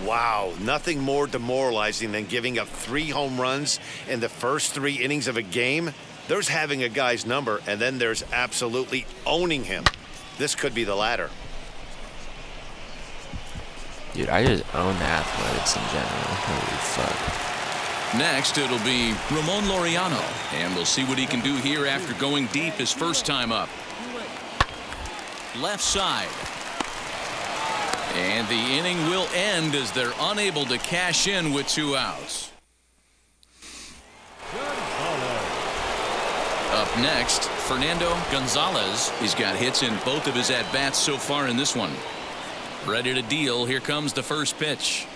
Wow, nothing more demoralizing than giving up 3 home runs in the first 3 innings of a game. There's having a guy's number, and then there's absolutely owning him. This could be the latter. Dude, I just own the Athletics in general. Holy fuck. Next, it'll be Ramon Laureano, and we'll see what he can do here after going deep his first time up. Left side. And the inning will end as they're unable to cash in with 2 outs. Up next, Fernando Gonzalez. He's got hits in both of his at-bats so far in this one. Ready to deal. Here comes the first pitch.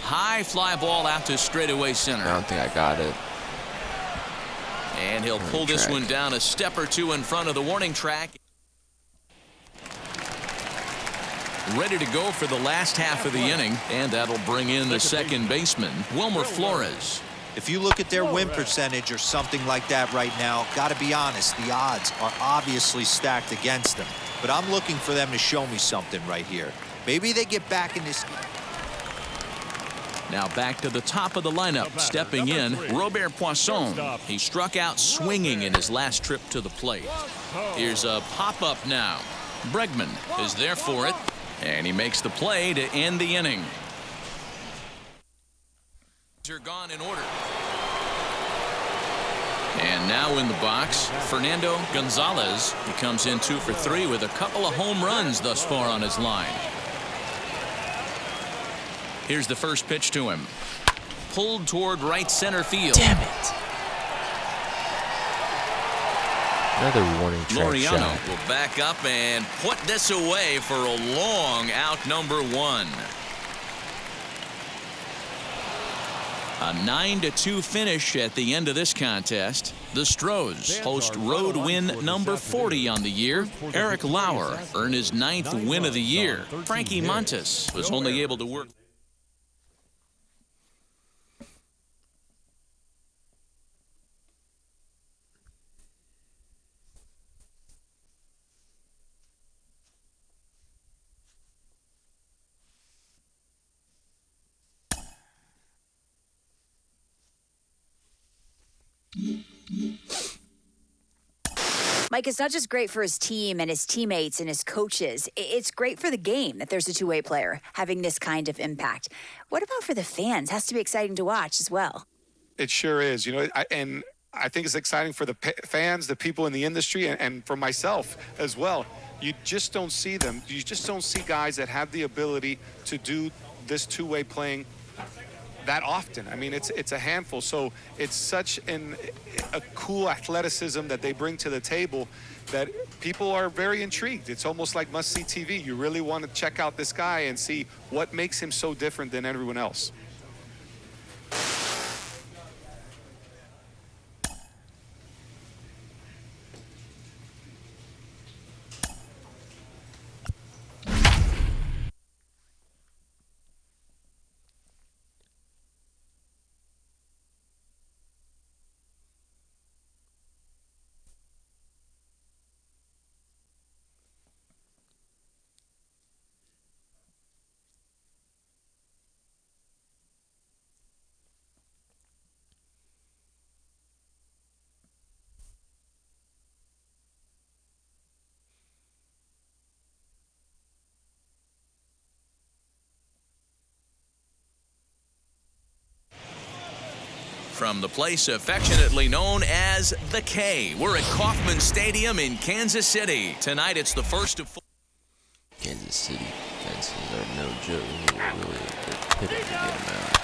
High fly ball out to straightaway center. I don't think I got it. And he'll pull this one down a step or 2 in front of the warning track. Ready to go for the last half of the inning, and that'll bring in the second baseman, Wilmer Flores. If you look at their win percentage or something like that right now, got to be honest, the odds are obviously stacked against them. But I'm looking for them to show me something right here. Maybe they get back in this. Now back to the top of the lineup, stepping in, Robert Poisson. He struck out swinging in his last trip to the plate. Here's a pop-up now. Bregman is there for it, and he makes the play to end the inning. Are gone in order. And now in the box, Fernando Gonzalez. He comes in 2 for 3 with a couple of home runs thus far on his line. Here's the first pitch to him. Pulled toward right center field. Damn it. Another warning track Laureano shot. will back up and put this away for a long out number 1. A 9-2 finish at the end of this contest. The Stros host road win number 40 on the year. Eric Lauer earned his 9th win of the year. Frankie Montas was only able to work. Mike, it's not just great for his team and his teammates and his coaches. It's great for the game that there's a two-way player having this kind of impact. What about for the fans? Has to be exciting to watch as well. It sure is. You know, I think it's exciting for the fans, the people in the industry, and for myself as well. You just don't see them. You just don't see guys that have the ability to do this two-way playing that often. I mean, it's a handful. So it's such a cool athleticism that they bring to the table that people are very intrigued. It's almost like must-see TV. You really want to check out this guy and see what makes him so different than everyone else. from the place affectionately known as the K. We're at Kauffman Stadium in Kansas City. Tonight it's the first of four. Kansas City fences are no joke. They're really pitting to get them out.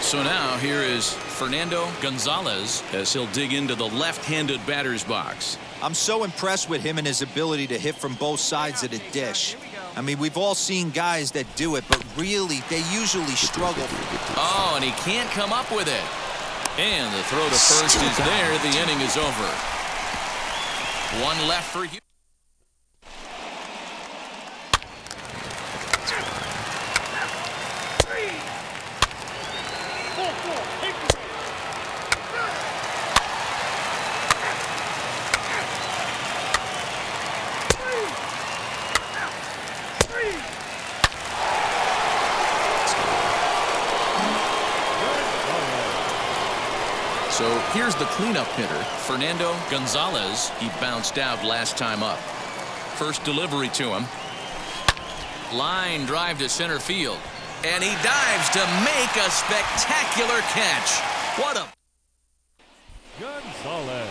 So now here is Fernando Gonzalez as he'll dig into the left-handed batter's box. I'm so impressed with him and his ability to hit from both sides of the dish. I mean, we've all seen guys that do it, but really, they usually struggle. Oh, and he can't come up with it. And the throw to first is there. The inning is over. One left for you. So here's the cleanup hitter, Fernando Gonzalez. He bounced out last time up. First delivery to him. Line drive to center field. And he dives to make a spectacular catch. What a... Gonzalez.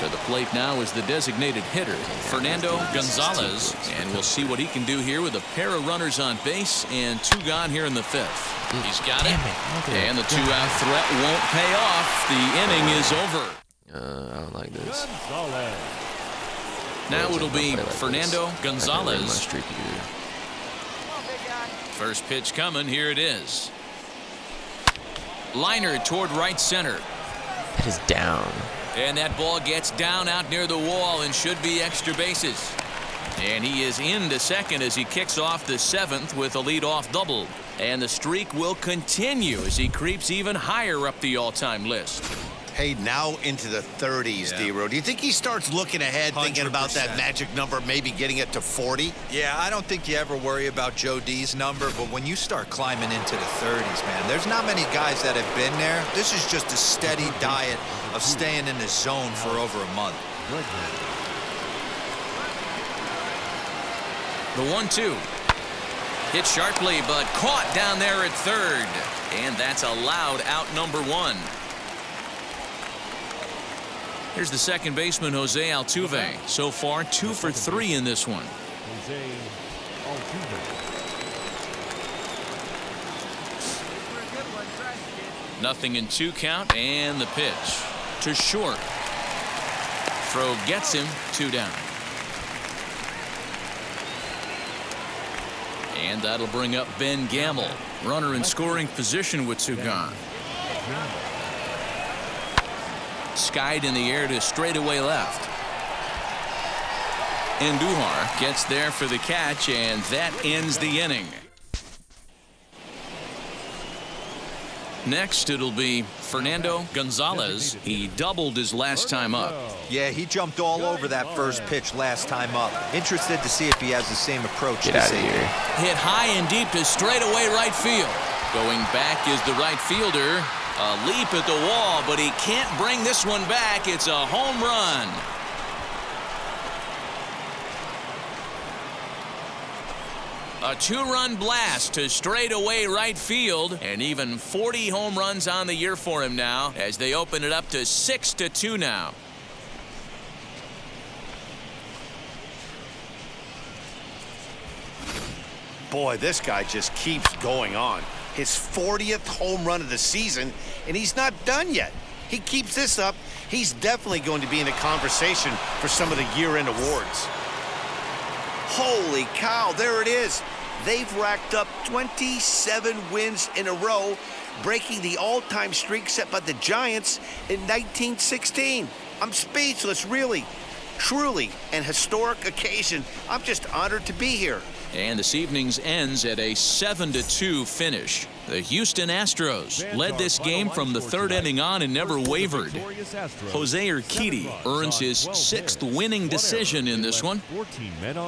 To the plate now is the designated hitter, Fernando Gonzalez. And we'll see what he can do here with a pair of runners on base and two gone here in the fifth. He's got it. And the two-out threat won't pay off. The inning is over. I don't like this. Now it'll be Fernando Gonzalez. First pitch coming. Here it is. Liner toward right center. That is down. And that ball gets down out near the wall and should be extra bases. And he is into second as he kicks off the seventh with a leadoff double. And the streak will continue as he creeps even higher up the all-time list. Hey, now into the 30s, D-Row. Do you think he starts looking ahead, thinking about that magic number, maybe getting it to 40? Yeah, I don't think you ever worry about Joe D's number, but when you start climbing into the 30s, man, there's not many guys that have been there. This is just a steady diet of staying in the zone for over a month. The 1-2. Hit sharply, but caught down there at third. And that's allowed out number one. Here's the second baseman, Jose Altuve. So far, 2 for 3 in this one. Jose Altuve. Nothing in 2 count, and the pitch to short. Throw gets him, 2 down. And that'll bring up Ben Gamel. Runner in scoring position with 2 gone. Skied in the air to straightaway left. Andujar gets there for the catch, and that ends the inning. Next, it'll be Fernando Gonzalez. He doubled his last time up. Yeah, he jumped all over that first pitch last time up. Interested to see if he has the same approach Get this out of evening. here. Hit high and deep to straightaway right field. Going back is the right fielder. A leap at the wall, but he can't bring this one back. It's a home run. A 2-run blast to straightaway right field, and even 40 home runs on the year for him now as they open it up to 6-2 now. Boy, this guy just keeps going on. His 40th home run of the season, and he's not done yet. He keeps this up, he's definitely going to be in the conversation for some of the year-end awards. Holy cow, there it is. They've racked up 27 wins in a row, breaking the all-time streak set by the Giants in 1916. I'm speechless, really. Truly an historic occasion. I'm just honored to be here. And this evening's ends at a 7-2 finish. The Houston Astros led this game from the third inning on and never wavered. Jose Urquidy earns his 6th winning decision in this one.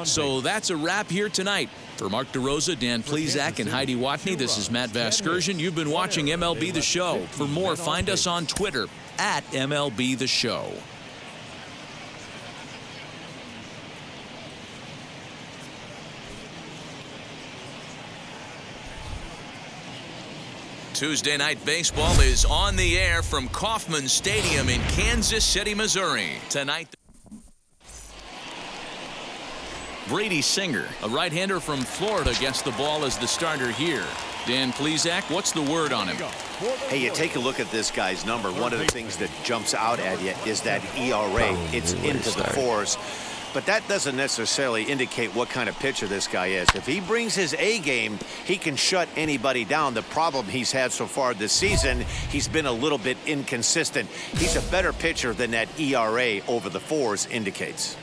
So that's a wrap here tonight. For Mark DeRosa, Dan Plesac, and Heidi Watney, this is Matt Vasgersian. You've been watching MLB The Show. For more, find us on Twitter at MLB The Show. Tuesday Night Baseball is on the air from Kauffman Stadium in Kansas City, Missouri. Tonight, Brady Singer, a right-hander from Florida, gets the ball as the starter here. Dan Plesac, what's the word on him? Hey, you take a look at this guy's number. One of the things that jumps out at you is that ERA. It's into the fours. But that doesn't necessarily indicate what kind of pitcher this guy is. If he brings his A game, he can shut anybody down. The problem he's had so far this season, he's been a little bit inconsistent. He's a better pitcher than that ERA over the fours indicates.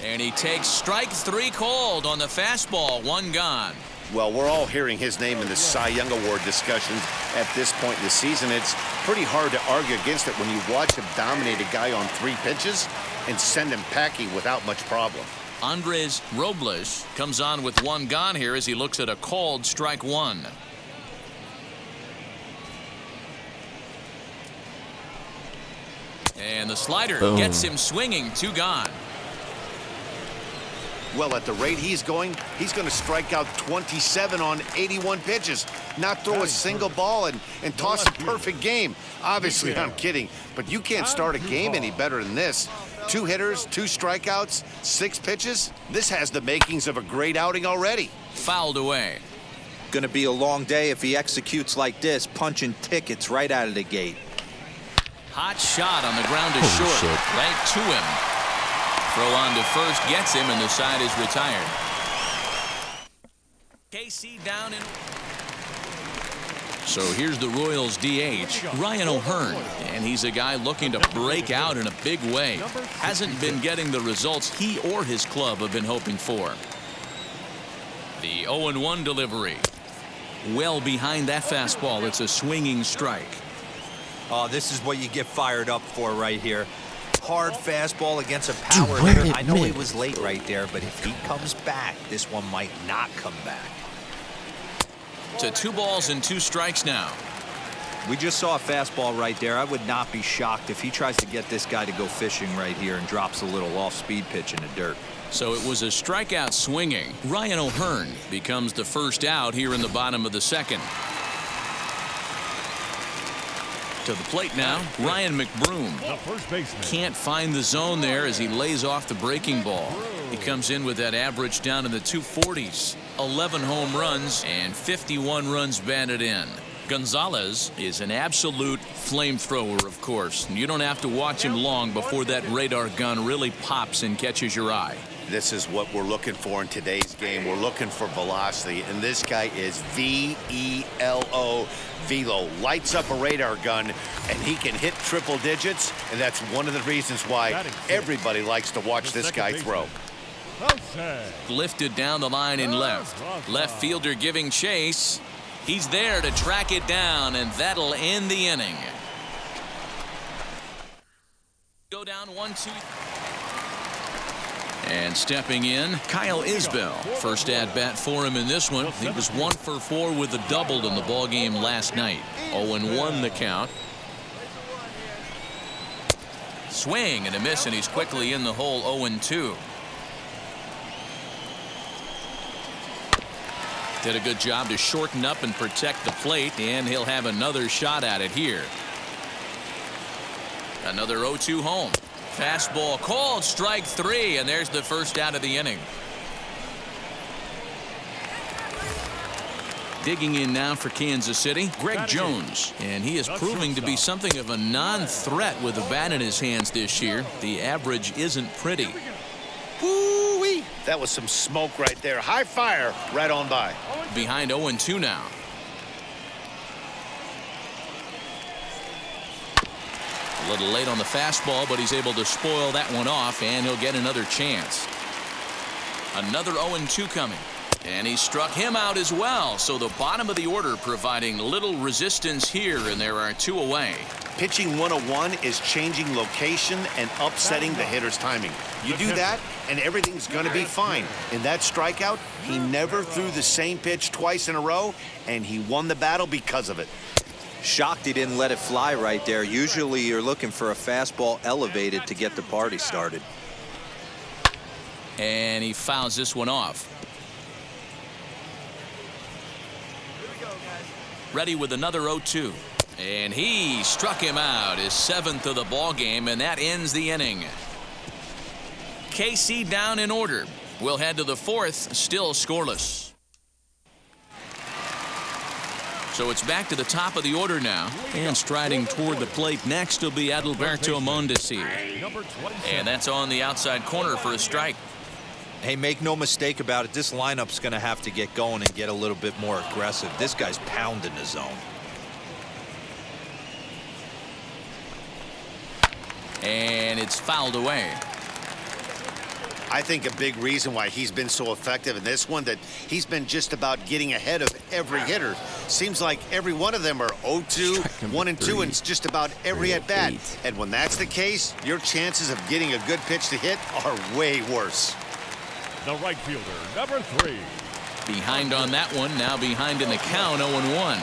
And he takes strike 3 called on the fastball. 1 gone. Well, we're all hearing his name in the Cy Young Award discussions at this point in the season. It's pretty hard to argue against it when you watch him dominate a guy on 3 pitches and send him packing without much problem. Andres Robles comes on with 1 gone here as he looks at a called strike 1. And the slider gets him swinging. 2 gone. Well, at the rate he's going to strike out 27 on 81 pitches, not throw a single ball and toss a perfect game. Obviously, I'm kidding, but you can't start a game any better than this. 2 hitters, 2 strikeouts, 6 pitches. This has the makings of a great outing already. Fouled away. Going to be a long day if he executes like this, punching tickets right out of the gate. Hot shot on the ground to short. Right to him. Throw on to first gets him, and the side is retired. KC down in. So here's the Royals DH, Ryan O'Hearn, and he's a guy looking to break out in a big way. Hasn't been getting the results he or his club have been hoping for. The 0-1 delivery. Well behind that fastball. It's a swinging strike. Oh, this is what you get fired up for right here. Hard fastball against a power hitter. I know he was late right there, but if he comes back, this one might not come back. To 2 balls and 2 strikes now. We just saw a fastball right there. I would not be shocked if he tries to get this guy to go fishing right here and drops a little off-speed pitch in the dirt. So it was a strikeout swinging. Ryan O'Hearn becomes the first out here in the bottom of the 2nd. To the plate now, Ryan McBroom. Can't find the zone there as he lays off the breaking ball. He comes in with that average down in the 240s. 11 home runs and 51 runs batted in. Gonzalez is an absolute flamethrower, of course. You don't have to watch him long before that radar gun really pops and catches your eye. This is what we're looking for in today's game. We're looking for velocity, and this guy is V-E-L-O. Velo lights up a radar gun, and he can hit triple digits, and that's one of the reasons why everybody likes to watch this guy throw. Lifted down the line in left. Left fielder giving chase. He's there to track it down, and that'll end the inning. Go down 1-2. And stepping in, Kyle Isbell. First at bat for him in this one. He was 1 for 4 with a double in the ballgame last night. 0-1 the count. Swing and a miss, and he's quickly in the hole. 0-2. Did a good job to shorten up and protect the plate, and he'll have another shot at it here. Another 0-2 home. Fastball called, strike 3, and there's the first out of the inning. Digging in now for Kansas City, Greg Jones, and he is proving to be something of a non-threat with a bat in his hands this year. The average isn't pretty. Woo-wee! That was some smoke right there. High fire right on by. Behind 0-2 now. A little late on the fastball, but he's able to spoil that one off, and he'll get another chance. Another 0-2 coming. And he struck him out as well. So the bottom of the order providing little resistance here, and there are 2 away. Pitching 101 is changing location and upsetting the hitter's timing. You do that, and everything's going to be fine. In that strikeout, he never threw the same pitch twice in a row, and he won the battle because of it. Shocked he didn't let it fly right there. Usually you're looking for a fastball elevated to get the party started. And he fouls this one off. ready with another 0-2. And he struck him out, his 7th of the ball game, and that ends the inning. KC down in order. We'll head to the 4th, still scoreless. So it's back to the top of the order now. And striding toward the plate next will be Adalberto Mondesi. And that's on the outside corner for a strike. Hey, make no mistake about it, this lineup's going to have to get going and get a little bit more aggressive. This guy's pounding the zone. And it's fouled away. I think a big reason why he's been so effective in this one, that he's been just about getting ahead of every hitter. Seems like every one of them are 0-2, 1-2, and it's just about every at bat. And when that's the case, your chances of getting a good pitch to hit are way worse. The right fielder, number 3. Behind on that one, now behind in the count, 0-1.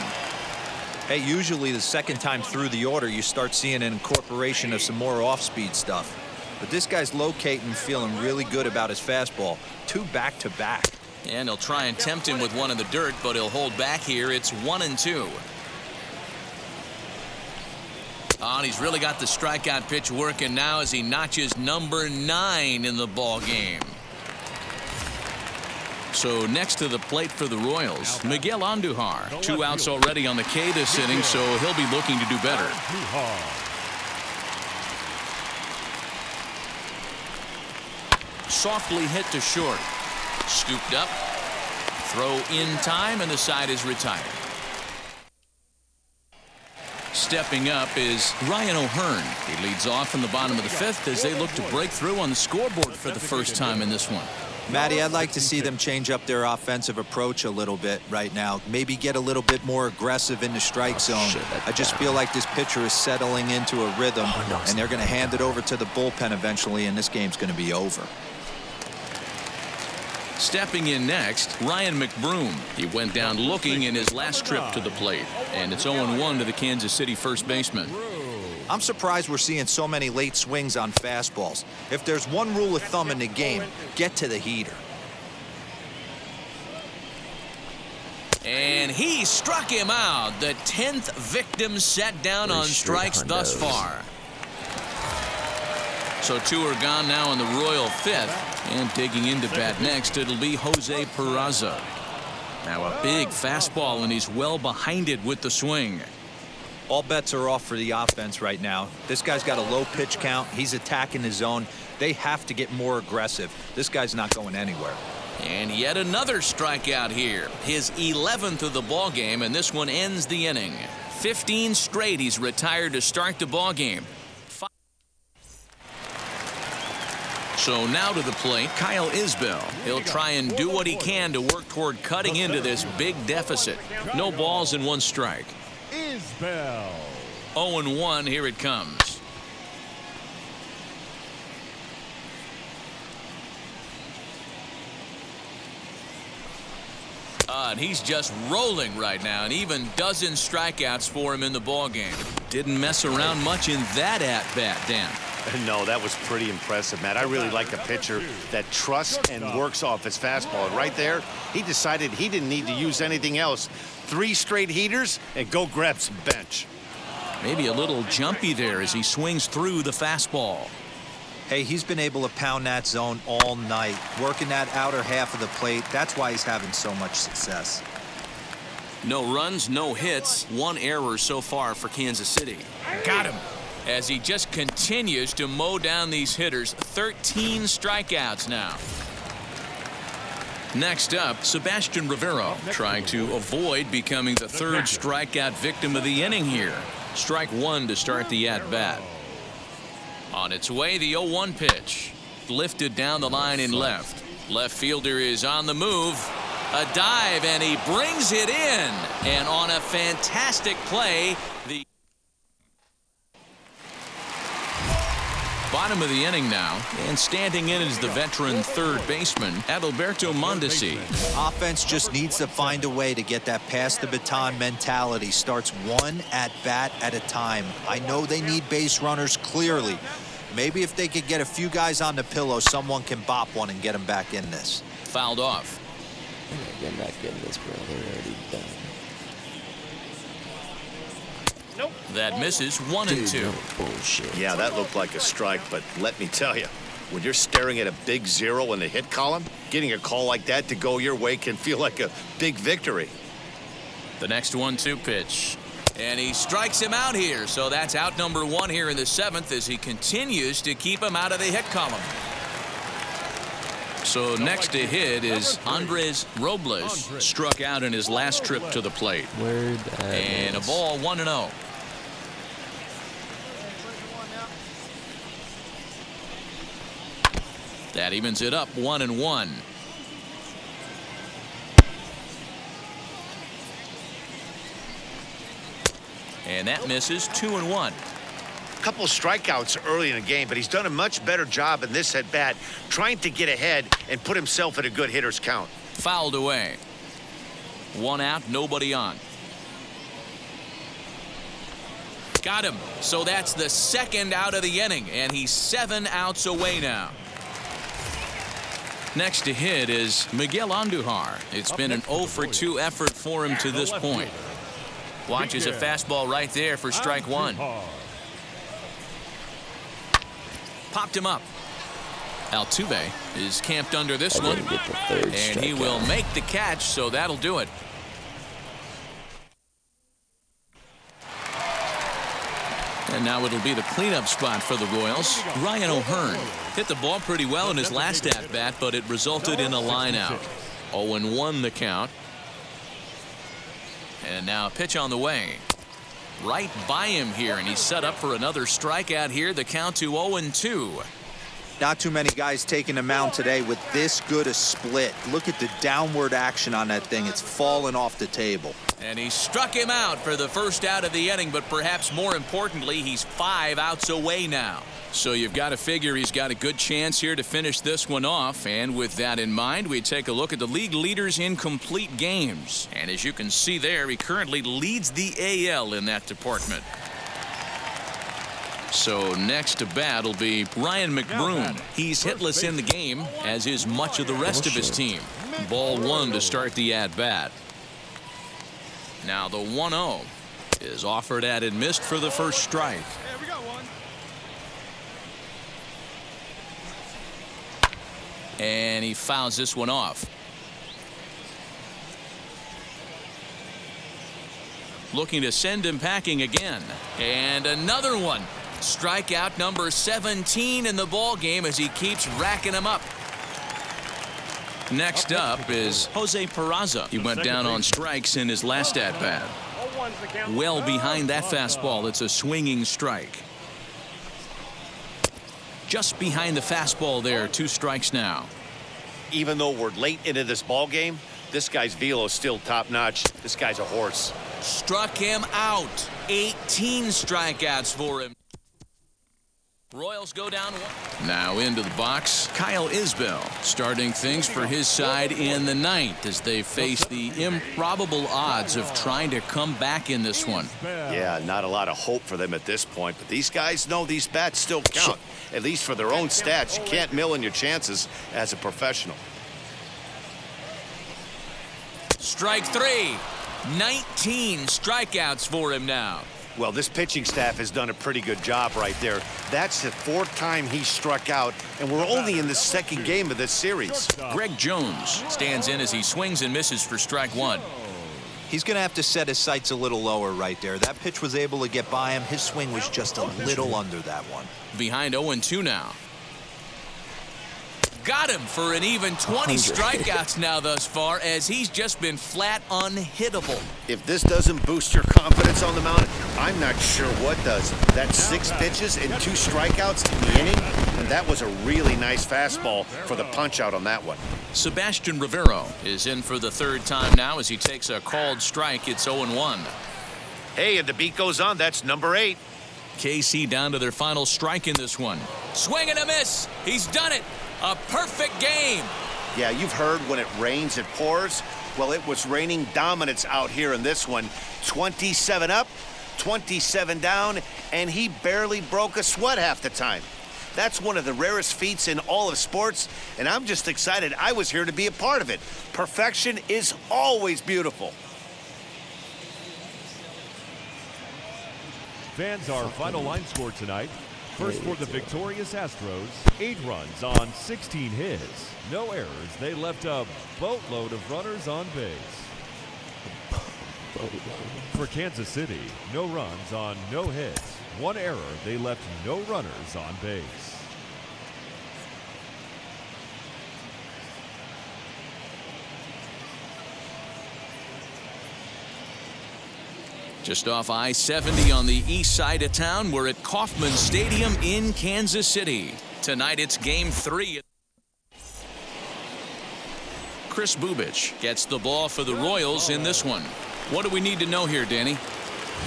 Hey, usually the second time through the order, you start seeing an incorporation of some more off-speed stuff. But this guy's locating, feeling really good about his fastball. 2 back-to-back. And he'll try and tempt him with one in the dirt, but he'll hold back here. It's 1-2. Oh, and he's really got the strikeout pitch working now as he notches number 9 in the ball game. So next to the plate for the Royals, Miguel Andujar. 2 outs already on the K this inning, so he'll be looking to do better. Softly hit to short. Scooped up. Throw in time, and the side is retired. Stepping up is Ryan O'Hearn. He leads off in the bottom of the 5th as they look to break through on the scoreboard for the first time in this one. Matty, I'd like to see them change up their offensive approach a little bit right now. Maybe get a little bit more aggressive in the strike zone. I just feel like this pitcher is settling into a rhythm, and they're going to hand it over to the bullpen eventually, and this game's going to be over. Stepping in next, Ryan McBroom. He went down looking in his last trip to the plate, and it's 0-1 to the Kansas City first baseman. I'm surprised we're seeing so many late swings on fastballs. If there's one rule of thumb in the game, get to the heater. And he struck him out. The 10th victim set down on strikes thus far. So 2 are gone now in the Royal 5th. And digging into bat next, it'll be Jose Peraza. Now a big fastball, and he's well behind it with the swing. All bets are off for the offense right now. This guy's got a low pitch count. He's attacking the zone. They have to get more aggressive. This guy's not going anywhere. And yet another strikeout here. His 11th of the ball game, and this one ends the inning. 15 straight he's retired to start the ball game. So now to the plate, Kyle Isbell. He'll try and do what he can to work toward cutting into this big deficit. No balls and 1 strike. Isbell. 0-1, here it comes. And he's just rolling right now, and even dozen strikeouts for him in the ball game. Didn't mess around much in that at-bat, Dan. No, that was pretty impressive, Matt. I really like a pitcher that trusts and works off his fastball. And right there, he decided he didn't need to use anything else. 3 straight heaters and go grab some bench. Maybe a little jumpy there as he swings through the fastball. Hey, he's been able to pound that zone all night, working that outer half of the plate. That's why he's having so much success. No runs, no hits, 1 error so far for Kansas City. Got him. As he just continues to mow down these hitters. 13 strikeouts now. Next up, Sebastian Rivero, trying to avoid becoming the 3rd strikeout victim of the inning here. Strike 1 to start the at-bat. On its way, the 0-1 pitch. Lifted down the line in left. Left fielder is on the move. A dive, and he brings it in. And on a fantastic play, the bottom of the inning now, and standing in is the veteran 3rd baseman, Adalberto Mondesi. Offense just needs to find a way to get that pass the baton mentality. Starts 1 at-bat at a time. I know they need base runners clearly. Maybe if they could get a few guys on the pillow, someone can bop one and get them back in this. Fouled off. They're not getting this, bro. They're already done. That misses 1 and 2. No bullshit. Yeah, that looked like a strike, but let me tell you, when you're staring at a big 0 in the hit column, getting a call like that to go your way can feel like a big victory. The next 1-2 pitch. And he strikes him out here. So that's out number 1 here in the 7th as he continues to keep him out of the hit column. So next to hit is Andres Robles. Struck out in his last trip to the plate. And a ball 1-0. That evens it up 1-1. And that misses 2-1. A couple of strikeouts early in the game, but he's done a much better job in this at bat trying to get ahead and put himself at a good hitter's count. Fouled away. 1 out, nobody on. Got him. So that's the 2nd out of the inning, and he's 7 outs away now. Next to hit is Miguel Andujar. It's been an 0 for 2 effort for him to this point. Watches a fastball right there for strike 1. Popped him up. Altuve is camped under this one, and he will make the catch, so that'll do it. And now it'll be the cleanup spot for the Royals. Ryan O'Hearn hit the ball pretty well in his last at-bat, but it resulted in a line-out. 0-1 the count. And now a pitch on the way. Right by him here, and he's set up for another strikeout here. The count to 0-2. Not too many guys taking the mound today with this good a split. Look at the downward action on that thing. It's fallen off the table. And he struck him out for the first out of the inning, but perhaps more importantly, he's 5 outs away now. So you've got to figure he's got a good chance here to finish this one off. And with that in mind, we take a look at the league leaders in complete games. And as you can see there, he currently leads the AL in that department. So next to bat will be Ryan McBroom. He's hitless in the game, as is much of the rest of his team. Ball 1 to start the at-bat. Now the 1-0 is offered at and missed for the first strike. And he fouls this one off. Looking to send him packing again. And another one. Strikeout number 17 in the ball game as he keeps racking them up. Next up is Jose Peraza. He went down on strikes in his last at-bat. Well behind that fastball, it's a swinging strike. Just behind the fastball there, 2 strikes now. Even though we're late into this ball game, this guy's velo is still top-notch. This guy's a horse. Struck him out. 18 strikeouts for him. Royals go down 1. Now into the box, Kyle Isbell starting things for his side in the 9th as they face the improbable odds of trying to come back in this one. Yeah, not a lot of hope for them at this point, but these guys know these bats still count, at least for their own stats. You can't mill in your chances as a professional. Strike 3. 19 strikeouts for him now. Well, this pitching staff has done a pretty good job right there. That's the 4th time he struck out, and we're only in the 2nd game of this series. Greg Jones stands in as he swings and misses for strike 1. He's going to have to set his sights a little lower right there. That pitch was able to get by him. His swing was just a little under that one. Behind 0-2 now. Got him for an even 20 strikeouts now thus far, as he's just been flat unhittable. If this doesn't boost your confidence on the mound, I'm not sure what does. That's 6 pitches and 2 strikeouts in the inning, and that was a really nice fastball for the punch out on that one. Sebastian Rivero is in for the 3rd time now as he takes a called strike. It's 0-1. Hey, and the beat goes on. That's number 8. KC down to their final strike in this one. Swing and a miss. He's done it. A perfect game. Yeah, you've heard when it rains, it pours. Well, it was raining dominance out here in this one. 27 up, 27 down, and he barely broke a sweat half the time. That's one of the rarest feats in all of sports, and I'm just excited I was here to be a part of it. Perfection is always beautiful. Fans, our final line score tonight. First for the victorious Astros, 8 runs on 16 hits. No errors. They left a boatload of runners on base. For Kansas City, no runs on no hits. 1 error. They left no runners on base. Just off I-70 on the east side of town, we're at Kauffman Stadium in Kansas City. Tonight it's Game 3. Chris Bubich gets the ball for the Royals in this one. What do we need to know here, Danny?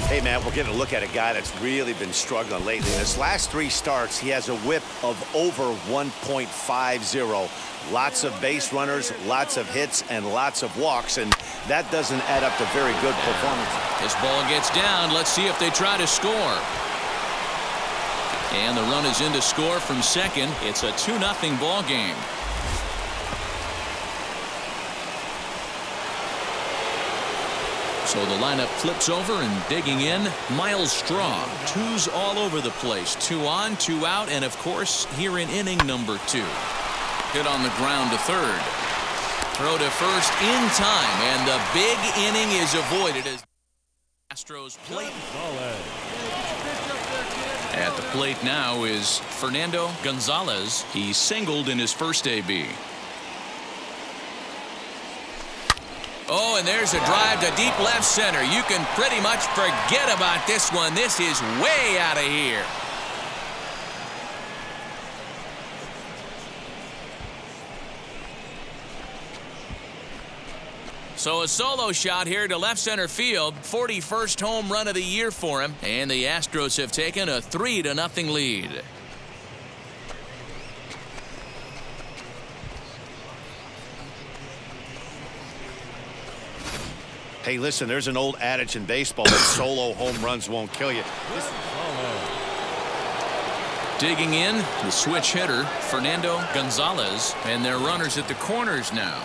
Hey, man, we're getting a look at a guy that's really been struggling lately. In his last 3 starts, he has a whip of over 1.50. Lots of base runners, lots of hits, and lots of walks, and that doesn't add up to very good performance. This ball gets down. Let's see if they try to score. And the run is in to score from second. It's a 2-0 ball game. So the lineup flips over, and digging in, Miles Straw. 2s all over the place. 2 on, 2 out, and of course, here in inning number 2. Hit on the ground to third. Throw to first in time, and the big inning is avoided as Astros plate. At the plate now is Fernando Gonzalez. He singled in his first AB. Oh, and there's a drive to deep left center. You can pretty much forget about this one. This is way out of here. So a solo shot here to left center field. 41st home run of the year for him. And the Astros have taken a 3-0 lead. Hey, listen, there's an old adage in baseball that solo home runs won't kill you. Digging in, the switch hitter, Fernando Gonzalez. And their runners at the corners now.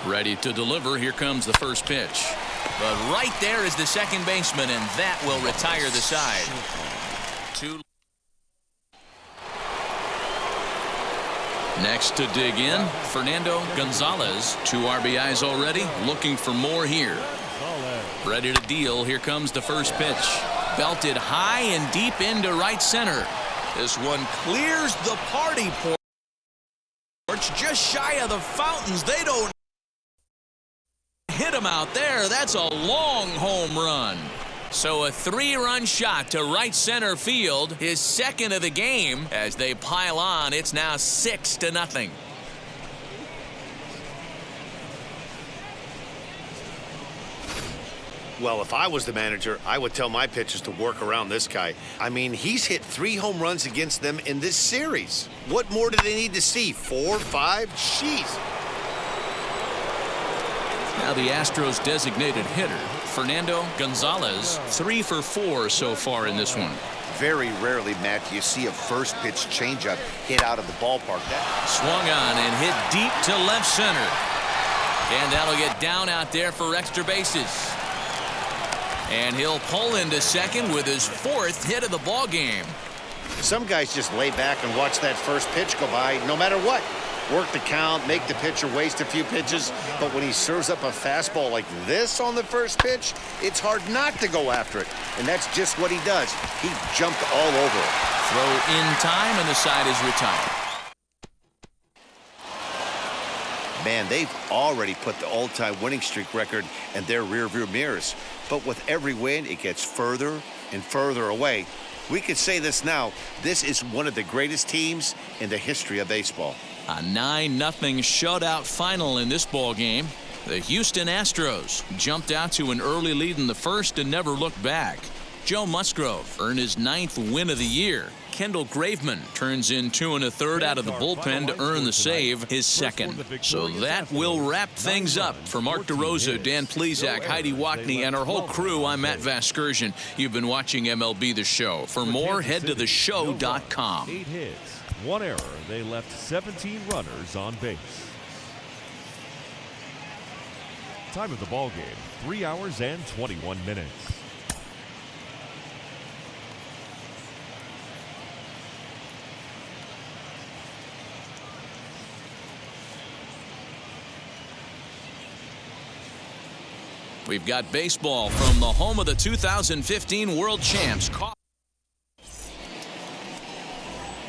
Ready to deliver. Here comes the first pitch. But right there is the second baseman, and that will retire the side. 2. Next to dig in, Fernando Gonzalez. 2 RBIs already. Looking for more here. Ready to deal. Here comes the first pitch. Belted high and deep into right center. This one clears the party porch just shy of the fountains. They don't hit him out there. That's a long home run. So a 3-run shot to right center field, his second of the game. As they pile on, it's now 6-0. Well, if I was the manager, I would tell my pitchers to work around this guy. I mean, he's hit 3 home runs against them in this series. What more do they need to see? 4, 5? Jeez. Now the Astros designated hitter, Fernando Gonzalez, 3 for 4 so far in this one. Very rarely, Matt, do you see a first pitch changeup hit out of the ballpark. Swung on and hit deep to left center. And that'll get down out there for extra bases. And he'll pull into second with his 4th hit of the ball game. Some guys just lay back and watch that first pitch go by no matter what. Work the count, make the pitcher waste a few pitches, but when he serves up a fastball like this on the first pitch, it's hard not to go after it, and that's just what he does. He jumped all over it. Throw in time, and the side is retired. Man, they've already put the all-time winning streak record in their rearview mirrors, but with every win, it gets further and further away. We could say this now, this is one of the greatest teams in the history of baseball. A 9-0 shutout final in this ball game. The Houston Astros jumped out to an early lead in the first and never looked back. Joe Musgrove earned his 9th win of the year. Kendall Graveman turns in 2 1/3 out of the bullpen to earn the save, his second. So that will wrap things up. For Mark DeRosa, Dan Plesac, Heidi Watney, and our whole crew, I'm Matt Vasgersian. You've been watching MLB The Show. For more, head to theshow.com. 8 hits, 1 error. They left 17 runners on base. Time of the ball game, 3 hours and 21 minutes. We've got baseball from the home of the 2015 World Champs.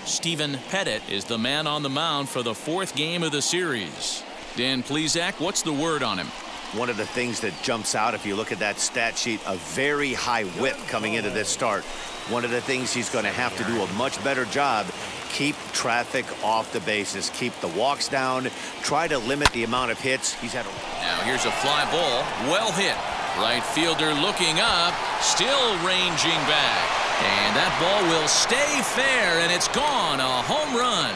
Stephen Pettit is the man on the mound for the 4th game of the series. Dan Plesac, what's the word on him? One of the things that jumps out if you look at that stat sheet, a very high whip coming into this start. One of the things he's going to have to do a much better job, keep traffic off the bases, keep the walks down, try to limit the amount of hits. He's had Now here's a fly ball, well hit. Right fielder looking up, still ranging back. And that ball will stay fair, and it's gone, a home run.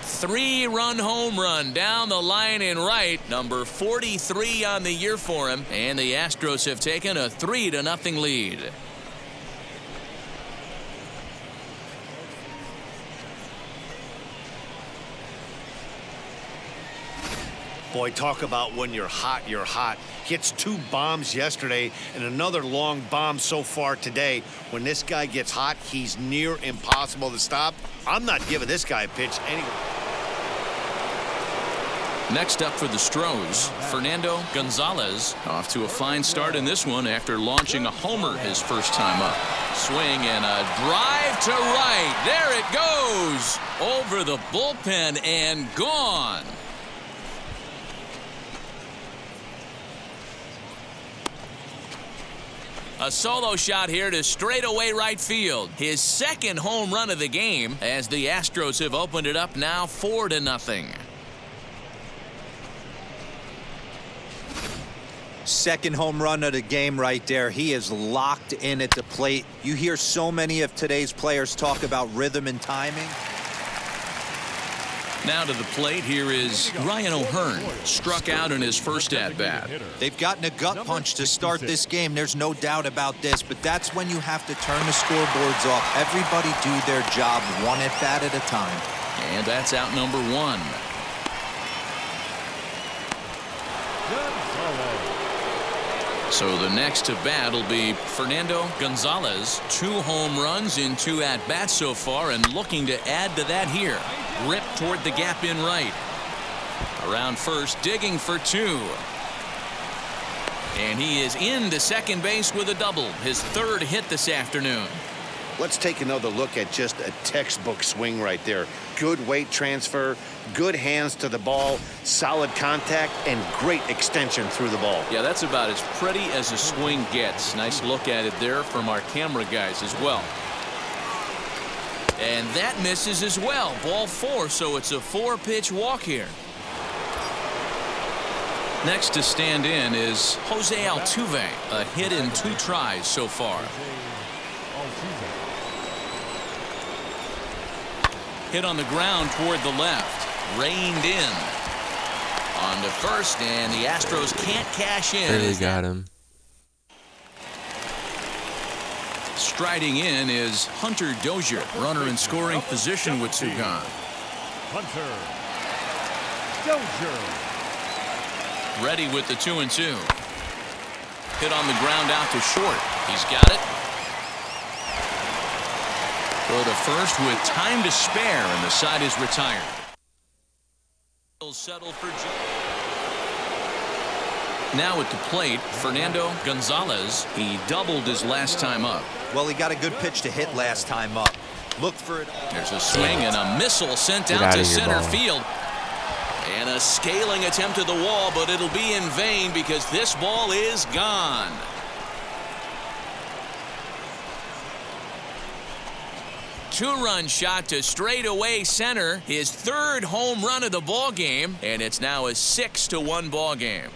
3-run home run down the line in right. Number 43 on the year for him. And the Astros have taken a 3-0 lead. Boy, talk about when you're hot, you're hot. Hits 2 bombs yesterday and another long bomb so far today. When this guy gets hot, he's near impossible to stop. I'm not giving this guy a pitch anyway. Next up for the Stros, Fernando Gonzalez off to a fine start in this one after launching a homer his first time up. Swing and a drive to right. There it goes. Over the bullpen and gone. A solo shot here to straightaway right field. His 2nd home run of the game as the Astros have opened it up now 4-0. Second home run of the game right there. He is locked in at the plate. You hear so many of today's players talk about rhythm and timing. Now to the plate, here is Ryan O'Hearn, struck out in his first at-bat. They've gotten a gut punch to start this game. There's no doubt about this, but that's when you have to turn the scoreboards off. Everybody do their job one at-bat at a time. And that's out number 1. So the next to bat will be Fernando Gonzalez. 2 home runs in 2 at-bats so far, and looking to add to that here. Rip toward the gap in right. Around first, digging for 2. And he is into second base with a double. His 3rd hit this afternoon. Let's take another look at just a textbook swing right there. Good weight transfer, good hands to the ball, solid contact, and great extension through the ball. Yeah, that's about as pretty as a swing gets. Nice look at it there from our camera guys as well. And that misses as well. Ball 4, so it's a 4-pitch walk here. Next to stand in is Jose Altuve. A hit in 2 tries so far. Hit on the ground toward the left. Reined in. On to first, and the Astros can't cash in. Barely got him. Striding in is Hunter Dozier, runner in scoring position with 2 gone. Hunter Dozier. Ready with the 2-2. Hit on the ground out to short. He's got it. Throw to first with time to spare, and the side is retired. Settle for now at the plate, Fernando Gonzalez. He doubled his last time up. Well, he got a good pitch to hit last time up. Look for it. There's a swing and a missile sent out to center field. And a scaling attempt at the wall, but it'll be in vain because this ball is gone. Two-run shot to straightaway center. His 3rd home run of the ball game, and it's now a 6-1 ball game.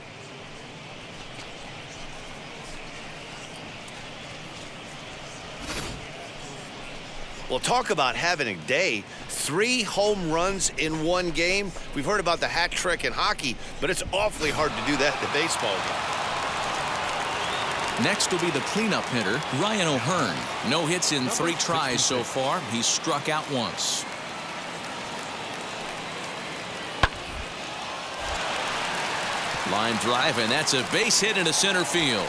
Well, talk about having a day. 3 home runs in 1 game. We've heard about the hat trick in hockey, but it's awfully hard to do that in a baseball game. Next will be the cleanup hitter, Ryan O'Hearn. No hits in 3 tries so far. He's struck out once. Line drive, and that's a base hit into center field.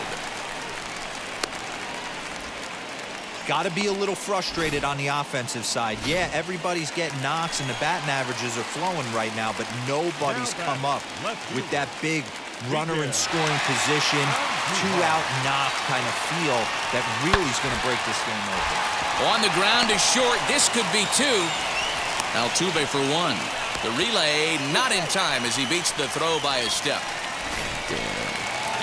got to be a little frustrated on the offensive side. Yeah, everybody's getting knocks and the batting averages are flowing right now, but nobody's come up with that big runner in scoring position, two-out knock kind of feel that really is going to break this game open. On the ground is short. This could be two. Altuve for one. The relay not in time as he beats the throw by a step.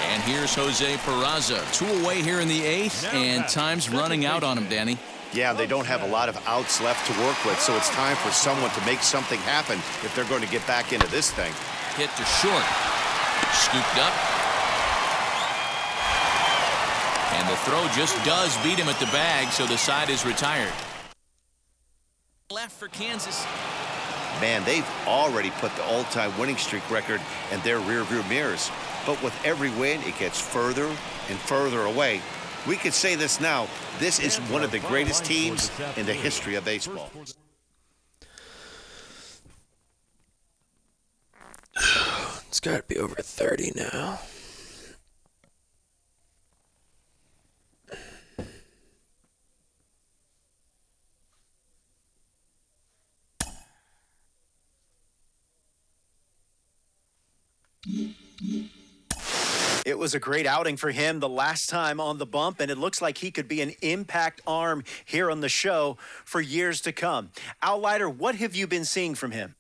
And here's Jose Peraza. 2 away here in the 8th, and time's running out on him, Danny. Yeah, they don't have a lot of outs left to work with, so it's time for someone to make something happen if they're going to get back into this thing. Hit to short. Scooped up. And the throw just does beat him at the bag, so the side is retired. Left for Kansas. Man, they've already put the all-time winning streak record in their rearview mirrors. But with every win, it gets further and further away. We could say this now. This is one of the greatest teams in the history of baseball. It's got to be over 30 now. It was a great outing for him the last time on the bump, and it looks like he could be an impact arm here on the show for years to come. Al Leiter, what have you been seeing from him?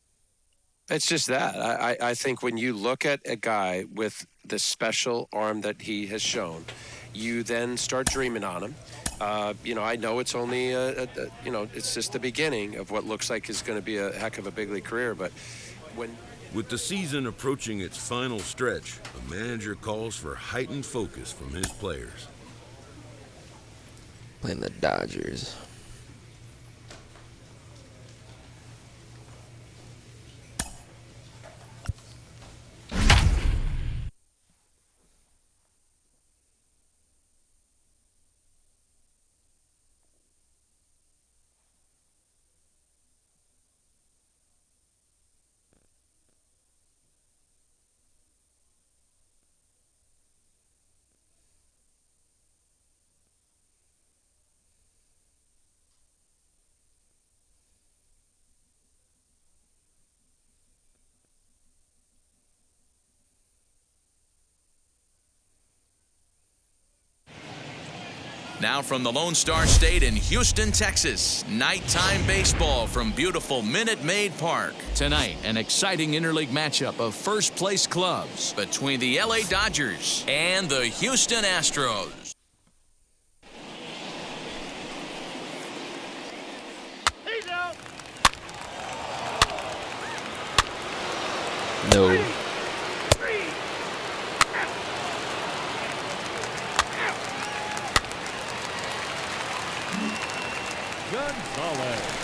It's just that. I think when you look at a guy with the special arm that he has shown, you then start dreaming on him. I know it's only, it's just the beginning of what looks like is going to be a heck of a big league career, but when... With the season approaching its final stretch, a manager calls for heightened focus from his players. Playing the Dodgers. Now from the Lone Star State in Houston, Texas, nighttime baseball from beautiful Minute Maid Park. Tonight, an exciting interleague matchup of first-place clubs between the LA Dodgers and the Houston Astros. He's out. No.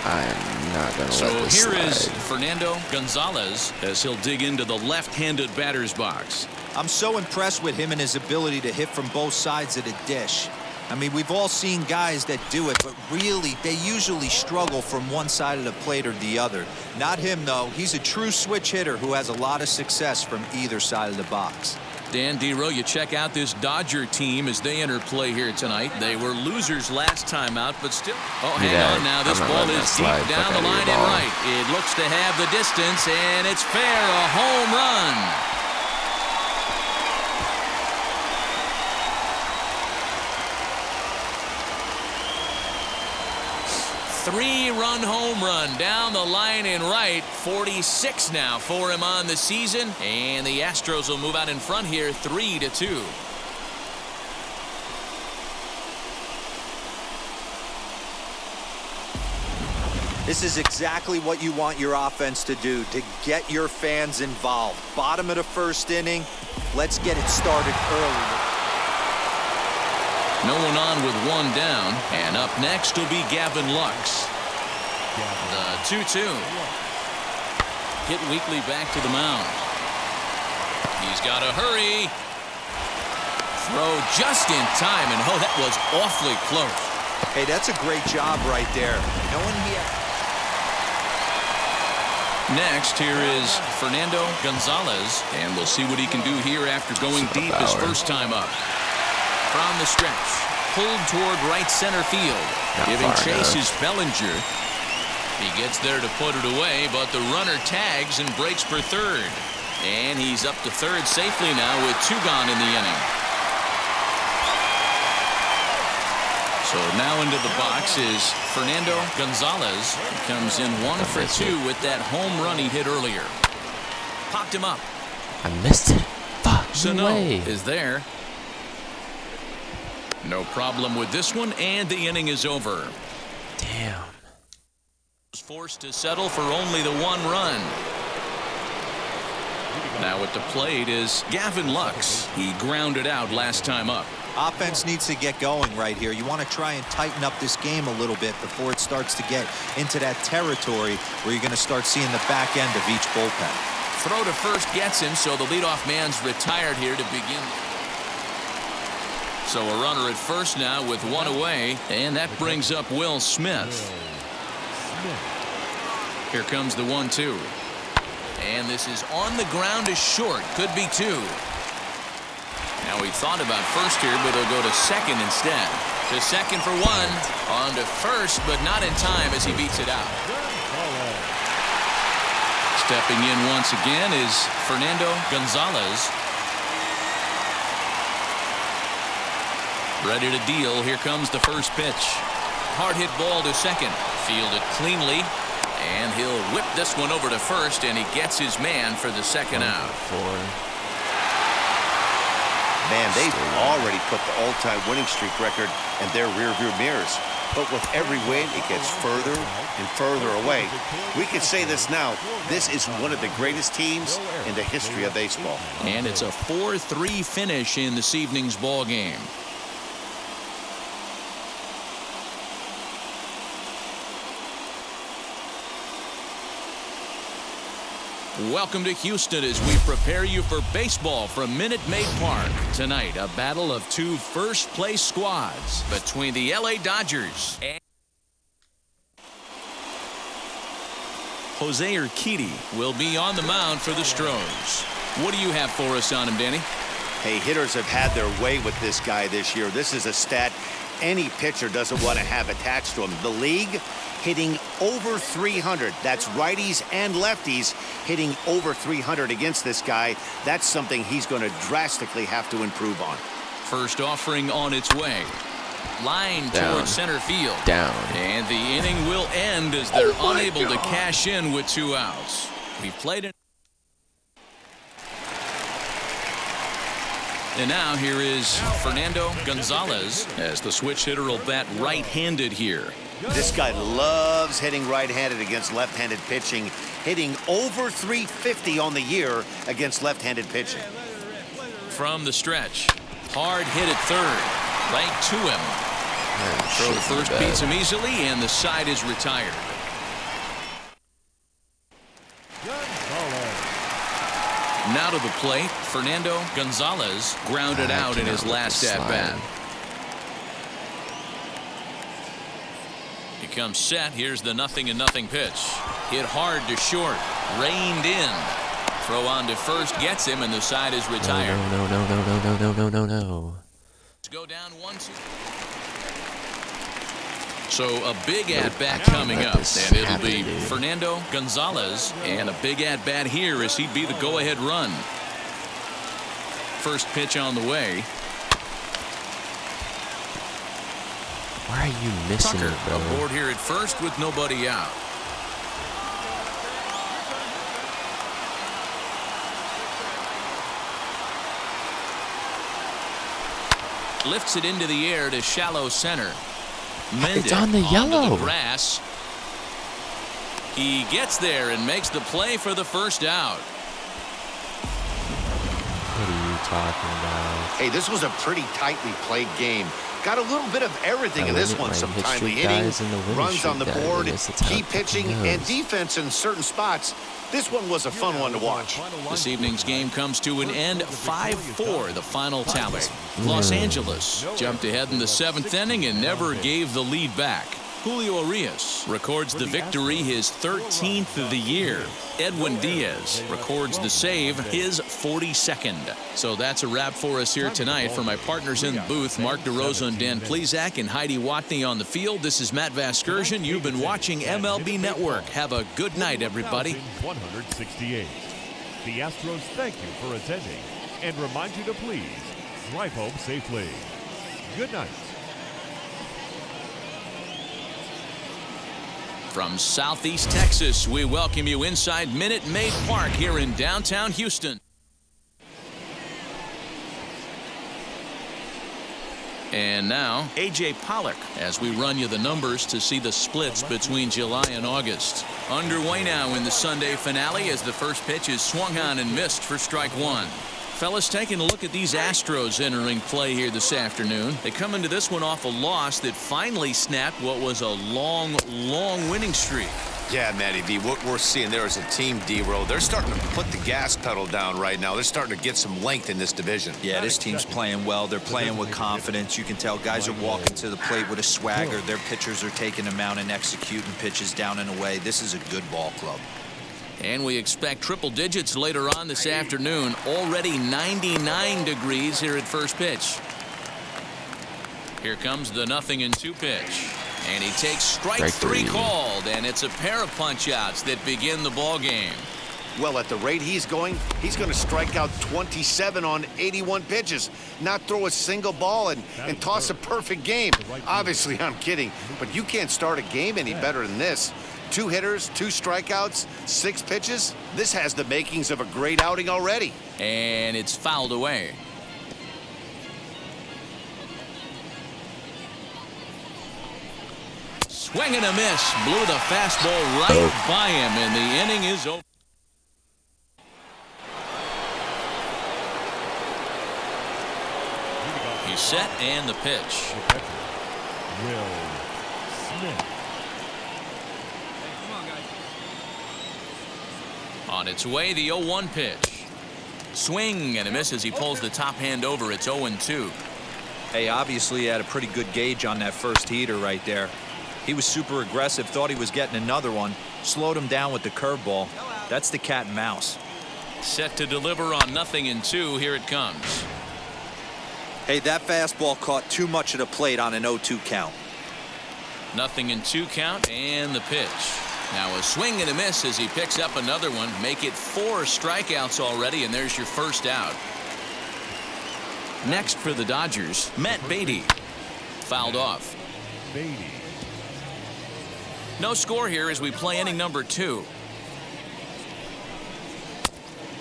I am not going to so let this here slide. is Fernando Gonzalez as he'll dig into the left-handed batter's box. I'm so impressed with him and his ability to hit from both sides of the dish. I mean, we've all seen guys that do it, but really, they usually struggle from one side of the plate or the other. Not him, though. He's a true switch hitter who has a lot of success from either side of the box. Dan Dero, you check out this Dodger team as they enter play here tonight. They were losers last time out, but still. Oh, hang on now. This ball is deep down the line and right. It looks to have the distance, and it's fair. A home run. Three-run home run down the line and right. 46 now for him on the season. And the Astros will move out in front here 3-2. This is exactly what you want your offense to do, to get your fans involved. Bottom of the first inning, let's get it started early. No one on with one down, and up next will be Gavin Lux. The 2-2. Hit weakly back to the mound. He's got to hurry. Throw just in time, and oh, that was awfully close. Hey, that's a great job right there. Knowing he had... Next, here is Fernando Gonzalez, and we'll see what he can do here after going deep his first time up. From the stretch, pulled toward right center field. Giving chase is Bellinger. He gets there to put it away, but the runner tags and breaks for third. And he's up to third safely now with 2 gone in the inning. So now into the box is Fernando Gonzalez. He comes in 1 for 2 with that home run he hit earlier. Popped him up. I missed it. Fuck. Sano No way. is there. No problem with this one, and the inning is over. Damn. Was forced to settle for only the 1 run. Now at the plate is Gavin Lux. He grounded out last time up. Offense needs to get going right here. You want to try and tighten up this game a little bit before it starts to get into that territory where you're going to start seeing the back end of each bullpen. Throw to first gets him, so the leadoff man's retired here to begin. So a runner at first now with 1 away, and that brings up Will Smith. Here comes the 1-2. And this is on the ground is short. Could be 2. Now he thought about first here, but he'll go to second instead. To second for 1. On to first, but not in time as he beats it out. Stepping in once again is Fernando Gonzalez. Ready to deal. Here comes the first pitch. Hard hit ball to second. Fielded cleanly. And he'll whip this one over to first, and he gets his man for the second out. Man, they've already put the all-time winning streak record in their rearview mirrors. But with every win, it gets further and further away. We could say this now. This is one of the greatest teams in the history of baseball. And it's a 4-3 finish in this evening's ball game. Welcome to Houston as we prepare you for baseball from Minute Maid Park. Tonight, a battle of 2 first-place squads between the LA Dodgers and Jose Urquidy will be on the mound for the Stros. What do you have for us on him, Danny? Hey, hitters have had their way with this guy this year. This is a stat any pitcher doesn't want to have attached to him. The league hitting over 300. That's righties and lefties hitting over 300 against this guy. That's something he's going to drastically have to improve on. First offering on its way. Line towards center field. Down. And the inning will end as they're unable to cash in with 2 outs. We've played it. And now here is Fernando Gonzalez as the switch hitter will bat right-handed here. This guy loves hitting right-handed against left-handed pitching, hitting over 350 on the year against left-handed pitching. From the stretch, hard hit at third, right to him. Throw to first beats him easily, and the side is retired. Now to the plate, Fernando Gonzalez grounded out in his last at-bat. He comes set. Here's the 0-0 pitch. Hit hard to short. Reined in. Throw on to first gets him, and the side is retired. No. Let's go down 1-2. So a big at-bat coming up, and it'll be Fernando Gonzalez, and a big at-bat here as he'd be the go-ahead run. First pitch on the way. Why are you missing Tucker it, bro? aboard here at first with nobody out. Lifts it into the air to shallow center. It's on the yellow. The grass. He gets there and makes the play for the first out. What are you talking about? Hey, this was a pretty tightly played game. Got a little bit of everything in this one. Some timely hitting, runs on the board, key pitching, and defense in certain spots. This one was a fun one to watch. This evening's game comes to an end 5-4, the final tally. Los Angeles jumped ahead in the 7th inning and never gave the lead back. Julio Urias records the victory, his 13th of the year. Edwin Diaz records the save, his 42nd. So that's a wrap for us here tonight. For my partners in the booth, Mark DeRosa and Dan Plesac and Heidi Watney on the field, this is Matt Vasgersian. You've been watching MLB Network. Have a good night, everybody. 168. The Astros thank you for attending and remind you to please drive home safely. Good night. From Southeast Texas, we welcome you inside Minute Maid Park here in downtown Houston. And now, A.J. Pollock, as we run you the numbers to see the splits between July and August. Underway now in the Sunday finale as the first pitch is swung on and missed for strike one. Fellas, taking a look at these Astros entering play here this afternoon. They come into this one off a loss that finally snapped what was a long winning streak. Yeah, Matty V, what we're seeing there is a team, D-Row. They're starting to put the gas pedal down right now. They're starting to get some length in this division. Yeah, this team's playing well. They're playing with confidence. You can tell guys are walking to the plate with a swagger. Their pitchers are taking them out and executing pitches down and away. This is a good ball club. And we expect triple digits later on this afternoon. Already 99 degrees here at first pitch. Here comes the 0-2 pitch. And he takes strike three called, and it's a pair of punch-outs that begin the ball game. Well, at the rate he's going to strike out 27 on 81 pitches, not throw a single ball and toss a perfect game. Obviously, I'm kidding, but you can't start a game any better than this. 2 hitters, 2 strikeouts, 6 pitches. This has the makings of a great outing already. And it's fouled away. Swing and a miss. Blew the fastball right by him, and the inning is over. He's set, and the pitch. Will Smith. On its way, the 0-1 pitch. Swing and a miss as he pulls the top hand over. It's 0-2. Hey, obviously he had a pretty good gauge on that first heater right there. He was super aggressive, thought he was getting another one, slowed him down with the curveball. That's the cat and mouse. Set to deliver on 0-2. Here it comes. Hey, that fastball caught too much of the plate on an 0-2 count. 0-2 count, and the pitch. Now a swing and a miss as he picks up another one. Make it 4 strikeouts already, and there's your first out. Next for the Dodgers, Matt Beatty. Fouled off. Beatty. No score here as we play inning number 2.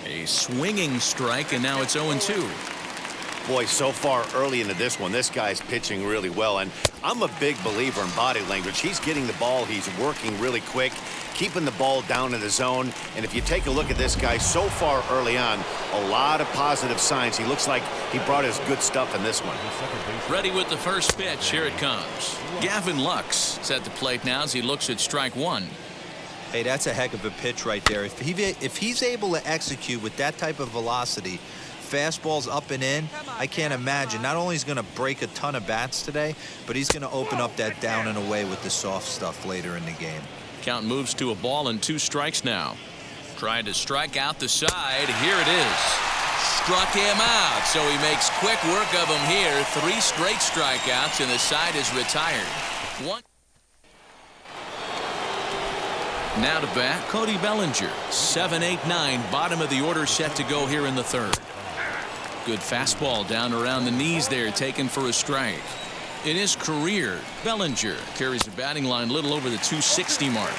A swinging strike, and now it's 0-2. Boy, so far early into this one, this guy's pitching really well, and I'm a big believer in body language. He's getting the ball, he's working really quick, keeping the ball down in the zone, and if you take a look at this guy so far early on, a lot of positive signs. He looks like he brought his good stuff in this one. Ready with the first pitch. Here it comes. Gavin Lux is at the plate now as he looks at strike one. Hey, that's a heck of a pitch right there. If he's able to execute with that type of velocity, fastballs up and in, I can't imagine. Not only is he going to break a ton of bats today, but he's going to open up that down and away with the soft stuff later in the game. Count moves to a ball and 2 strikes now. Trying to strike out the side. Here it is. Struck him out, so he makes quick work of him here. 3 straight strikeouts, and the side is retired. Now to bat, Cody Bellinger. 7-8-9, bottom of the order, set to go here in the 3rd. Good fastball down around the knees there, taken for a strike. In his career, Bellinger carries a batting line a little over the 260 mark.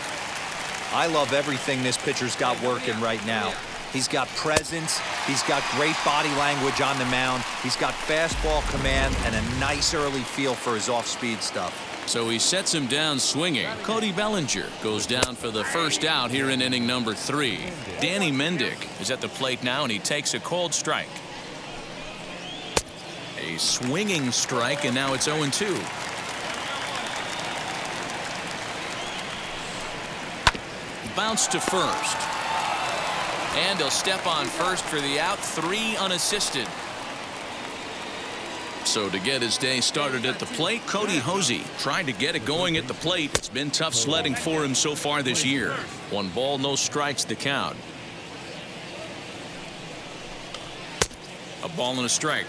I love everything this pitcher's got working right now. He's got presence. He's got great body language on the mound. He's got fastball command and a nice early feel for his off-speed stuff. So he sets him down swinging. Cody Bellinger goes down for the first out here in inning number 3. Danny Mendick is at the plate now, and he takes a cold strike. A swinging strike, and now it's 0-2. Bounce to first. And he'll step on first for the out. 3 unassisted. So to get his day started at the plate, Cody Hosey tried to get it going at the plate. It's been tough sledding for him so far this year. 1 ball, no strikes to count. A ball and a strike.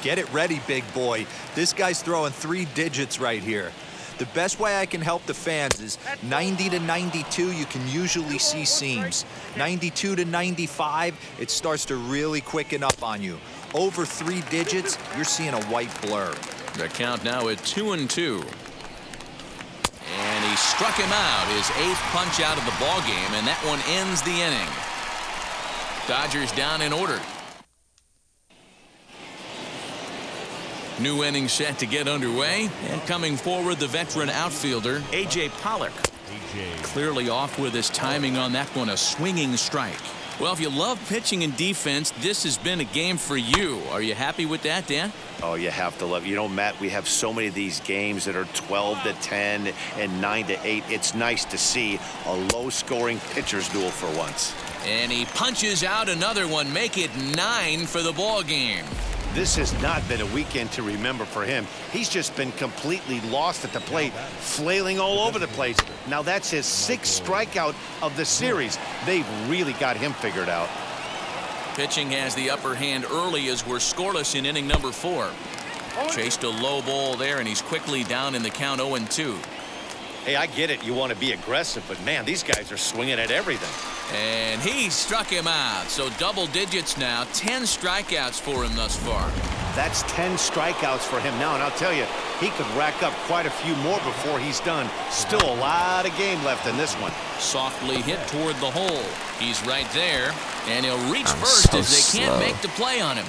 Get it ready, big boy. This guy's throwing 3 digits right here. The best way I can help the fans is 90 to 92, you can usually see seams. 92 to 95, it starts to really quicken up on you. Over 3 digits, you're seeing a white blur. The count now at 2-2. And he struck him out, his 8th punch out of the ball game, and that one ends the inning. Dodgers down in order. New inning set to get underway, and coming forward, the veteran outfielder A.J. Pollock. Clearly off with his timing on that one, a swinging strike. Well, if you love pitching and defense, this has been a game for you. Are you happy with that, Dan? Oh, you have to love. You know, Matt, we have so many of these games that are 12 to 10 and 9 to 8. It's nice to see a low-scoring pitcher's duel for once. And he punches out another one, make it 9 for the ball game. This has not been a weekend to remember for him. He's just been completely lost at the plate, flailing all over the place. Now that's his 6th strikeout of the series. They've really got him figured out. Pitching has the upper hand early as we're scoreless in inning number 4. Chased a low ball there, and he's quickly down in the count 0-2. Hey, I get it. You want to be aggressive, but man, these guys are swinging at everything. And he struck him out. So double digits now. 10 strikeouts for him thus far. That's 10 strikeouts for him now. And I'll tell you, he could rack up quite a few more before he's done. Still a lot of game left in this one. Softly hit toward the hole. He's right there. And he'll reach first as they can't make the play on him.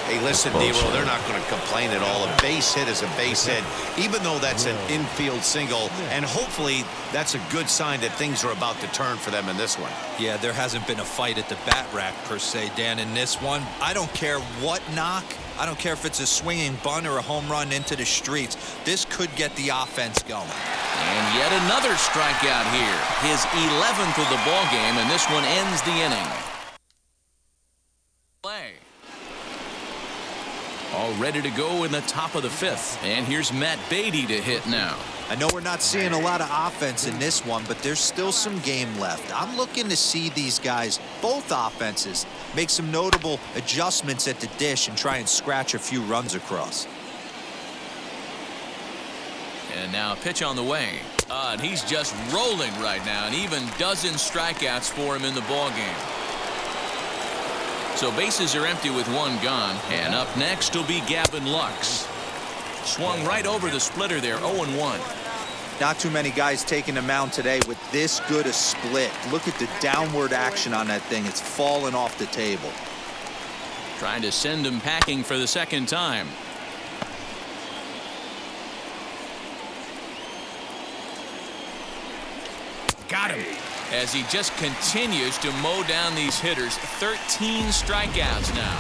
Hey, listen, D-Roll, they're not going to complain at all. A base hit is a base hit, even though that's an infield single. And hopefully that's a good sign that things are about to turn for them in this one. Yeah, there hasn't been a fight at the bat rack, per se, Dan, in this one. I don't care what knock. I don't care if it's a swinging bunt or a home run into the streets. This could get the offense going. And yet another strikeout here. His 11th of the ball game, and this one ends the inning. Play. All ready to go in the top of the 5th. And here's Matt Beatty to hit now. I know we're not seeing a lot of offense in this one, but there's still some game left. I'm looking to see these guys, both offenses, make some notable adjustments at the dish and try and scratch a few runs across. And now a pitch on the way. And he's just rolling right now, and even dozen strikeouts for him in the ball game. So bases are empty with 1 gone. And up next will be Gavin Lux. Swung right over the splitter there, 0-1. Not too many guys taking the mound today with this good a split. Look at the downward action on that thing. It's falling off the table. Trying to send him packing for the 2nd time. Got him. As he just continues to mow down these hitters. 13 strikeouts now.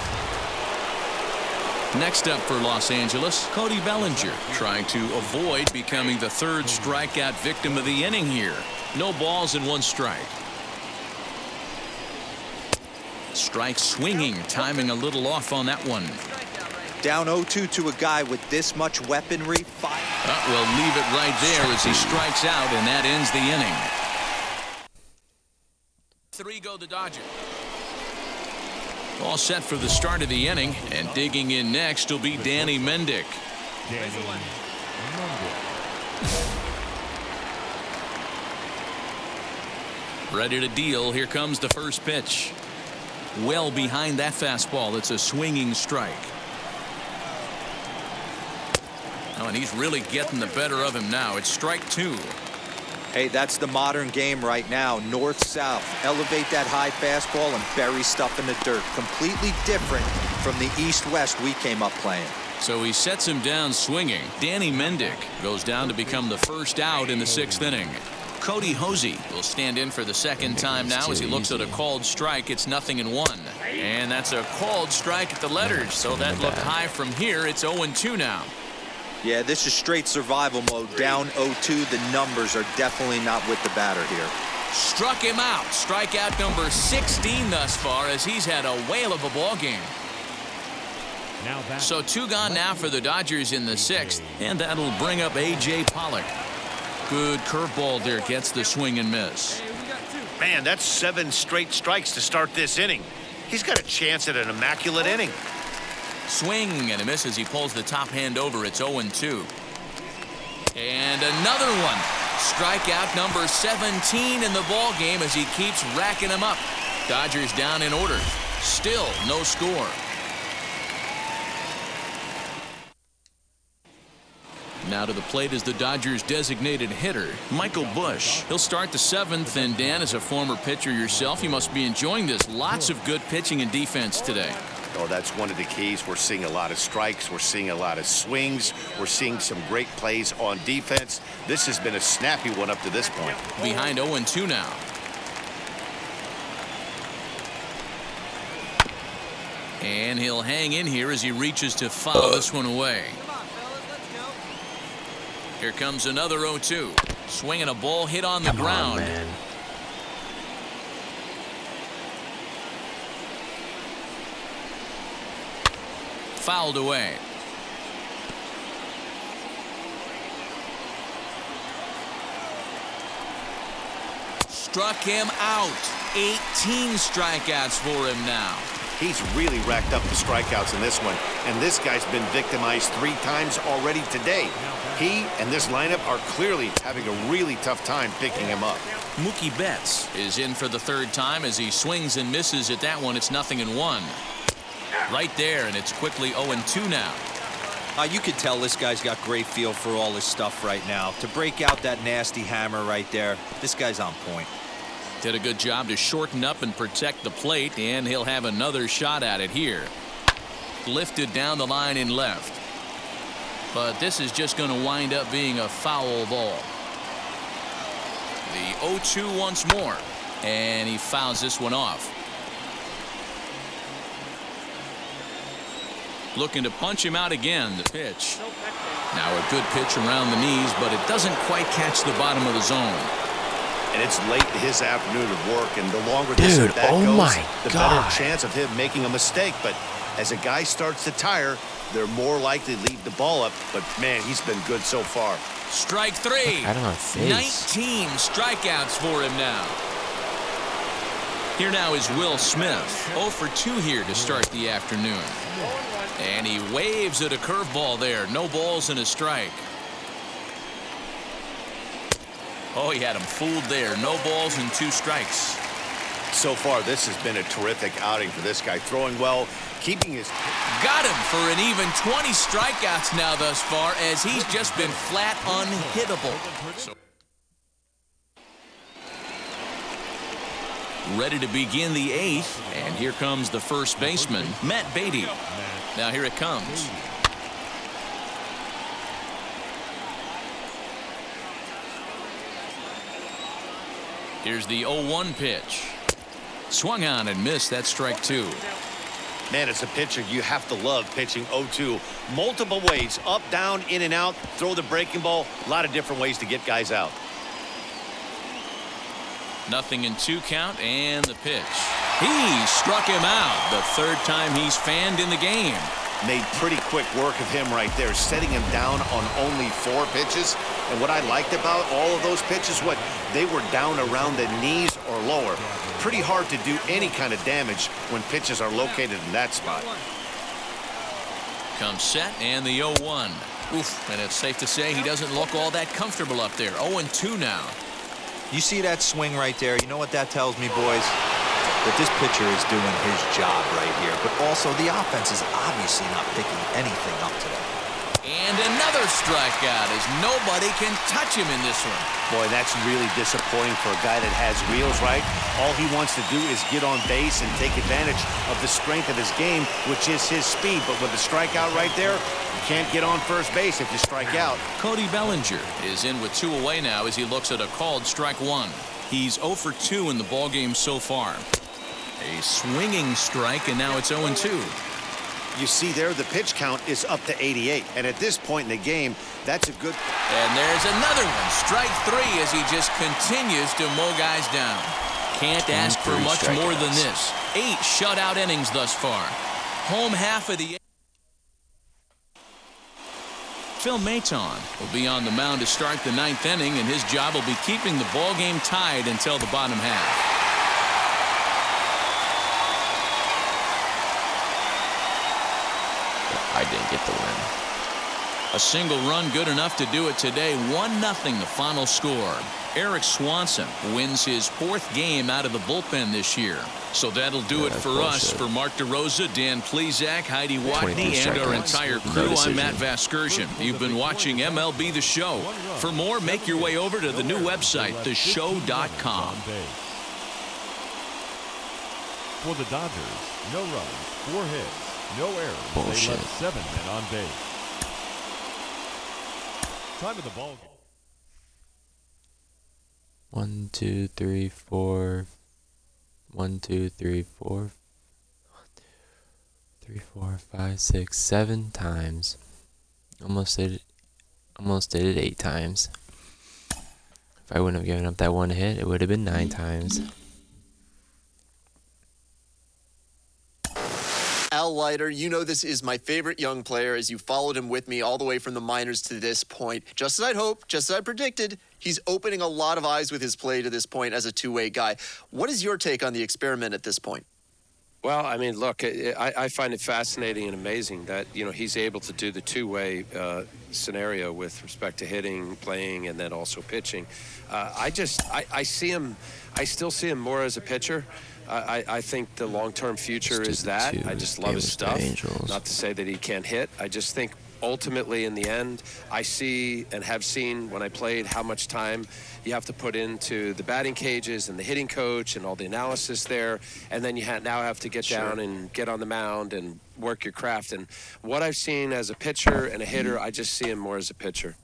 Next up for Los Angeles, Cody Bellinger, trying to avoid becoming the 3rd strikeout victim of the inning here. No balls and 1 strike. Strike swinging, timing a little off on that one. Down 0-2 to a guy with this much weaponry. We'll leave it right there as he strikes out, and that ends the inning. 3 go the Dodgers. All set for the start of the inning, and digging in next will be Danny Mendick. Ready to deal. Here comes the first pitch. Well behind that fastball. It's a swinging strike. Oh, and he's really getting the better of him now. It's strike 2. Hey, that's the modern game right now. North-south. Elevate that high fastball and bury stuff in the dirt. Completely different from the east-west we came up playing. So he sets him down swinging. Danny Mendick goes down to become the first out in the 6th inning. Cody Hosey will stand in for the 2nd time now as he looks at a called strike. It's 0-1. And that's a called strike at the letters. So that looked high from here. It's 0-2 now. Yeah, this is straight survival mode. Down 0-2. The numbers are definitely not with the batter here. Struck him out. Strikeout number 16 thus far as he's had a whale of a ball game. So 2 gone now for the Dodgers in the 6th, and that'll bring up A.J. Pollock. Good curveball there, gets the swing and miss. Man, that's 7 straight strikes to start this inning. He's got a chance at an immaculate inning. Swing and a miss as he pulls the top hand over. It's 0-2. And another one. Strikeout number 17 in the ball game as he keeps racking them up. Dodgers down in order. Still no score. Now to the plate is the Dodgers' designated hitter, Michael Busch. He'll start the 7th, and Dan, as a former pitcher yourself, you must be enjoying this. Lots of good pitching and defense today. Oh, that's one of the keys. We're seeing a lot of strikes. We're seeing a lot of swings. We're seeing some great plays on defense. This has been a snappy one up to this point. Behind 0-2 now. And he'll hang in here as he reaches to foul this one away. Here comes another 0-2. Swinging a ball hit on the ground. Man. Fouled away. Struck him out. 18 strikeouts for him now. He's really racked up the strikeouts in this one, and this guy's been victimized 3 times already today. He and this lineup are clearly having a really tough time picking him up. Mookie Betts is in for the 3rd time as he swings and misses at that one. It's 0-1. Right there, and it's quickly 0-2 now. You could tell this guy's got great feel for all his stuff right now. To break out that nasty hammer right there, this guy's on point. Did a good job to shorten up and protect the plate, and he'll have another shot at it here. Lifted down the line in left. But this is just going to wind up being a foul ball. The 0-2 once more, and he fouls this one off. Looking to punch him out again. The pitch. Now a good pitch around the knees, but it doesn't quite catch the bottom of the zone. And it's late in his afternoon of work, and the longer this at bat goes, the better chance of him making a mistake. But as a guy starts to tire, they're more likely to leave the ball up. But man, he's been good so far. Strike 3. 19 strikeouts for him now. Here now is Will Smith. 0 for 2 here to start the afternoon. And he waves at a curveball there. No balls and a strike. Oh, he had him fooled there. No balls and 2 strikes. So far, this has been a terrific outing for this guy. Throwing well, keeping his... Got him for an even 20 strikeouts now thus far, as he's just been flat unhittable. Ready to begin the 8th, and here comes the first baseman, Matt Beatty. Now here it comes. Here's the 0-1 pitch. Swung on and missed. That's strike 2. Man, as a pitcher, you have to love pitching 0-2. Multiple ways, up, down, in and out, throw the breaking ball. A lot of different ways to get guys out. 0-2 count, and the pitch. He struck him out. The 3rd time he's fanned in the game. Made pretty quick work of him right there, setting him down on only 4 pitches. And what I liked about all of those pitches, they were down around the knees or lower. Pretty hard to do any kind of damage when pitches are located in that spot. Comes set, and the 0-1. Oof, and it's safe to say he doesn't look all that comfortable up there. 0-2 now. You see that swing right there? You know what that tells me, boys? That this pitcher is doing his job right here. But also, the offense is obviously not picking anything up today. And another strikeout as nobody can touch him in this one. Boy, that's really disappointing for a guy that has wheels, right? All he wants to do is get on base and take advantage of the strength of his game, which is his speed. But with a strikeout right there, you can't get on first base if you strike out. Cody Bellinger is in with 2 away now as he looks at a called strike 1. He's 0 for 2 in the ballgame so far. A swinging strike, and now it's 0-2. You see there, the pitch count is up to 88. And at this point in the game, that's a good... And there's another one. Strike 3 as he just continues to mow guys down. Can't ask for much more than this. 8 shutout innings thus far. Home half of the... Phil Maton will be on the mound to start the 9th inning, and his job will be keeping the ball game tied until the bottom half. I didn't get the win. A single run good enough to do it today. 1-0 the final score. Eric Swanson wins his 4th game out of the bullpen this year. So that'll do it for us. For Mark DeRosa, Dan Plesac, Heidi Watney, and our entire crew, I'm Matt Vasgersian. You've been watching MLB The Show. For more, make your way over to the new website, theshow.com. For the Dodgers, no runs, 4 hits, no errors. Bullshit. They left 7 men on base. Time of the ball game. 1, 2, 3, 4. 1, 2, 3, 4. 3, 4, 5, 6, 7 times. Almost did it 8 times. If I wouldn't have given up that 1 hit, it would have been 9 times. Al Leiter, you know this is my favorite young player as you followed him with me all the way from the minors to this point. Just as I'd hoped, just as I predicted, he's opening a lot of eyes with his play to this point as a two-way guy. What is your take on the experiment at this point? Well, I mean, look, I find it fascinating and amazing that, you know, he's able to do the two-way scenario with respect to hitting, playing, and then also pitching. I see him, I still see him more as a pitcher. I think the long-term future is that. I just love his stuff. Not to say that he can't hit. I just think ultimately in the end, I see and have seen when I played how much time you have to put into the batting cages and the hitting coach and all the analysis there. And then you now have to get down and get on the mound and work your craft. And what I've seen as a pitcher and a hitter, I just see him more as a pitcher.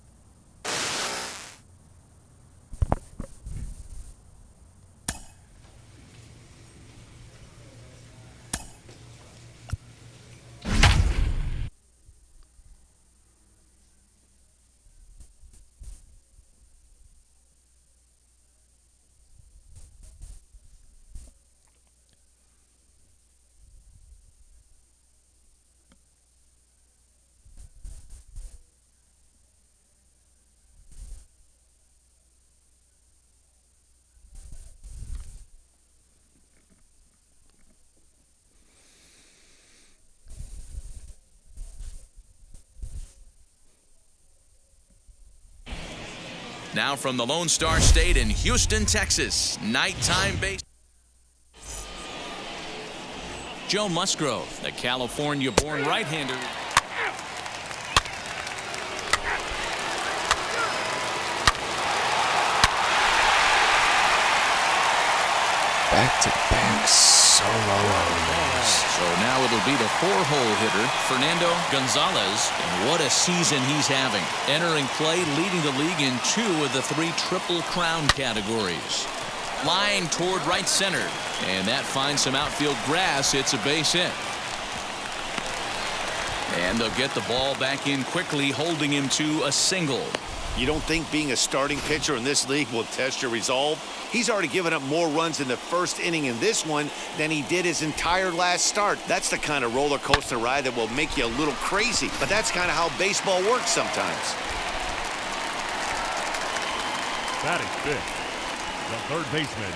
Now from the Lone Star State in Houston, Texas, nighttime base. Joe Musgrove, the California-born right-hander. Back-to-back solo homers. So now it'll be the 4-hole hitter, Fernando Gonzalez. And what a season he's having. Entering play, leading the league in 2 of the 3 Triple Crown categories. Line toward right center. And that finds some outfield grass. It's a base hit. And they'll get the ball back in quickly, holding him to a single. You don't think being a starting pitcher in this league will test your resolve? He's already given up more runs in the first inning in this one than he did his entire last start. That's the kind of roller coaster ride that will make you a little crazy. But that's kind of how baseball works sometimes. Batting fifth, the third baseman,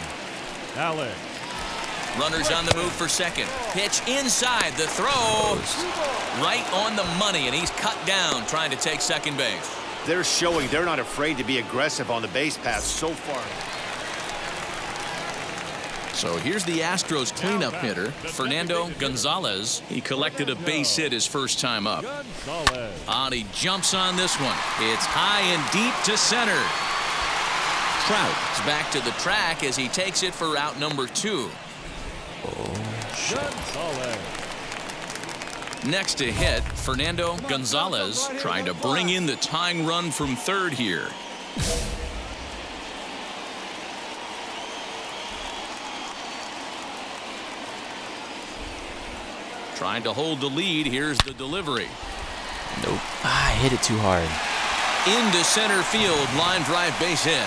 Alex. Runners on the move for second. Pitch inside. The throw right on the money, and he's cut down trying to take second base. They're showing they're not afraid to be aggressive on the base paths so far. So here's the Astros cleanup hitter, Fernando Gonzalez. He collected a base hit his first time up. And he jumps on this one. It's high and deep to center. Trout is back to the track as he takes it for out number 2. Next to hit, Fernando Gonzalez trying to bring in the tying run from third here. Trying to hold the lead. Here's the delivery. Nope. I hit it too hard. Into center field. Line drive base hit.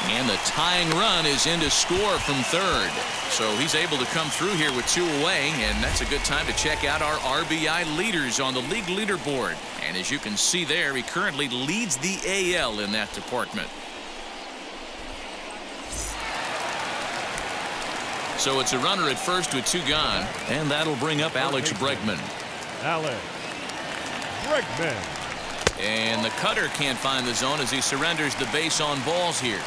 And the tying run is in to score from third. So he's able to come through here with 2 away, and that's a good time to check out our RBI leaders on the league leaderboard. And as you can see there, he currently leads the AL in that department. So it's a runner at first with 2 gone, and that'll bring up Alex Bregman. Alex Bregman. And the cutter can't find the zone as he surrenders the base on balls here.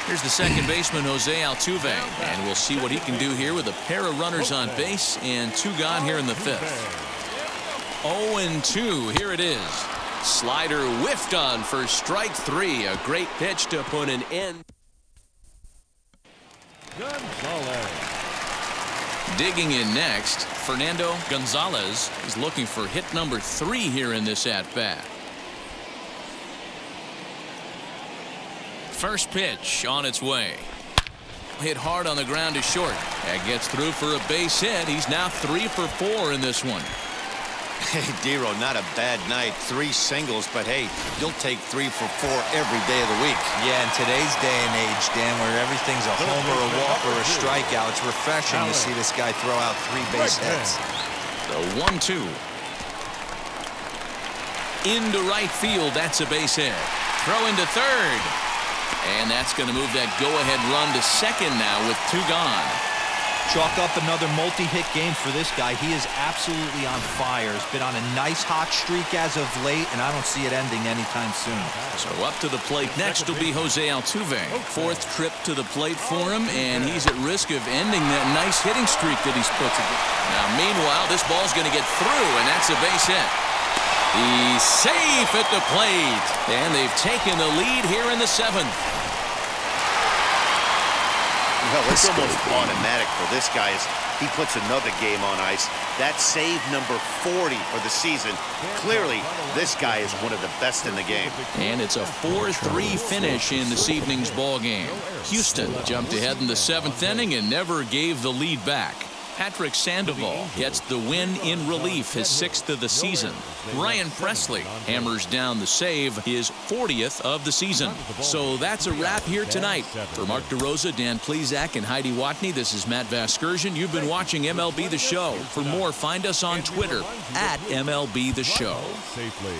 Here's the second baseman, Jose Altuve, and we'll see what he can do here with a pair of runners on base and 2 gone here in the 5th. 0-2, here it is. Slider whiffed on for strike 3. A great pitch to put an end. Gonzalez. Digging in next, Fernando Gonzalez is looking for hit number 3 here in this at-bat. First pitch on its way. Hit hard on the ground to short. That gets through for a base hit. He's now 3 for 4 in this one. Hey, Dero, not a bad night. 3 singles, but hey, you'll take 3 for 4 every day of the week. Yeah, in today's day and age, Dan, where everything's a homer, a walk, or a strikeout, it's refreshing to see this guy throw out 3 base hits. The 1-2. Into right field, that's a base hit. Throw into third. And that's going to move that go-ahead run to second now with 2 gone. Chalk up another multi-hit game for this guy. He is absolutely on fire. He's been on a nice hot streak as of late, and I don't see it ending anytime soon. So up to the plate next will be Jose Altuve. 4th trip to the plate for him, and he's at risk of ending that nice hitting streak that he's put together. Now, meanwhile, this ball's going to get through, and that's a base hit. He's safe at the plate, and they've taken the lead here in the 7th. Well, it's almost automatic for this guy as he puts another game on ice. That's save number 40 for the season. Clearly, this guy is one of the best in the game. And it's a 4-3 finish in this evening's ball game. Houston jumped ahead in the 7th inning and never gave the lead back. Patrick Sandoval gets the win in relief, his 6th of the season. Ryan Presley hammers down the save, his 40th of the season. So that's a wrap here tonight. For Mark DeRosa, Dan Plesac, and Heidi Watney, this is Matt Vasgersian. You've been watching MLB The Show. For more, find us on Twitter at MLB The Show. Safely.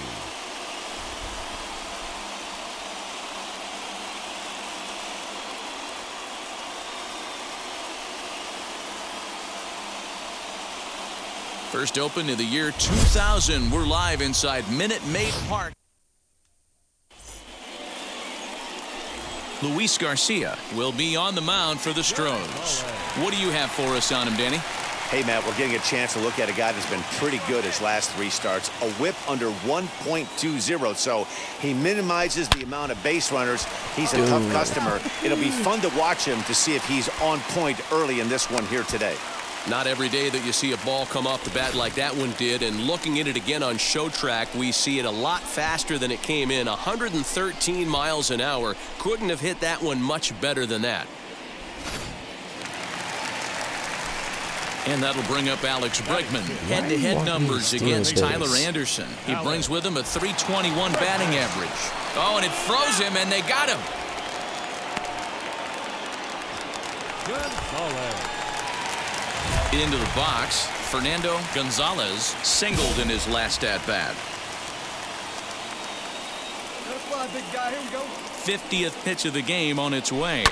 First open in the year 2000. We're live inside Minute Maid Park. Luis Garcia will be on the mound for the Stros. What do you have for us on him, Danny? Hey, Matt, we're getting a chance to look at a guy that's been pretty good his last 3 starts. A whip under 1.20, so he minimizes the amount of base runners. He's a tough customer. It'll be fun to watch him to see if he's on point early in this one here today. Not every day that you see a ball come off the bat like that one did, and looking at it again on Show Track, we see it a lot faster than it came in. 113 miles an hour. Couldn't have hit that one much better than that. And that'll bring up Alex Bregman. Head-to-head numbers against Tyler Anderson. He brings with him a .321 batting average. Oh, and it froze him, and they got him. Into the box, Fernando Gonzalez singled in his last at-bat. 50th pitch of the game on its way.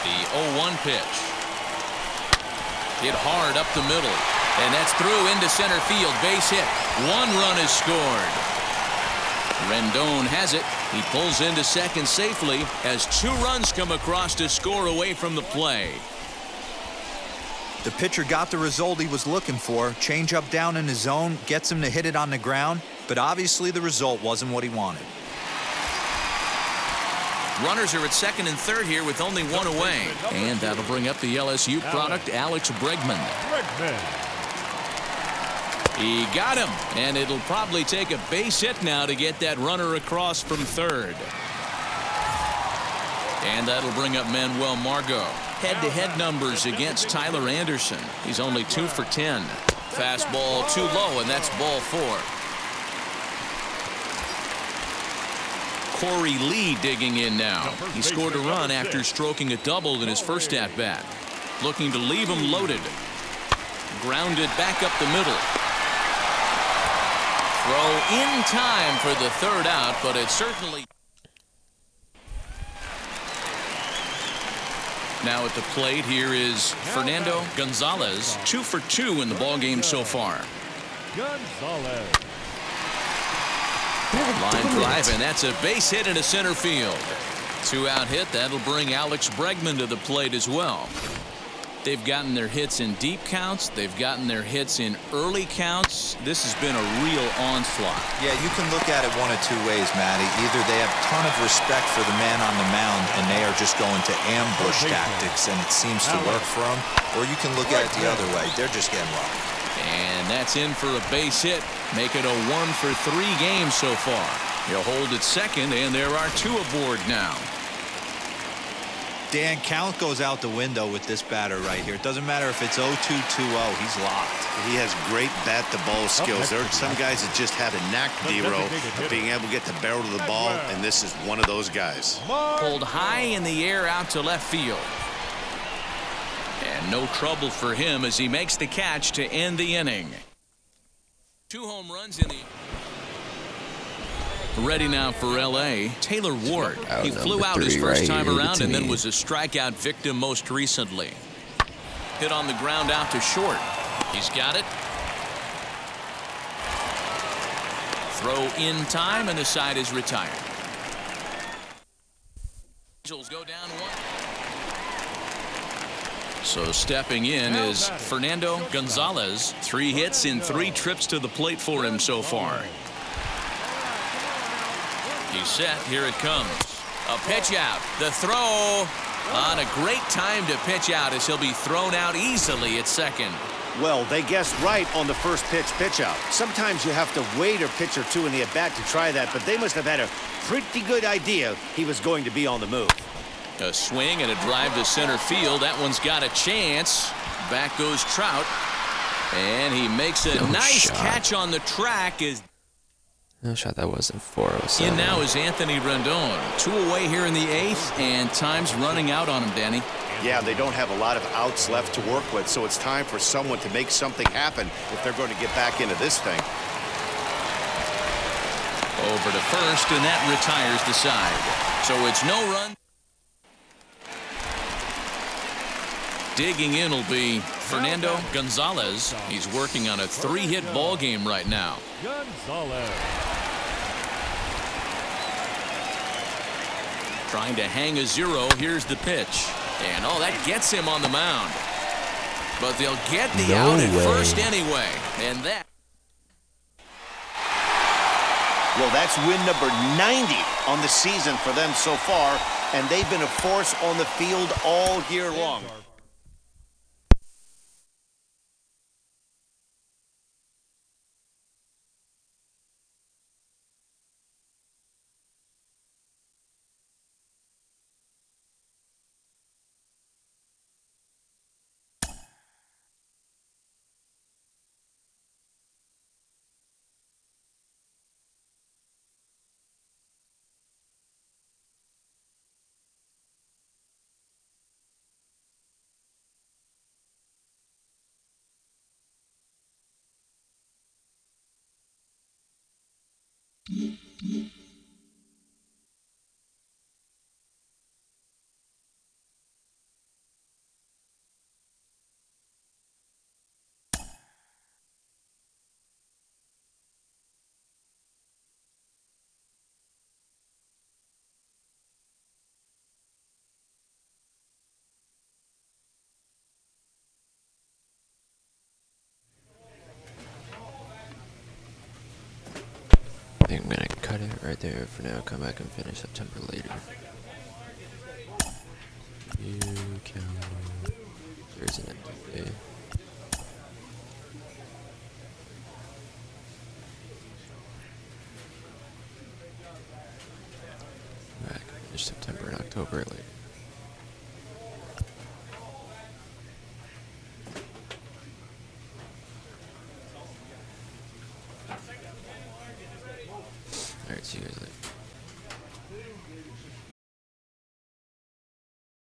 The 0-1 pitch. Hit hard up the middle. And that's through into center field. Base hit. 1 run is scored. Rendon has it. He pulls into second safely as 2 runs come across to score away from the play. The pitcher got the result he was looking for. Change up down in his zone, gets him to hit it on the ground, but obviously the result wasn't what he wanted. Runners are at second and third here with only 1 away. And that'll bring up the LSU product, Alex Bregman. He got him, and it'll probably take a base hit now to get that runner across from third. And that'll bring up Manuel Margot. Head-to-head numbers against Tyler Anderson. He's only 2 for 10. Fastball too low, and that's ball 4. Corey Lee digging in now. He scored a run after stroking a double in his first at-bat. Looking to leave him loaded. Grounded back up the middle. Throw in time for the third out, but it certainly... Now at the plate, here is Fernando Gonzalez. 2 for 2 in the ballgame so far. Gonzalez. Line drive, and that's a base hit into center field. 2-out hit. That'll bring Alex Bregman to the plate as well. They've gotten their hits in deep counts. They've gotten their hits in early counts. This has been a real onslaught. Yeah, you can look at it one of two ways, Matty. Either they have a ton of respect for the man on the mound and they are just going to ambush tactics and it seems to work for them, or you can look at it the other way. They're just getting rough. And that's in for a base hit. Make it a 1 for 3 games so far. He'll hold at second, and there are 2 aboard now. Dan, count goes out the window with this batter right here. It doesn't matter if it's 0-2, 2-0. He's locked. He has great bat-to-ball skills. There are some guys that just have a knack, D-Row, of being able to get the barrel to the ball, and this is one of those guys. Pulled high in the air out to left field. And no trouble for him as he makes the catch to end the inning. 2 home runs in the... Ready now for L.A., Taylor Ward. He flew out his first time around and then was a strikeout victim most recently. Hit on the ground out to short. He's got it. Throw in time, and the side is retired. Angels go down 1. So stepping in is Fernando Gonzalez. 3 hits in 3 trips to the plate for him so far. He's set. Here it comes. A pitch out. The throw on a great time to pitch out as he'll be thrown out easily at second. Well, they guessed right on the first pitch out. Sometimes you have to wait a pitch or 2 in the at-bat to try that, but they must have had a pretty good idea he was going to be on the move. A swing and a drive to center field. That one's got a chance. Back goes Trout. And he makes a nice catch on the track. No shot. That wasn't 407. In now is Anthony Rendon. 2 away here in the 8th, and time's running out on him, Danny. Yeah, they don't have a lot of outs left to work with, so it's time for someone to make something happen if they're going to get back into this thing. Over to first, and that retires the side. So it's no run. Digging in will be Fernando Gonzalez. He's working on a 3-hit ball game right now. Gonzalez. Trying to hang a 0. Here's the pitch. And, that gets him on the mound. But they'll get the out at first anyway. And that. Well, that's win number 90 on the season for them so far, and they've been a force on the field all year long. I think I'm gonna cut it right there for now. Come back and finish September later. You can. There's an empty day. Back and finish September and October. October later. Alright, see you guys later.